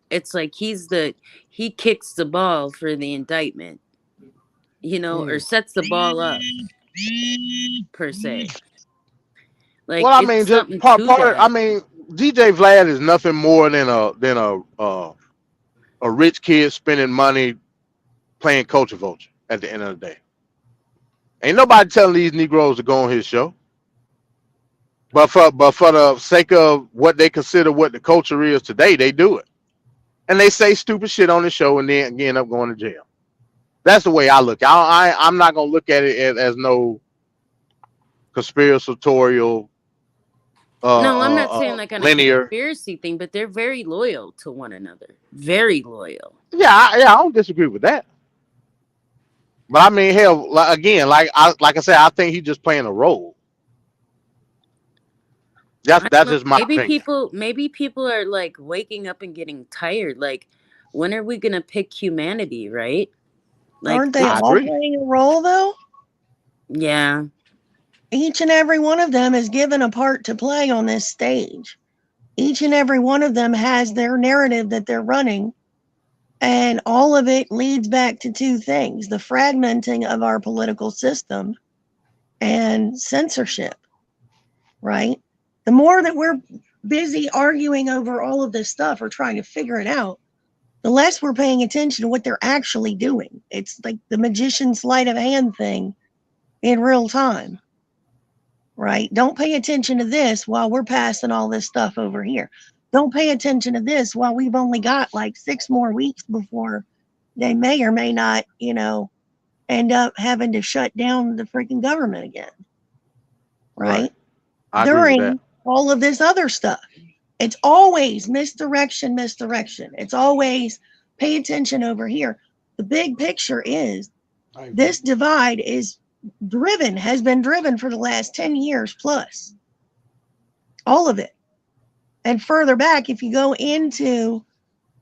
It's like he kicks the ball for the indictment, you know, or sets the ball up per se. Like, Well, I it's mean, just something part to of, that. I mean, DJ Vlad is nothing more than a rich kid spending money playing culture vulture at the end of the day. Ain't nobody telling these Negroes to go on his show. But for the sake of what they consider what the culture is today, they do it. And they say stupid shit on the show and then end up going to jail. That's the way I look. I'm not gonna look at it as no conspiratorial No, I'm not saying like on a linear. conspiracy thing, but they're very loyal to one another. Very loyal. Yeah, I don't disagree with that. But I mean, hell, again, like I said, I think he's just playing a role. That's just my opinion. Maybe people are like waking up and getting tired. Like, when are we gonna pick humanity, right? Like, Aren't they all playing a role though? Yeah. Each and every one of them is given a part to play on this stage. Each and every one of them has their narrative that they're running. And all of it leads back to two things: the fragmenting of our political system and censorship, right? The more that we're busy arguing over all of this stuff or trying to figure it out, the less we're paying attention to what they're actually doing. It's like the magician's sleight of hand thing in real time, right? Don't pay attention to this while we're passing all this stuff over here. Don't pay attention to this while we've only got like 6 more weeks before they may or may not, end up having to shut down the freaking government again. Right? I agree with that. During all of this other stuff. It's always misdirection. It's always pay attention over here. The big picture is this divide has been driven for the last 10 years plus. All of it. And further back, if you go into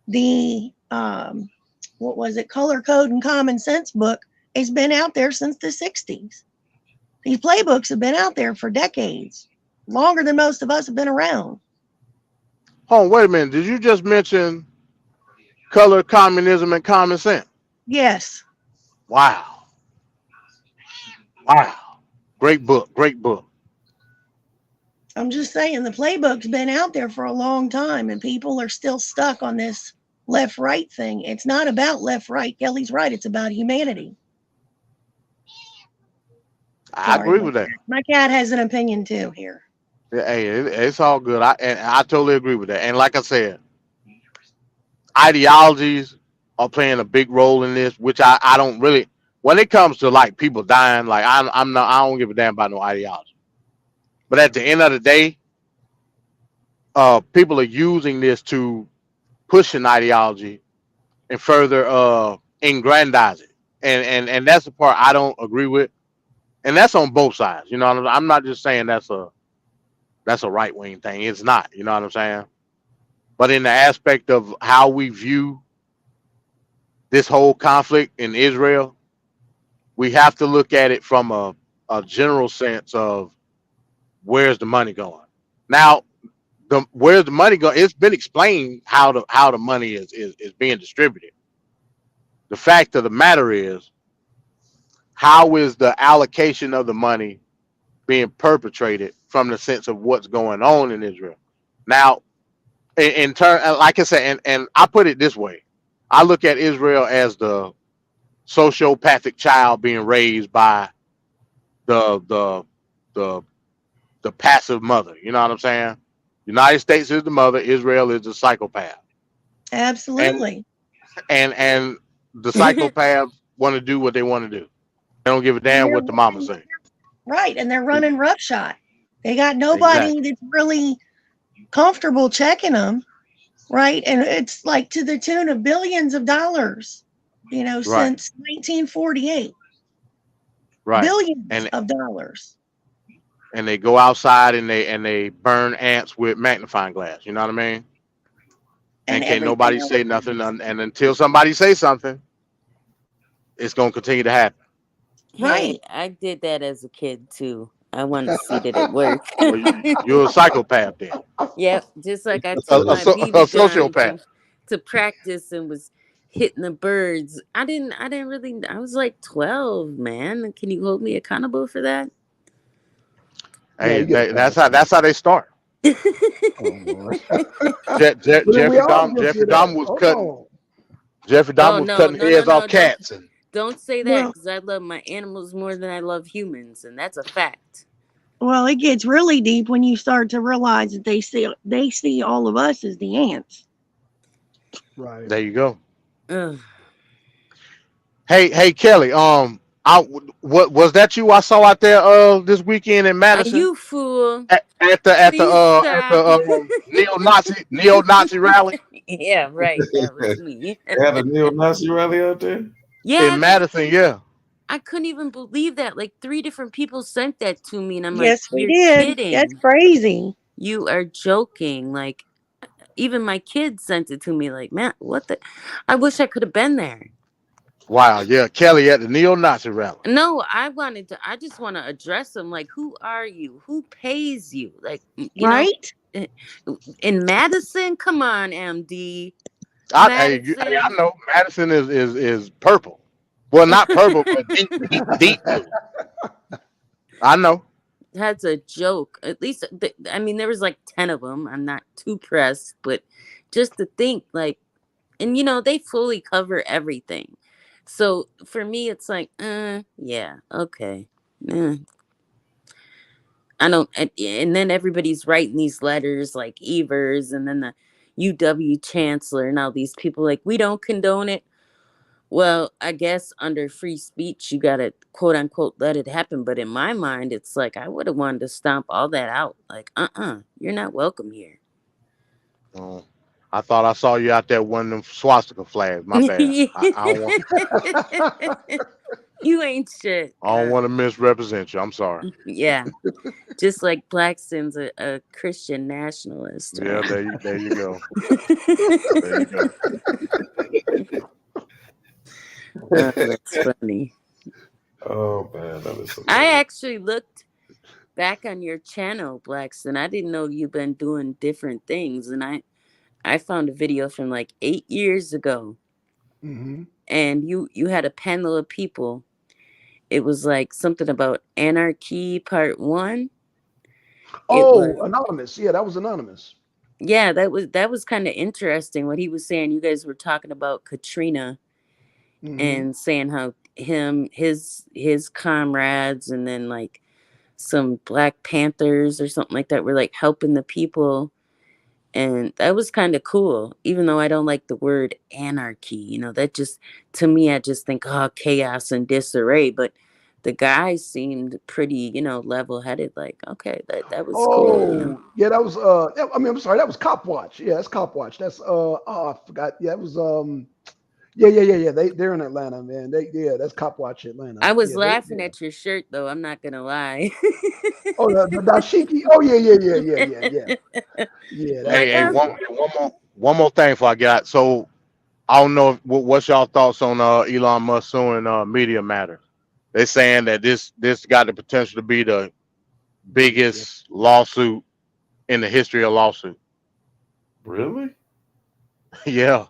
the, Color Code and Common Sense book, it's been out there since the 60s. These playbooks have been out there for decades, longer than most of us have been around. Oh, wait a minute. Did you just mention Color, Communism, and Common Sense? Yes. Wow. Great book. I'm just saying the playbook's been out there for a long time and people are still stuck on this left-right thing. It's not about left-right. Kelly's right. It's about humanity. I agree with that. My cat has an opinion too here. Hey, it's all good. I totally agree with that. And like I said, ideologies are playing a big role in this, which I don't really. When it comes to like people dying, like I don't give a damn about no ideology. But at the end of the day, people are using this to push an ideology and further aggrandize it, and that's the part I don't agree with. And that's on both sides. You know what I'm not just saying that's a right wing thing. It's not. You know what I'm saying? But in the aspect of how we view this whole conflict in Israel, we have to look at it from a general sense of where's the money going. Now, where's the money going? It's been explained how the money is being distributed. The fact of the matter is, how is the allocation of the money being perpetrated from the sense of what's going on in Israel? Now, in turn, like I said, and I put it this way: I look at Israel as the sociopathic child being raised by the the the the passive mother. You know what I'm saying? United States is the mother, Israel is the psychopath. Absolutely. And the psychopaths want to do what they want to do. They don't give a damn what the mama say. Right, and they're running roughshod. They got nobody that's really comfortable checking them, right? And it's like to the tune of billions of dollars, since 1948. Right. Billions of dollars. And they go outside and they burn ants with magnifying glass. You know what I mean? And can't nobody say nothing. And until somebody say something, it's gonna continue to happen. Right. Hey, I did that as a kid too. I wanted to see that it worked. Well, you're a psychopath then. Yep, just like I A took my BB gun sociopath. to practice and was hitting the birds. I didn't really. I was like 12, man. Can you hold me accountable for that? Hey, that's how they start. Jeffrey Dahmer was cutting. Jeffrey Dahmer was cutting heads off cats. Don't say that, because I love my animals more than I love humans, and that's a fact. Well, it gets really deep when you start to realize that they see all of us as the ants. Right. There you go. Ugh. Hey Kelly, what was that you I saw out there this weekend in Madison? You fool. At the neo-Nazi rally? Yeah, right. That was me. They had a neo-Nazi rally out there? Yeah. In Madison, yeah. I couldn't even believe that. Like 3 different people sent that to me, and I'm Yes, like, we "You're did. kidding. That's crazy. You are joking." Like, even my kids sent it to me. Like, man, what the? I wish I could have been there. Wow, yeah, Kelly at the neo-Nazi rally. No, I just want to address them. Like, who are you? Who pays you? Like, Right? In Madison? Come on, MD. I know Madison is purple. Well, not purple, but deep blue. I know. That's a joke. At least, there was like 10 of them. I'm not too pressed, but just to think, like, and they fully cover everything. So for me, it's like, yeah, okay. I don't, and then everybody's writing these letters like Evers, and then the UW chancellor and all these people like, we don't condone it. Well, I guess under free speech, you got to quote unquote let it happen. But in my mind, it's like, I would have wanted to stomp all that out. Like, you're not welcome here. Oh, I thought I saw you out there with one of them swastika flags. My bad. I don't want, You ain't shit. I don't want to misrepresent you. I'm sorry. Yeah. Just like Blackston's a Christian nationalist. Yeah, Right? there you go. There you go. That's funny. Oh man, that is so I actually looked back on your channel, Blackston. I didn't know you've been doing different things, and I found a video from like 8 years ago, and you had a panel of people. It was like something about anarchy part 1. Anonymous. Yeah, that was Anonymous. Yeah, that was kind of interesting what he was saying. You guys were talking about Katrina and saying how his comrades and then like some Black Panthers or something like that were like helping the people. And that was kind of cool, even though I don't like the word anarchy. That just, to me, I just think, chaos and disarray. But the guy seemed pretty, level-headed. Like, okay, that was cool. Yeah, that was I'm sorry, that was Cop Watch. Yeah, that's Cop Watch. That's I forgot. Yeah, it was yeah. They're in Atlanta, man. That's Cop Watch Atlanta. I was laughing at your shirt, though. I'm not gonna lie. Oh, the dashiki. Oh, yeah. Yeah. Hey, one more thing before I get out. So I don't know what's y'all thoughts on Elon Musk suing Media Matters. They're saying that this got the potential to be the biggest lawsuit in the history of lawsuit. Really? Yeah.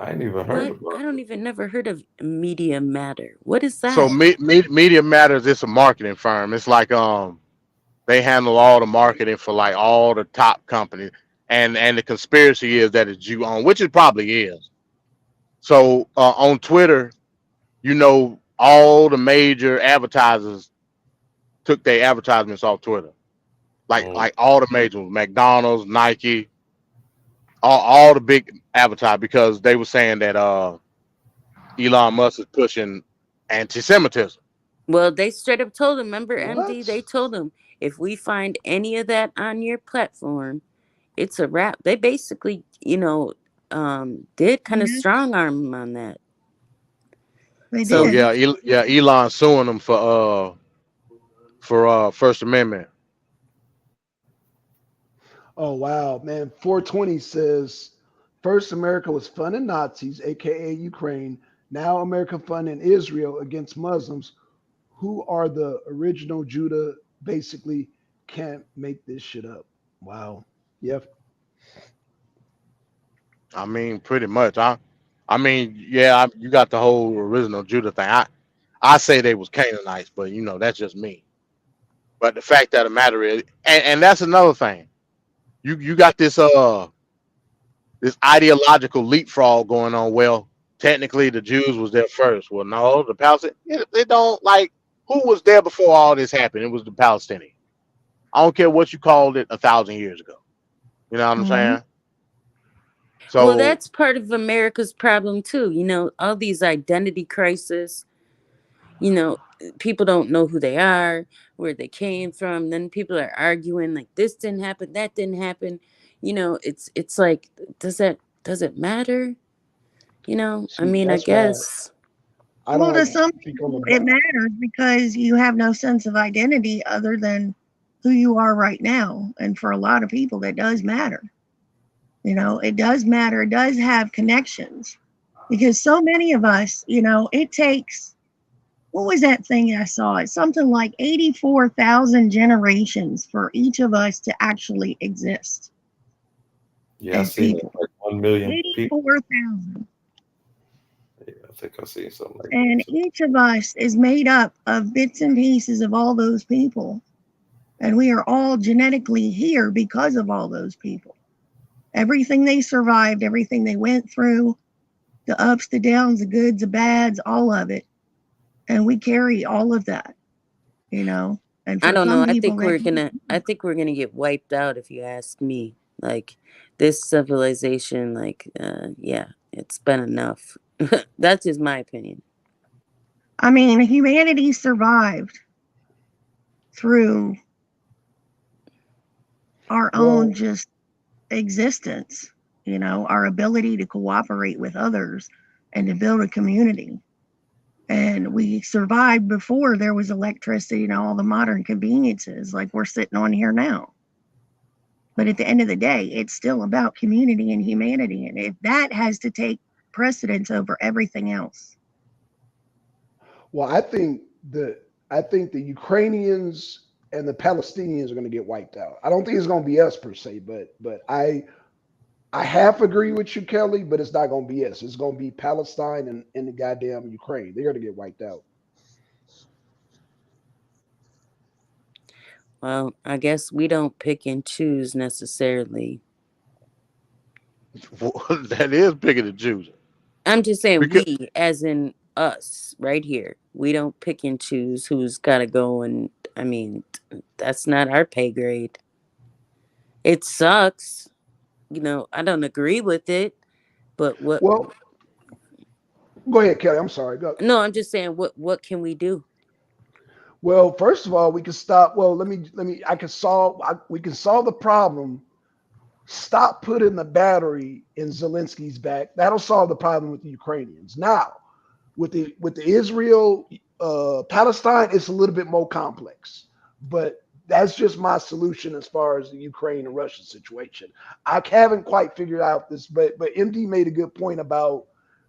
I ain't even heard of I don't even never heard of Media Matter. What is that? So Media Matters is a marketing firm. It's like they handle all the marketing for like all the top companies. and the conspiracy is that it's Jew owned, which it probably is. So on Twitter, you know, all the major advertisers took their advertisements off Twitter. Like all the major ones, McDonald's, Nike, all the big advertisers, because they were saying that Elon Musk is pushing anti-Semitism. Well, they straight up told him, remember, MD? What? They told him, if we find any of that on your platform, it's a wrap. They basically, you know, did kind of strong arm him on that. They So did. Yeah, Elon suing them for First Amendment. Oh wow, man. 420 says first America was funding Nazis, aka Ukraine. Now America funding Israel against Muslims, who are the original Judah. Basically, can't make this shit up. Wow. Yep. I mean, pretty much. I mean, yeah, you got the whole original Judah thing. I say they was Canaanites, but you know, that's just me. But the fact of the matter is, and that's another thing. You got this ideological leapfrog going on. Well, technically the Jews was there first. Well, no, the Palestinians, they don't, like, who was there before all this happened? It was the Palestinians. I don't care what you called it 1,000 years ago. You know what I'm saying? So well, that's part of America's problem too. You know, all these identity crises. You know, people don't know who they are, where they came from. Then people are arguing like this didn't happen, that didn't happen. You know, it's like, does it matter? You know, I See, mean, I that's why guess. I Well, don't to like to some speak on people, the it matters because you have no sense of identity other than who you are right now. And for a lot of people, that does matter. You know, it does matter. It does have connections because so many of us, you know, it takes, what was that thing I saw? It's something like 84,000 generations for each of us to actually exist Yeah, I as seen people. like 1 million people. 84,000. Yeah, I think I seen something like And that. each of us is made up of bits and pieces of all those people. And we are all genetically here because of all those people. Everything they survived, everything they went through, the ups, the downs, the goods, the bads, all of it. And we carry all of that, you know. And I for don't know. some people, I think we're gonna get wiped out if you ask me. Like this civilization, like yeah, it's been enough. That's just my opinion. I mean, humanity survived through our own just existence, you know, our ability to cooperate with others and to build a community. And we survived before there was electricity and all the modern conveniences like we're sitting on here now. But at the end of the day, it's still about community and humanity. And if that has to take precedence over everything else. Well, I think the Ukrainians and the Palestinians are going to get wiped out. I don't think it's going to be us per se, but I half agree with you, Kelly, but it's not going to be us. It's going to be Palestine and the goddamn Ukraine. They're going to get wiped out. Well, I guess we don't pick and choose necessarily. that is bigger than Jews. I'm just saying Because we, as in us, right here. We don't pick and choose who's got to go, and I mean, that's not our pay grade. It sucks. You know, I don't agree with it, but what? Well, go ahead, Kelly. I'm sorry. Go. No, I'm just saying, what can we do? Well, first of all, we can stop. Well, let me. We can solve the problem. Stop putting the battery in Zelensky's back. That'll solve the problem with the Ukrainians. Now, with the Israel Palestine, it's a little bit more complex, but that's just my solution as far as the Ukraine and Russia situation. I haven't quite figured out this, but MD made a good point about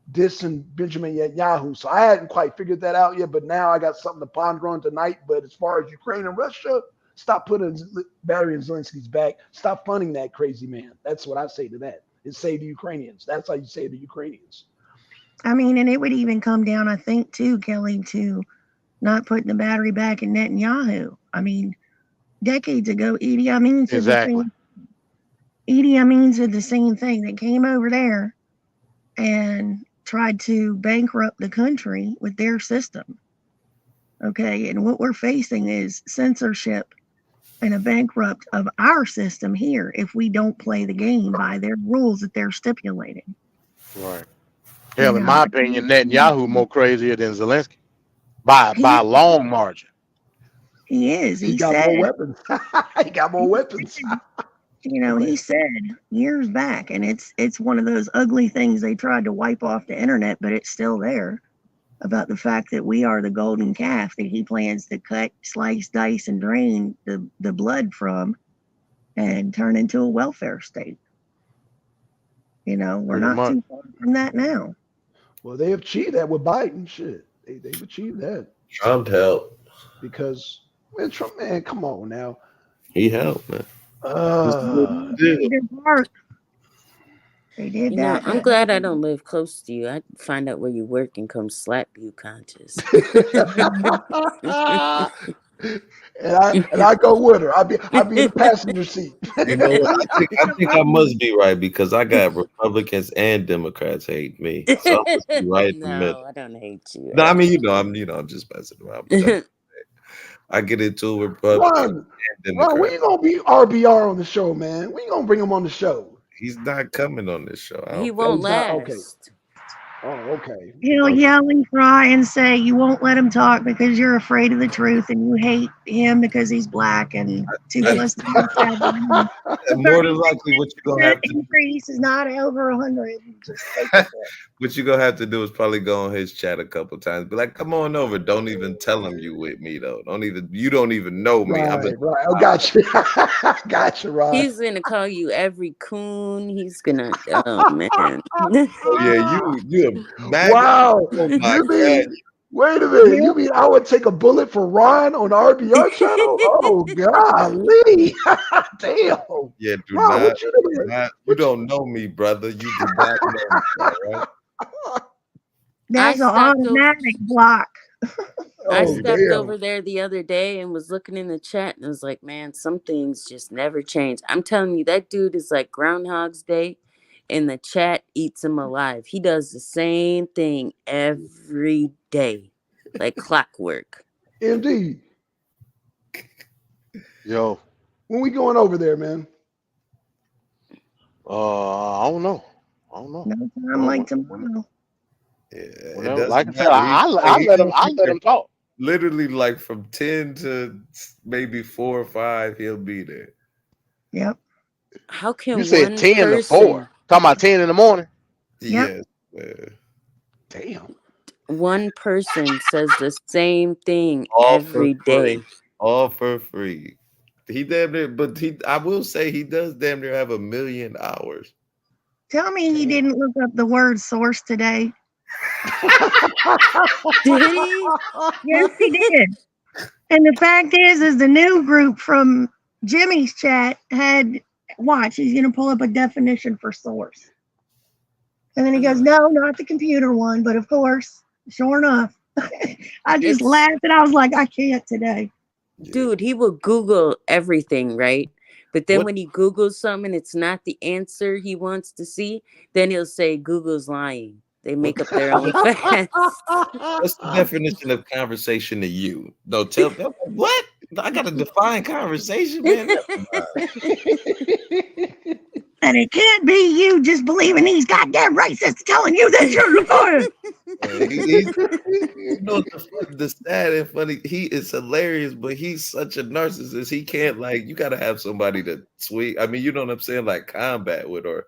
this and Benjamin Netanyahu. So I hadn't quite figured that out yet, but now I got something to ponder on tonight. But as far as Ukraine and Russia, stop putting battery in Zelensky's back. Stop funding that crazy man. That's what I say to that. And say the Ukrainians. That's how you say the Ukrainians. I mean, and it would even come down, I think, too, Kelly, to not putting the battery back in Netanyahu. I mean, decades ago, Idi Amin said the same. Idi Amin did the same thing. They came over there and tried to bankrupt the country with their system. Okay, and what we're facing is censorship and a bankrupt of our system here if we don't play the game by their rules that they're stipulating. Right. Hell, in know, my opinion, Netanyahu more crazier than Zelensky by a long margin. He is. He He got said, more weapons. He got more weapons. you know, he said years back, and it's one of those ugly things they tried to wipe off the internet, but it's still there, about the fact that we are the golden calf that he plans to cut, slice, dice, and drain the blood from and turn into a welfare state. You know, we're Pretty not much. too far from that now. Well, they have achieved that with Biden. Shit, they've achieved that Trump helped. because man, Trump, man, come on now. He helped, man. They did their part. They did You know, that. I'm glad I don't live close to you. I'd find out where you work and come slap you conscious. and I go with her. I'll be in the passenger seat. You know what? I think I must be right because I got Republicans and Democrats hate me. So I must be right in the middle. No, I don't hate you. No, I mean, I'm just messing around. But I get into it with Republicans and Ron, we Democrats. ain't gonna be RBR on the show, man. We ain't gonna bring him on the show. He's not coming on this show. I He don't won't He's not- last. okay. Oh, okay. He'll yell and cry and say you won't let him talk because you're afraid of the truth and you hate him because he's black and 2 plus 2 is 7. More than likely, what you're gonna have to increase is not over 100. Just take it. what you're gonna have to do is probably go on his chat a couple times. Be like, come on over. Don't even tell him you with me though. You don't even know me. Right, I'm a, right. I got you. Got you, Ron. He's gonna call you every coon. He's gonna. Oh man. oh yeah, you a maggot. Wow. Oh my You mean, God. wait a minute. You mean I would take a bullet for Ron on the RBR channel? Oh, golly. Damn. Yeah, do Ron, not, what you doing? you don't know me, brother. You do not know me, all right? That's an stopped over- automatic block. I Oh, stepped damn. over there the other day and was looking in the chat and I was like, man, some things just never change. I'm telling you, that dude is like Groundhog's Day and the chat eats him alive. He does the same thing every day, like clockwork. Indeed. Yo, When we going over there, man? I don't know. No time like tomorrow. Yeah, it Whatever. doesn't Like I said, matter. I let him talk. Literally, like from 10 to maybe 4 or 5, he'll be there. Yep. How can You said one 10 to person, 4. Talking about 10 in the morning. Yep. Yes. Damn. one person says the same thing All for every day? free. All for free. He damn near, but I will say he does damn near have 1 million hours. Tell me he didn't look up the word source today. Did he? Yes, he did. And the fact is the new group from Jimmy's chat had, watch, he's going to pull up a definition for source. And then he goes, no, not the computer one, but of course, sure enough. I just laughed and I was like, I can't today. Dude, he will Google everything, right? But then What- when he Googles something, it's not the answer he wants to see. Then he'll say Google's lying. They make up their own facts. What's the definition of conversation to you? No, tell them what? I gotta define conversation, man. And it can't be you just believing these goddamn racists telling you that you're the one. You know the sad and funny. He is hilarious, but he's such a narcissist. He can't you gotta have somebody to I mean, you know what I'm saying? Like combat with or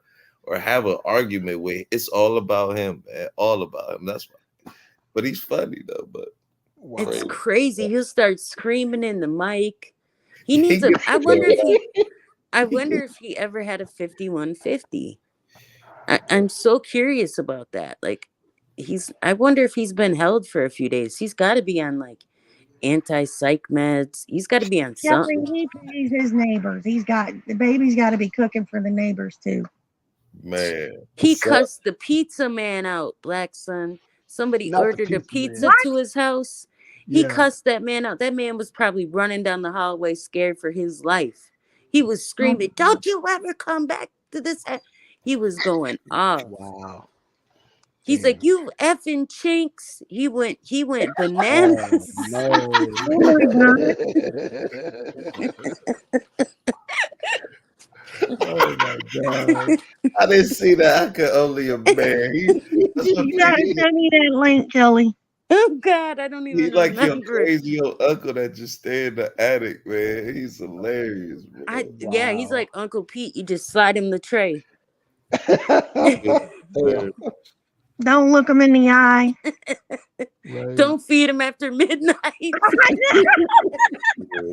have an argument with. It's all about him, man. All about him. That's why. But he's funny though. But It's crazy. He'll start screaming in the mic. He needs a. I wonder if he ever had a 5150. I'm so curious about that. Like, I wonder if he's been held for a few days. He's got to be on like anti-psych meds. He's got to be on something. He pays his neighbors. The baby's got to be cooking for the neighbors too. Man, He cussed the pizza man out, Black Son. Somebody Not the ordered a pizza pizza man. to his house. He Yeah. cussed that man out. That man was probably running down the hallway scared for his life. He was screaming, "Don't you ever come back to this." He was going off. Wow. He's like, "You effing chinks." He went Oh bananas. no. Oh my God. I didn't see that. I could only imagine. You gotta send me that link, Kelly. Oh God, I don't even He's like your remember it. crazy old uncle that just stay in the attic, man. He's hilarious, bro. Yeah, he's like Uncle Pete. You just slide him the tray. Don't look him in the eye. Right. Don't feed him after midnight. Yeah,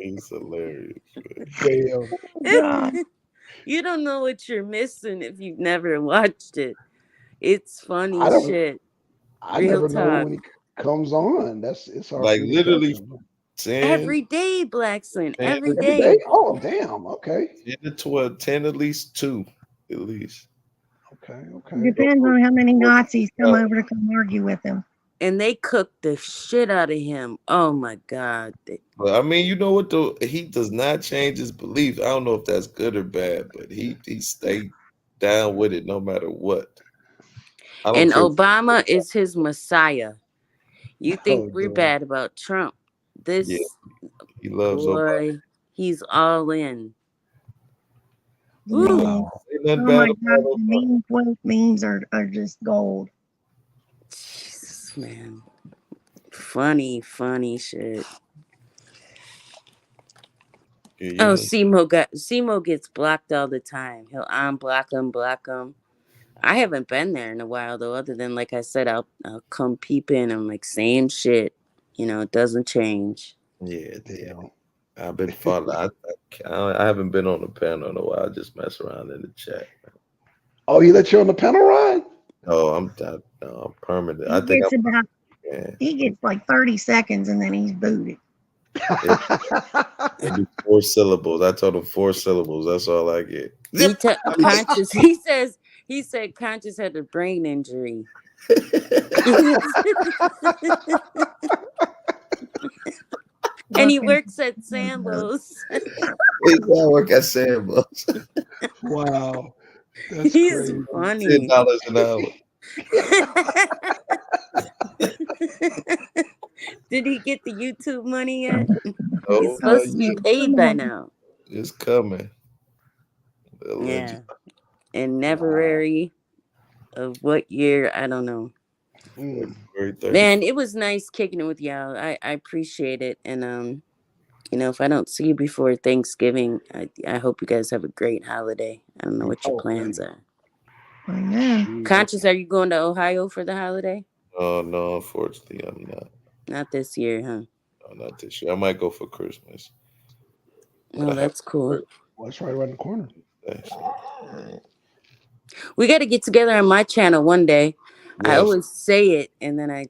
he's hilarious, Damn. God. You don't know what you're missing if you've never watched it. It's funny I don't- shit. I Real never know talk. when he comes on. It's hard Like for me to literally catch him. 10, Every day, Blackson. Every Every day. day? Oh damn. Okay. 10 to 12, 10 at least 2, at least. Okay. Depends on how many Nazis come over to come argue with him. And they cooked the shit out of him. Oh my God. But I mean, you know what though? He does not change his beliefs. I don't know if that's good or bad, but he stayed down with it no matter what. I don't And care- Obama is his messiah. You think Oh, we're God. bad about Trump. This Yeah, he loves Obama. boy, he's all in. Wow. Ain't Oh nothing my bad God, about the Obama. meme quote memes are just gold. Jesus, man. Funny shit. Yeah, you Oh, know. Simo gets blocked all the time. He'll unblock him, block him. I haven't been there in a while though. Other than like I said, I'll come peep in. I'm like same shit. You know, it doesn't change. Yeah, Damn. I've been following. I haven't been on the panel in a while. I just mess around in the chat. Oh, he let you on the panel ride? Oh, I'm permanent. I think He gets like 30 seconds and then he's booted. I do 4 syllables. I told him 4 syllables. That's all I get. Conscious. He said Conscious had a brain injury. And he works at Sambo's. He work at Sambo's. Wow. That's He's crazy. funny. $10 an hour. Did he get the YouTube money yet? Oh, He's supposed to be paid by now. It's coming. Yeah. In February of what year? I don't know. Man, it was nice kicking it with y'all. I appreciate it. And you know, if I don't see you before Thanksgiving, I hope you guys have a great holiday. I don't know what your plans are. I know. Conscious, are you going to Ohio for the holiday? Oh no, unfortunately, I'm not. Not this year, huh? No, not this year. I might go for Christmas. Oh, that's cool. Well, that's right around the corner. Thanks. We got to get together on my channel one day. I Yes. always say it and then I,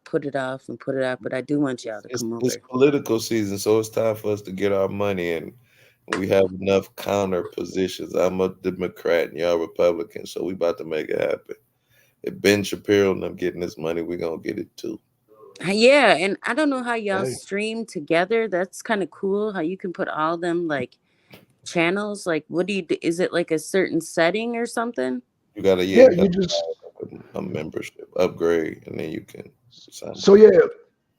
put it off and put it out, but I do want y'all to come over. It's political season, so it's time for us to get our money, and we have enough counter positions. I'm a Democrat and y'all Republican, so we about to make it happen. If Ben Shapiro and them getting this money, we're gonna get it too. Yeah, and I don't know how y'all Hey. stream together. That's kind of cool how you can put all them like channels. Like, what do you do? Is it like a certain setting or something? You gotta Yeah, you you gotta just have a membership upgrade, and then you can sign. so yeah,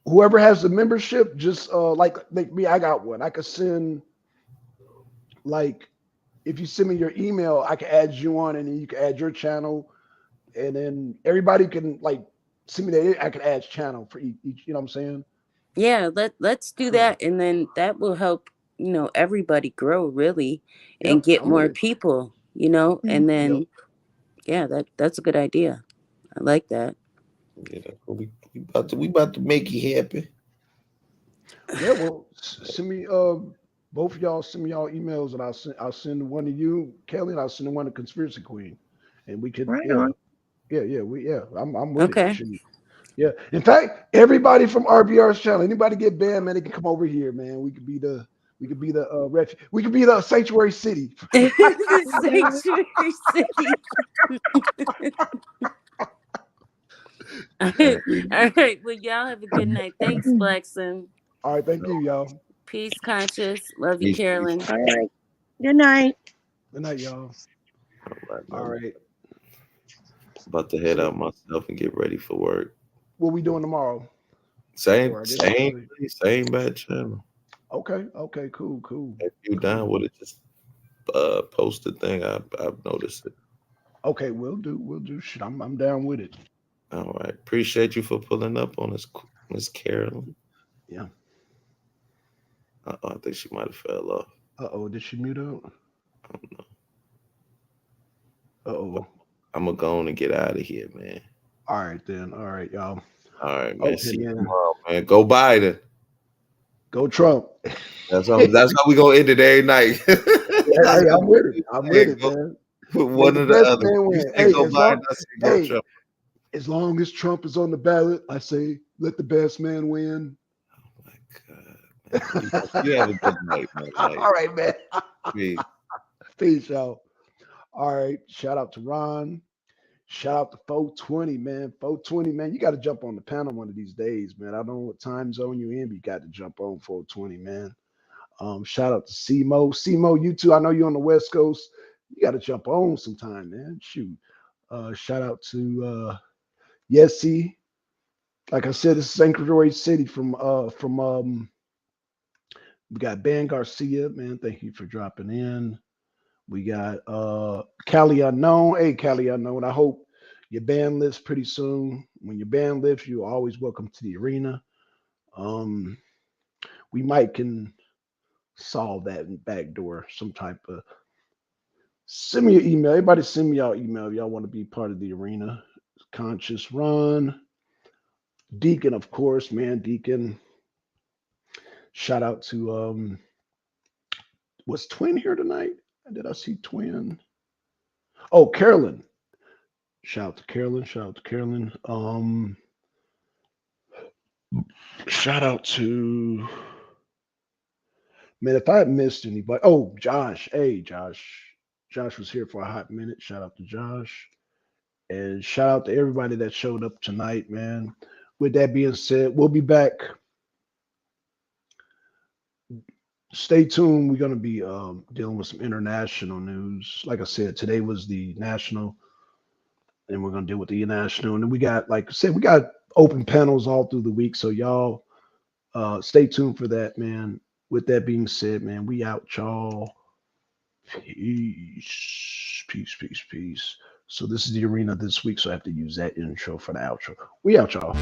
whoever has the membership, just like me, I got one. I could send like if you send me your email, I can add you on, and then you can add your channel, and then everybody can like send me that. I can add channel for each. You know what I'm saying? Yeah, let's do that, and then that will help everybody grow really and Yep, get I'm more with it. people. And then yeah, that's a good idea. I like that. Yeah, we about to make you happy. Yeah, well, send me both of y'all send me y'all emails, and I'll send one to you, Kelly, and I'll send one to Conspiracy Queen, and we could Right yeah, on. I'm with Okay. it. Shoot. Yeah, in fact, everybody from RBR's channel, anybody get banned, man, they can come over here, man. We could be the refuge. We could be the sanctuary city. Sanctuary City. All right. Well, y'all have a good night. Thanks, Blackson. All right, thank you, y'all. Peace, Conscious. Love you, Peace, peace. Carolyn. All right. Good night. Good night, y'all. All All right. right. About to head out myself and get ready for work. What we doing tomorrow? Same, Or I guess same, Friday. same bad channel. Okay. Cool. If you down with it, just post the thing. I've noticed it. Okay, we'll do. Shit, I'm down with it. All right. Appreciate you for pulling up on us, Miss Carolyn. Yeah. I think she might have fell off. Did she mute out? I don't know. But I'm gonna go on and get out of here, man. All right, then. All right, y'all. All right, man. Okay, See you man. tomorrow, man. Go Biden. Go Trump. That's how we gonna end it every night. Hey, I'm with it. I'm with it, man. One May or the the best other. man You win. say Hey, go Biden, I say go Trump. as long as Trump is on the ballot, I say let the best man win. Oh my God. You have a good night, man. All right, man. Peace. Peace, y'all. All right. Shout out to Ron. Shout out to 420, man. 420, man. You got to jump on the panel one of these days, man. I don't know what time zone you're in, but you got to jump on 420, man. Shout out to CMO. CMO, you too. I know you're on the West Coast. You got to jump on sometime, man. Shoot. Shout out to Yesy. Like I said, this is Sanctuary City from we got Ben Garcia, man. Thank you for dropping in. We got Cali Unknown. Hey, Cali Unknown. I hope your band lifts pretty soon. When your band lifts, you're always welcome to the arena. We might can solve that in back door, some type of. Send me your email. Everybody send me y'all email if y'all want to be part of the arena. Conscious Run. Deacon, of course, man. Deacon. Shout out to was Twin here tonight? Did I see Twin? Oh, Carolyn. Shout out to Carolyn. Shout out to Carolyn. Shout out to man, if I missed anybody. Oh, Josh. Hey, Josh. Josh was here for a hot minute. Shout out to Josh. And shout out to everybody that showed up tonight, man. With that being said, we'll be back. Stay tuned. We're going to be dealing with some international news. Like I said, today was the national, and we're going to deal with the international. And then we got, like I said, we got open panels all through the week. So y'all stay tuned for that, man. With that being said, man, we out, y'all. Peace, peace, peace, peace. So this is the arena this week, so I have to use that intro for the outro. We out, y'all.